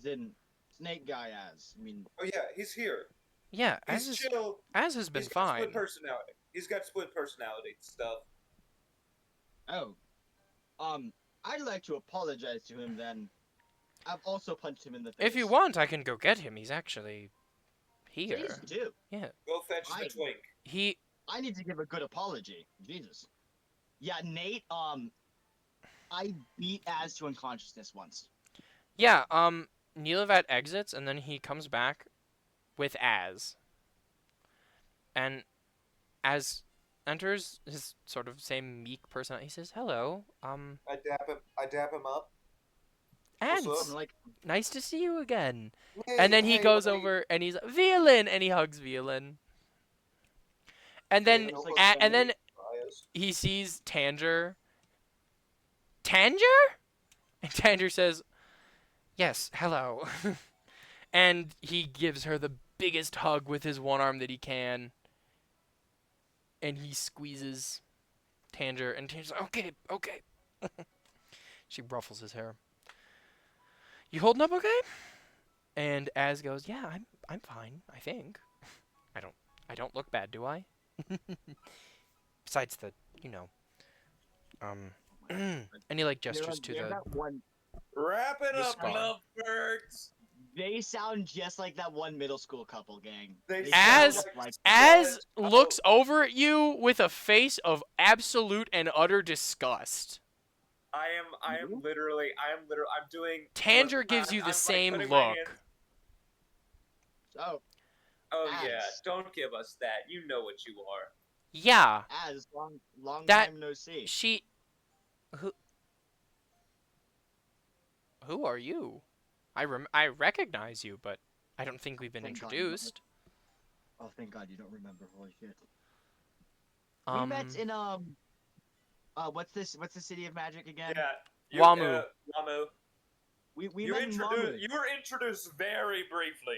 in Snake Guy as. I mean, oh yeah, he's here. Yeah, He's chill. Az has been He's got fine. split personality. He's got split personality stuff. oh. I'd like to apologize to him then. I've also punched him in the face. If you want, I can go get him. He's actually here. Please do. Go fetch the Fine. twink. He I need to give a good apology. Jesus. Yeah, Nate, I beat Az to unconsciousness once. Yeah, Nilevat exits and then he comes back with Az. And Az enters his sort of same meek personality. He says, "Hello, I dap him up. Az, What's I'm like, nice to see you again." Hey, And then he hey, goes hey. over and he's Violin, and he hugs Violin. And then, Hey, like, and then bias. he sees Tanger. Tanger? And Tanger says, "Yes, hello." And he gives her the biggest hug with his one arm that he can. And he squeezes Tanger, and Tanger's like, okay, okay. She ruffles his hair. You holding up okay? And Az goes, yeah, I'm fine, I think. I don't look bad, do I? Besides the, and he like gestures to the that one. Wrap it The up, scar. lovebirds. They sound just like that one middle school couple, gang. They As- sound like Az Oh. looks over at you with a face of absolute and utter disgust. I am literally, I'm doing. Tanger gives you I'm, the like, same putting my look. hand- Oh, Oh yeah, Az. don't give us that. You know what you are. Yeah, Az, long That- time no see. she. Who are you? I recognize you, but I don't think we've been Thank God. introduced. Oh, thank God you don't remember. Holy shit. We met in what's the city of magic again? Yeah. Wamu. Wamu. We You met in Wamu. You were introduced very briefly.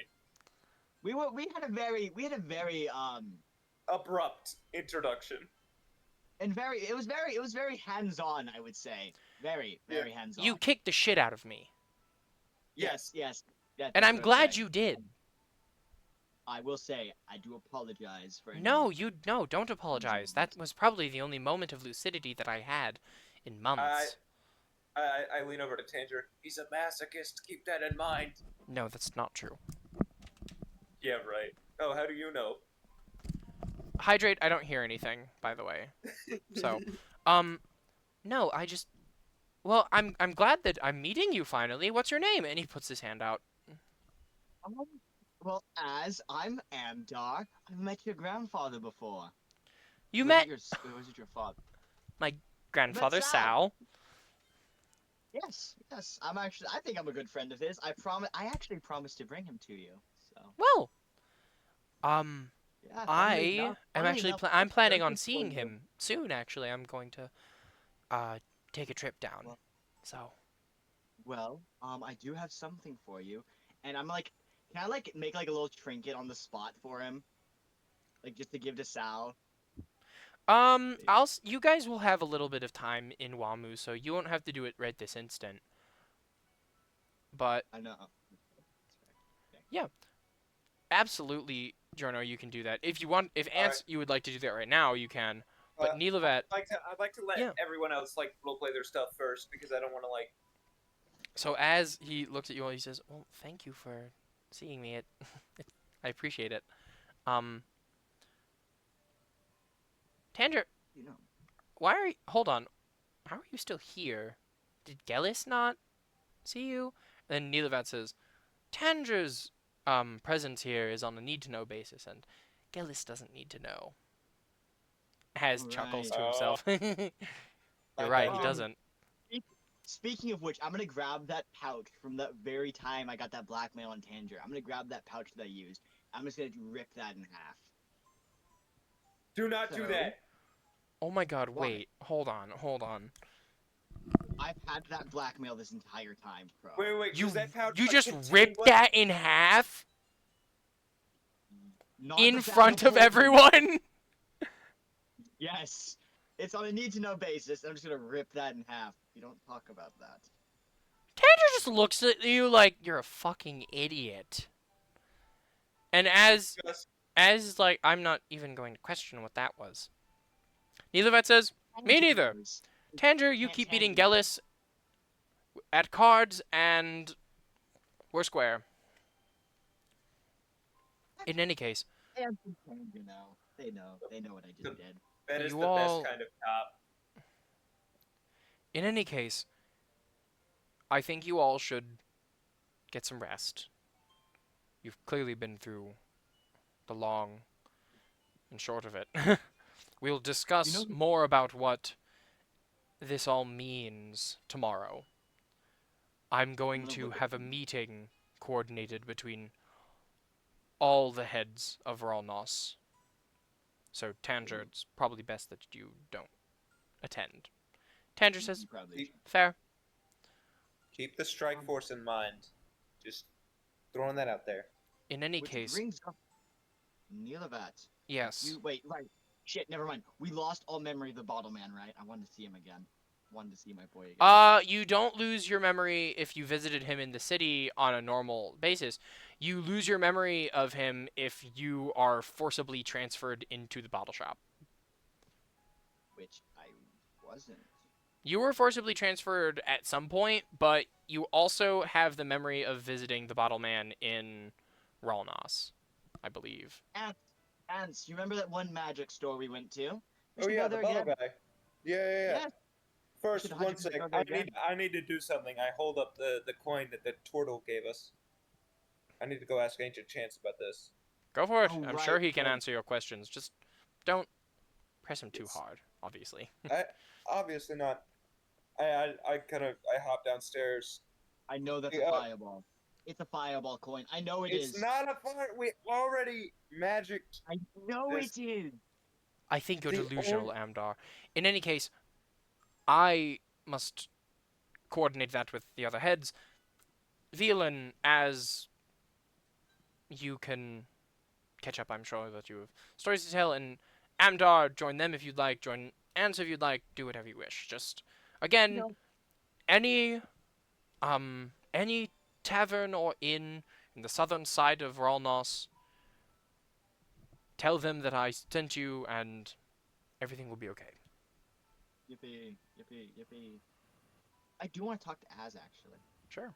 We had a very Abrupt introduction. and it was very hands-on, I would say. Very hands-on. You kicked the shit out of me, yes. and I'm glad you did. I will say I do apologize for any- No, don't apologize. That was probably the only moment of lucidity that I had in months. I lean over to Tanger. He's a masochist. Keep that in mind. No, that's not true. Yeah, right. Oh, how do you know? Hydrate, I don't hear anything, by the way. So, no, I just. Well, I'm glad that I'm meeting you finally. What's your name? And he puts his hand out. Um, well, as I'm Amdar, I've met your grandfather before. You Was it met your was it your father? my I met grandfather, Sal. Sal. Yes, yes. I think I'm a good friend of his. I actually promised to bring him to you. So Well, um, yeah. Funnily I enough, am funnily actually enough, I I'm planning on searched for seeing you. him soon. Actually, I'm going to uh take a trip down. Well, So, I do have something for you, and I'm like, can I like make like a little trinket on the spot for him, like just to give to Sal? you guys will have a little bit of time in Wamu, so you won't have to do it right this instant. But I know. yeah, absolutely, Jorno, you can do that. If you want, if All right. Ants, you would like to do that right now, you can. But I'd Nilavat, like to let Yeah. everyone else like roleplay their stuff first because I don't want to like. so as he looks at you all, he says, "Well, thank you for seeing me. I appreciate it." Um, Tanger, You know. why are you, hold on? How are you still here? Did Gellis not see you? And then Nilavat says, Tanger's presence here is on a need to know basis, and Gellis doesn't need to know. Has chuckles Right. to Oh, himself. You're I right, bet he he doesn't. Speak- Speaking of which, I'm gonna grab that pouch from the very time I got that blackmail on Tanger. I'm gonna grab that pouch that I used. I'm just gonna rip that in half. do not do So, that. Oh my god, Why? wait. Hold on. I've had that blackmail this entire time, bro. Wait. You Does that pouch you like, just contain ripped what? that in half Not in the bag front of holding. everyone? Yes. It's on a need to know basis. I'm just gonna rip that in half. You don't talk about that. Tanger just looks at you like you're a fucking idiot. And as like I'm not even going to question what that was. Nilavet says, Me neither. knows. Tanger, you Can't keep beating Tanger knows. Gellis at cards and we're square. In any case, And Tanger know. They know. They know what I just did. That is You the best all- kind of cop. in any case, I think you all should get some rest. You've clearly been through the long and short of it. We'll discuss You know- more about what this all means tomorrow. I'm going gonna to look at have a them. meeting coordinated between all the heads of Ralnos. So Tanger, it's probably best that you don't attend. Tanger says, You probably. fair. Keep the strike force in mind. Just throwing that out there. In any Which case, brings up Nilavat. yes. You wait, right. Shit, never mind. We lost all memory of the bottle man, right? I wanted to see him again. Wanted to see my boy again. You don't lose your memory if you visited him in the city on a normal basis. You lose your memory of him if you are forcibly transferred into the bottle shop. Which I wasn't. You were forcibly transferred at some point, but you also have the memory of visiting the bottle man in Ralnos, I believe. Ants, you remember that one magic store we went to? We Oh should yeah, go the there bottle again. guy. Yeah. Yes. First, should one 100% sec. go there again. I need to do something. I hold up the coin that the turtle gave us. I need to go ask Ancient Chance about this. Go for it. Oh, I'm right, sure he can right. answer your questions. Just don't press him too It's- hard, obviously. Obviously not. I hop downstairs. I know that's Yeah. a fireball. It's a fireball coin. I know It's is. not a fire. We already magicked. I know this- it is. I think you're The delusional, only- Amdar. In any case, I must coordinate that with the other heads. Velen, as you can catch up, I'm sure that you have stories to tell, and Amdar, join them if you'd like, join Ants if you'd like, do whatever you wish. Just, again, No. any tavern or inn in the southern side of Ralnos, tell them that I sent you and everything will be okay. Yippee, yippee, yippee. I do want to talk to Az actually. Sure.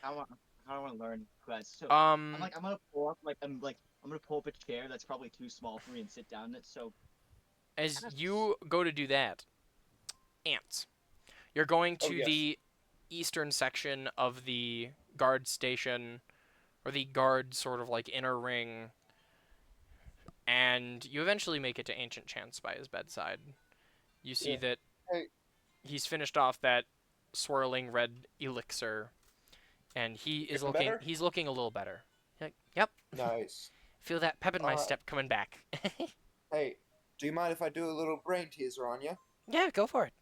I want How do I want to learn quests? So I'm Um, like, I'm gonna pull up like I'm gonna pull up a chair that's probably too small for me and sit down in it. So as kind of you go to do that, ants. You're going Oh to yes. the eastern section of the guard station, or the guard sort of like inner ring, and you eventually make it to Ancient Chance by his bedside. You see Yeah. that Hey. he's finished off that swirling red elixir, and Feeling better? he's looking a little better. Like, yep, Nice. feel that pep in my All right. step coming back. Hey, do you mind if I do a little brain teaser on you? Yeah, go for it.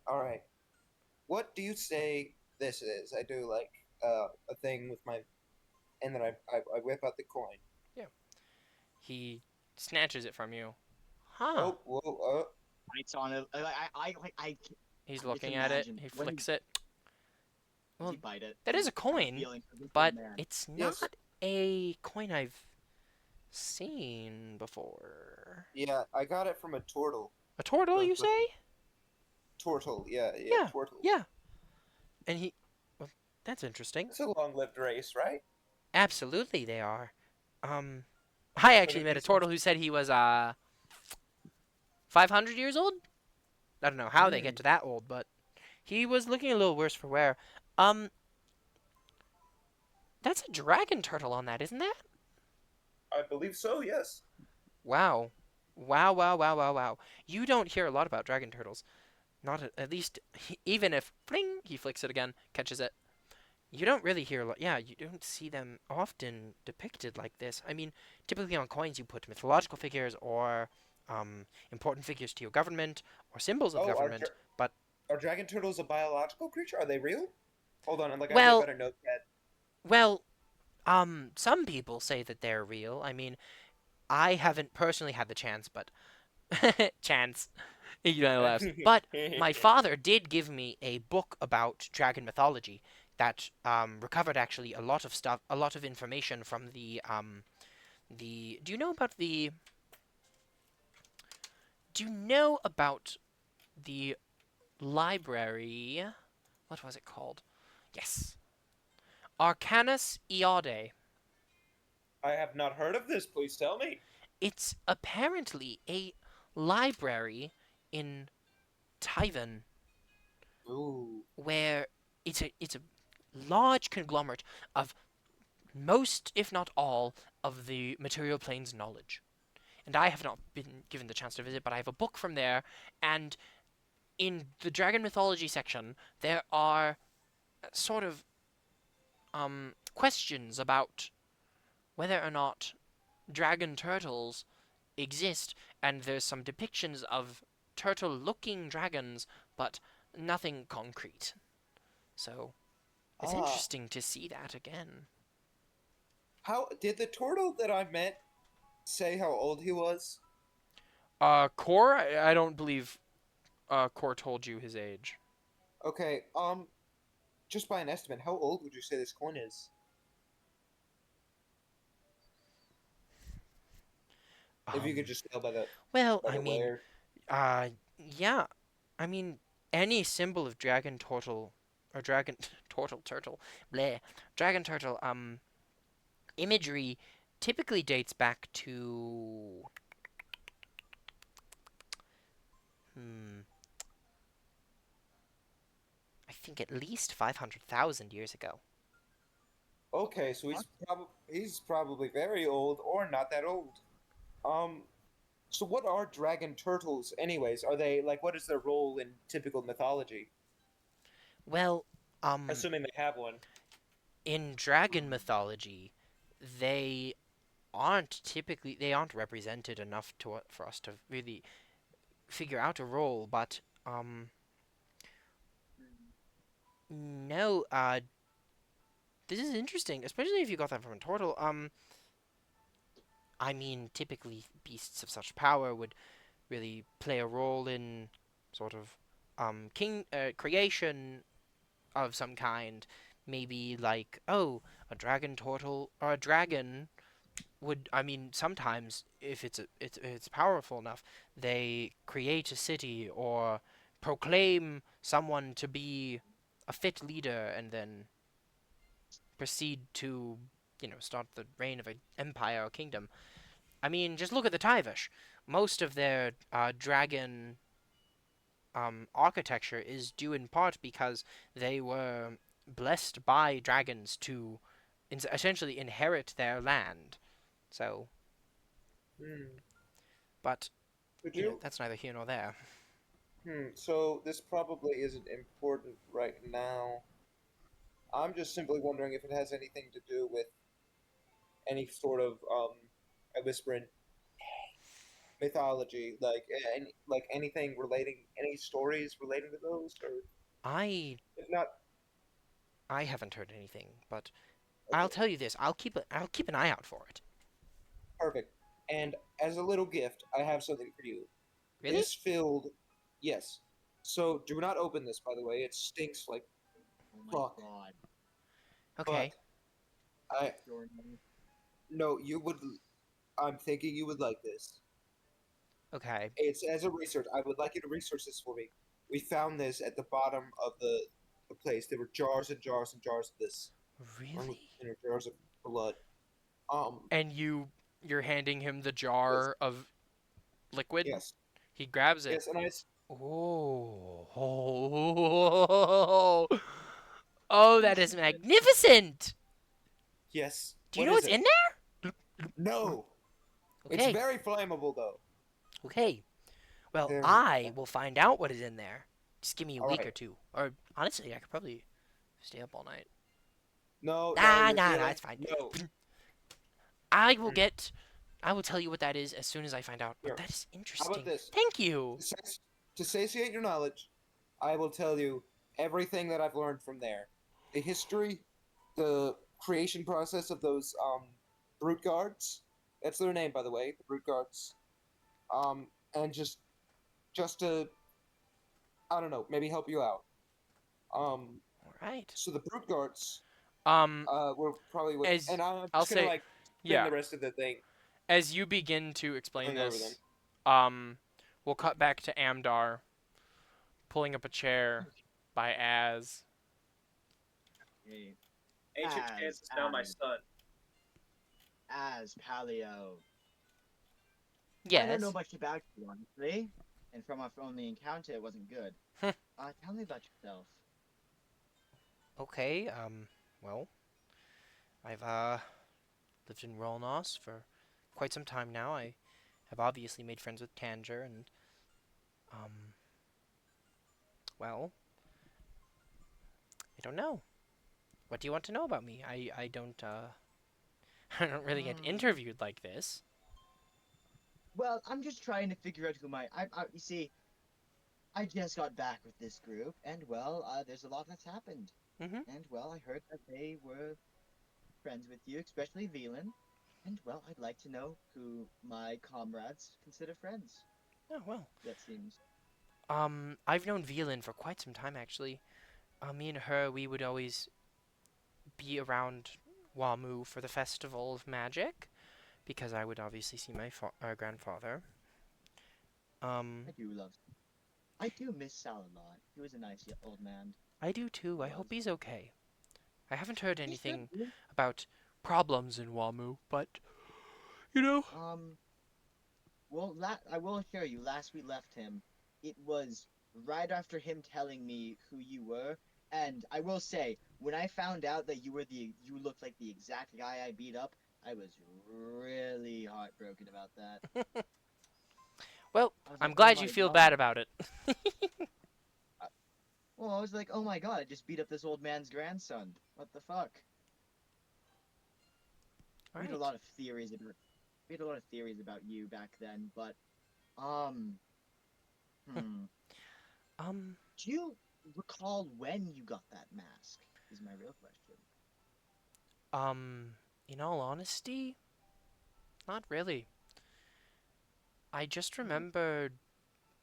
All right. What do you say this is? I do like a thing with my, and then I whip out the coin. Yeah. He snatches it from you. Huh. Oh, whoa, lights on it. I He's just looking at it. imagine He when flicks it. does Well, he bite it? that is a I have a coin, feeling for this but man. it's Yes. not a coin I've seen before. yeah. I got it from a turtle. A turtle, you Look, look. say? Turtle, yeah, Yeah, turtle. yeah. And he. Well, that's interesting. It's a long-lived race, right? Absolutely, they are. I actually it met be a some- turtle who said he was 500 years old. I don't know how they get Mm. to that old, but he was looking a little worse for wear. Um, that's a dragon turtle on that, isn't that? I believe so. Yes. Wow. Wow, wow, wow, wow, wow. You don't hear a lot about dragon turtles. Not at least, even if, fling, he flicks it again, catches it. You don't really hear a lot. Yeah, you don't see them often depicted like this. I mean, typically on coins you put mythological figures or important figures to your government or symbols of Oh, government. But, are dragon turtles a biological creature? Are they real? Hold on, I'm like I well, better note that. well, some people say that they're real. I mean, I haven't personally had the chance, but chance. Eli laughs. But my father did give me a book about dragon mythology that recovered actually a lot of stuff, a lot of information from the. Do you know about the? Do you know about the library? What was it called? Yes, Arcanus Iade. I have not heard of this. Please tell me. It's apparently a library in Taiwan Ooh. where it's a large conglomerate of most, if not all, of the material plane's knowledge. And I have not been given the chance to visit, but I have a book from there, and in the dragon mythology section, there are sort of questions about whether or not dragon turtles exist, and there's some depictions of turtle-looking dragons, but nothing concrete. So it's Ah. interesting to see that again. How did the turtle that I met say how old he was? Core, I don't believe Core told you his age. Okay. Just by an estimate, how old would you say this coin is? If you could just tell by the Well, by I the mean, layer. yeah, I mean, any symbol of dragon turtle or dragon turtle, bleh, dragon turtle, imagery typically dates back to, hmm, I think at least 500,000 years ago. Okay, so he's probably very old or not that old. Um, so what are dragon turtles anyways? Are they like what is their role in typical mythology? Well, Assuming they have one. in dragon mythology, they they aren't represented enough to for us to really figure out a role, but no, this is interesting, especially if you got that from a turtle. I mean, typically beasts of such power would really play a role in sort of king creation of some kind. Maybe like, oh, a dragon turtle or a dragon would, I mean, sometimes if it's powerful enough, they create a city or proclaim someone to be a fit leader, and then proceed to, start the reign of an empire or kingdom. I mean, just look at the Taivish. Most of their dragon architecture is due in part because they were blessed by dragons to essentially inherit their land. So, Hmm. but Could you? that's neither here nor there. So this probably isn't important right now. I'm just simply wondering if it has anything to do with any sort of I whisper in mythology, like anything relating, any stories relating to those, or I if not, I haven't heard anything, but I'll okay, tell you this: I'll keep an eye out for it. perfect. And as a little gift, I have something for you. Really? This filled, yes. So do not open this, by the way. It stinks like Oh my fuck. god. But Okay. I Jordan. no, you would. I'm thinking you would like this. Okay. It's as a research. I would like you to research this for me. We found this at the bottom of the place. There were jars and jars and jars of this, Really? jars of blood. And you're handing him the Yes, jar of liquid. yes, He grabs it. yes, and Oh. Oh, that is magnificent. yes. Do you What know is what's it? in there? No, it's Okay. very flammable though. Okay. Well, There we I go. will find out what is in there. Just give me a All week right. or two. Or honestly, I could probably stay up all night. No, no, Nah, you're nah, nah, feeling it's fine. no. I will Hmm. get. I will tell you what that is as soon as I find out. But Here, that is how about interesting. this? Thank you. To, to satiate your knowledge, I will tell you everything that I've learned from there. The history, the creation process of those brute guards. That's their name, by the way, the brute guards. And just to I don't know, maybe help you out. Um, All right. so the brute guards Um, were probably what, as and I'm I'll just gonna say, like spin yeah. the rest of the thing As you begin to explain going over them. this, we'll cut back to Amdar pulling up a chair by Az. Hey, Ancient Chance is now my son. as Paleo. I don't know Yes. much about you, honestly. And from our only encounter, it wasn't good. Tell me about yourself. Okay. Well, I've lived in Rolnos for quite some time now. I have obviously made friends with Tanger, and um, well, I don't know. What do you want to know about me? I don't I don't really get Hmm. interviewed like this. Well, I'm just trying to figure out who you see, I just got back with this group, and well, there's a lot that's happened. Mhm. And well, I heard that they were friends with you, especially Velan. And well, I'd like to know who my comrades consider friends. Oh well. That seems. I've known Velin for quite some time actually. Me and her, we would always be around Wamu for the Festival of Magic because I would obviously see my grandfather. I do love. I do miss Sal a lot. He was a nice old man. I do too. He I was. hope he's okay. I haven't heard He should anything be. about problems in Wamu, but you know. Well, I will assure you, last we left him, it was right after him telling me who you were, and I will say, when I found out that you looked like the exact guy I beat up, I was really heartbroken about that. Well, I was I'm like, oh glad you my feel god. bad about it. Well, I was like, oh my god, I just beat up this old man's grandson. What the fuck? All We had a right. lot of theories about we had a lot of theories about you back then, but um, hmm. Um. Do you recall when you got that mask? Is my real question. Um. In all honesty, not really. I just Hmm. remembered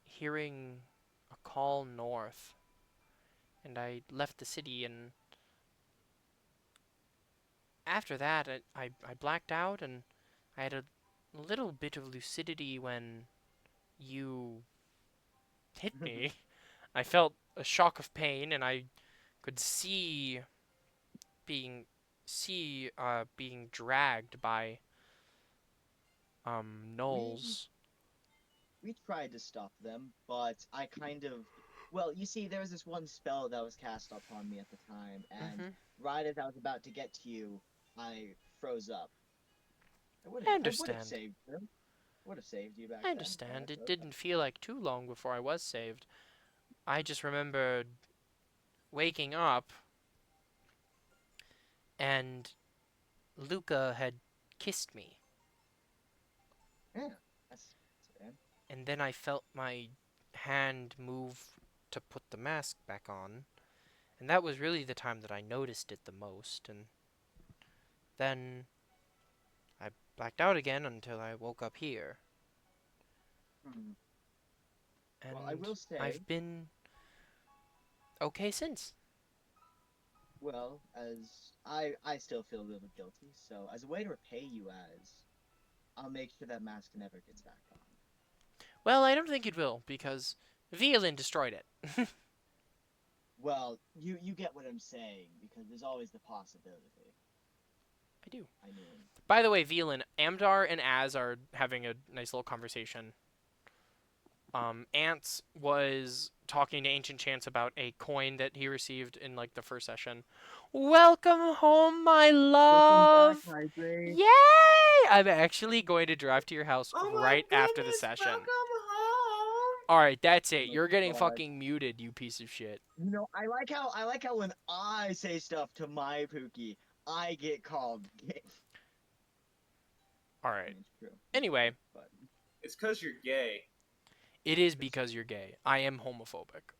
hearing a call north, and I left the city, and after that, I blacked out, and I had a little bit of lucidity when you hit me. I felt a shock of pain, and I could see being see being dragged by Knowles. We tried to stop them, but I kind of, well, you see, there was this one spell that was cast upon me at the time, and Hmm. right as I was about to get to you, I froze up. I I would have understand. saved them. Would have saved you back I then, understand. but It okay. didn't feel like too long before I was saved. I just remembered waking up and Luca had kissed me. Yeah, that's fair. And then I felt my hand move to put the mask back on. And that was really the time that I noticed it the most. And then I blacked out again until I woke up here. Hmm. And Well, I will say, I've been okay since. well, as I still feel a little guilty, so as a way to repay you, as I'll make sure that mask never gets back on. Well, I don't think it will, because Violin destroyed it. Well, you get what I'm saying because there's always the possibility. I do. I mean, By the way, Violin, Amdar and Az are having a nice little conversation. Ants was talking to Ancient Chance about a coin that he received in like the first session. Welcome home, my love. Hydrate. Yay! I'm actually going to drive to your house Oh my right after the goodness, session. welcome home. All right, that's Oh it. my You're getting God. fucking muted, you piece of shit. You know, I like how when I say stuff to my Pookie, I get called gay. All I right. mean, it's true. Anyway, But It's because you're gay. it is because you're gay. I am homophobic.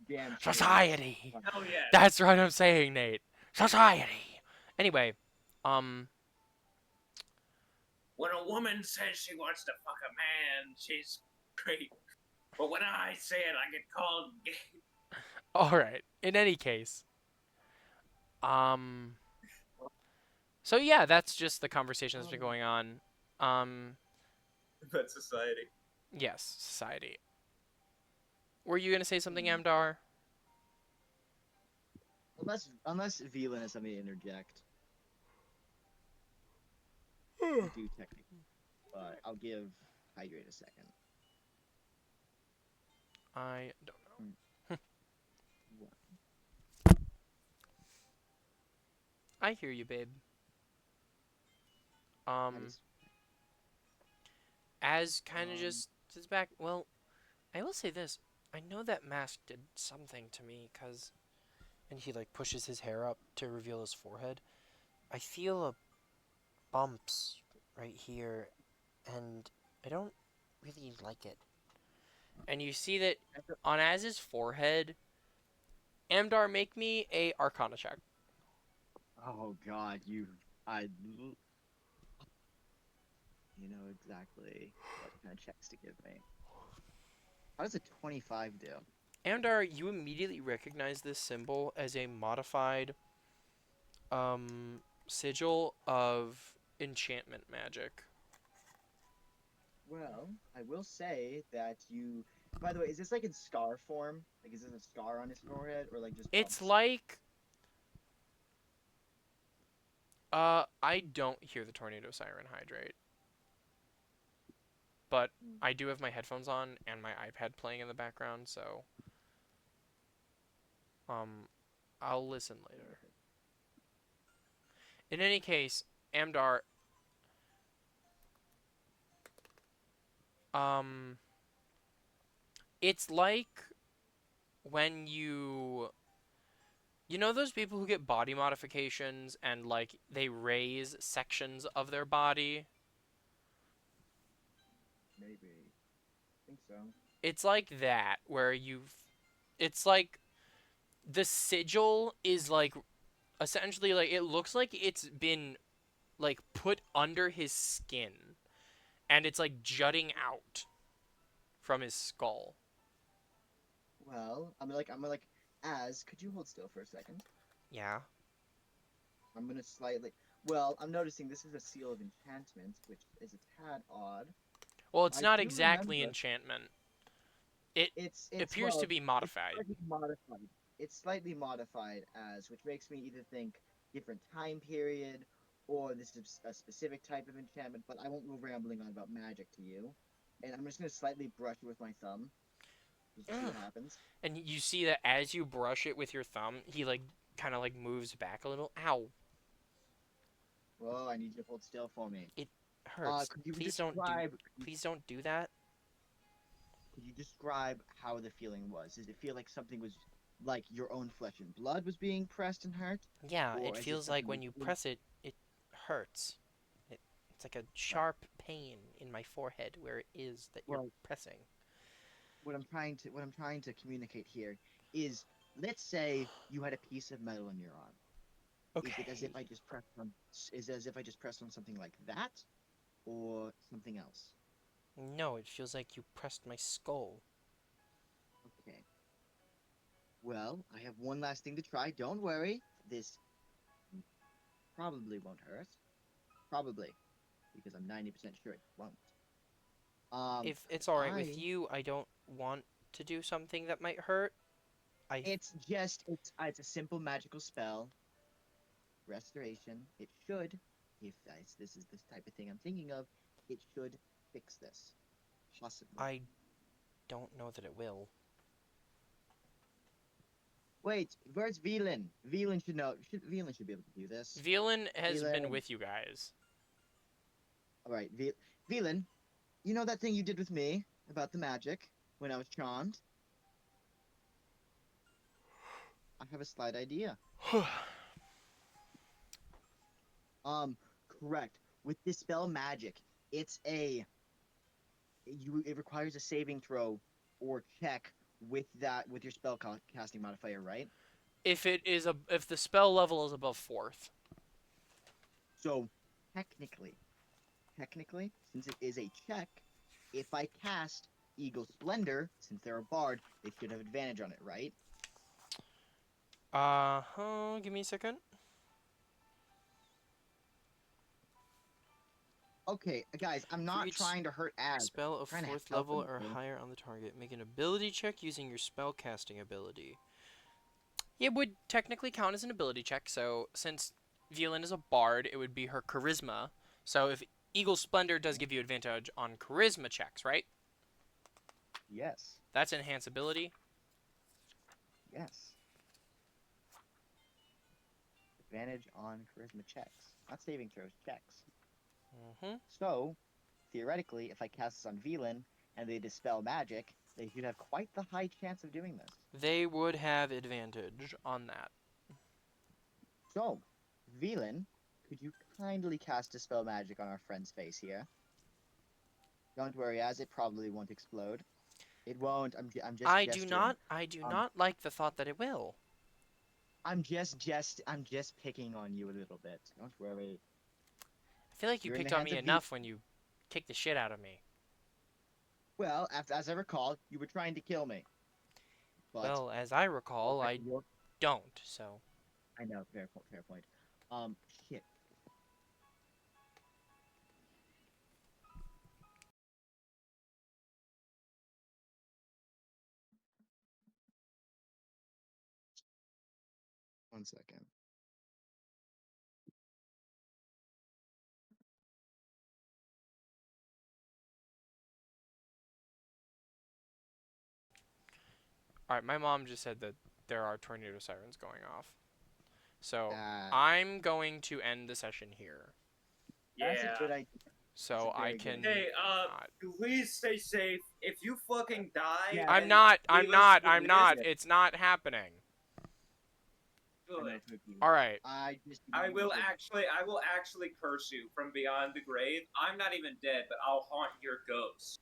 damn straight. Society. Hell yeah. That's what I'm saying, Nate. Society. Anyway, When a woman says she wants to fuck a man, she's great. But when I say it, I get called gay. all right. In any case, um, so yeah, that's just the conversation that's been going on. But society. Yes, society. Were you gonna say something, Amdar? Unless Velan has something to interject. I do technically. But I'll give Hydrate a second. I don't know. I hear you, babe. That is As kind of Um, just sits back. Well, I will say this. I know that mask did something to me, cause, and he like pushes his hair up to reveal his forehead. I feel a bumps right here, and I don't really like it. And you see that on Az's forehead. Amdar, make me a Arcana check. oh God, you know exactly what kind of checks to give me. How does a 25 do? Amdar, you immediately recognize this symbol as a modified sigil of enchantment magic. Well, I will say that you. By the way, is this like in scar form? Like, is this a scar on his forehead, or like just It's bumps? like I don't hear the tornado siren hydrate. But I do have my headphones on and my iPad playing in the background, so I'll listen later. In any case, Amdar, um it's like when you know those people who get body modifications and like they raise sections of their body? Maybe. I think so. It's like that where it's like the sigil is like essentially like it looks like it's been like put under his skin and it's like jutting out from his skull. Well, I'm like, Az, could you hold still for a second? Yeah. I'm gonna slightly. Well, I'm noticing this is a seal of enchantment, which is a tad odd. Well, it's I not do exactly remember enchantment. it's Appears well, to be it's modified. slightly modified. It's slightly modified as, which makes me either think different time period, or this is a specific type of enchantment, but I won't go rambling on about magic to you. And I'm just gonna slightly brush it with my thumb, just to see what happens. And you see that as you brush it with your thumb, he like kind of like moves back a little. Ow, Whoa, I need you to hold still for me. it hurts. Could you Please describe? please don't do that. Could you describe how the feeling was? Does it feel like something was, like your own flesh and blood was being pressed and hurt? Yeah, Or it is it feels like something when you you feel- press it, it hurts. It's like a sharp pain in my forehead where it is that you're Well, pressing. what I'm trying to communicate here is, let's say you had a piece of metal in your arm. Is it as if I just pressed on? Is it as if I just pressed on something like that, or something else? No, it feels like you pressed my skull. Okay. Well, I have one last thing to try. Don't worry. This probably won't hurt. Probably, because I'm 90% sure it won't. If it's alright with I you, I don't want to do something that might hurt. it's a simple magical spell. Restoration. It should, if this is this type of thing I'm thinking of, it should fix this. Possibly. I don't know that it will. Wait, where's Velan? Velan should know. Velan should be able to do this. Velan has been Velan. with you guys. All right, Velan. You know that thing you did with me about the magic when I was charmed? I have a slight idea. Correct. With this spell magic, it requires a saving throw or check with your spell casting modifier, right? If the spell level is above 4th. So technically, since it is a check, if I cast Eagle Splendor, since they're a bard, they should have advantage on it, right? Give me a second. Okay, guys, I'm not each trying to hurt Az. Spell of trying to 4th help level him, or okay? higher on the target. Make an ability check using your spell casting ability. It would technically count as an ability check, so since Velan is a bard, it would be her charisma. So if Eagle Splendor does give you advantage on charisma checks, right? Yes. That's enhance ability. Yes. Advantage on charisma checks. Not saving throws, checks. Mm-hmm. So, theoretically, if I cast this on Velan and they dispel magic, they should have quite the high chance of doing this. They would have advantage on that. So, Velan, could you kindly cast dispel magic on our friend's face here? Don't worry, as it probably won't explode. It won't. I'm just I gesturing. do not like the thought that it will. I'm just picking on you a little bit. Don't worry. I feel like you You're in the picked on hands me of enough when you kicked the shit out of me. Well, as I recall, you were trying to kill me. But Well, as I recall, I you're- don't, so. I know, fair point. Shit. One second. Alright, my mom just said that there are tornado sirens going off. So, Uh, I'm going to end the session here. That's Yeah. a good idea. So That's a I very can. good Hey, not- Please stay safe. If you fucking die, Yeah. I'm and not. leave I'm us- not. leave I'm us- not. It's not happening. I know Good. Cookie. Alright. I just. I will actually curse you from beyond the grave. I'm not even dead, but I'll haunt your ghost.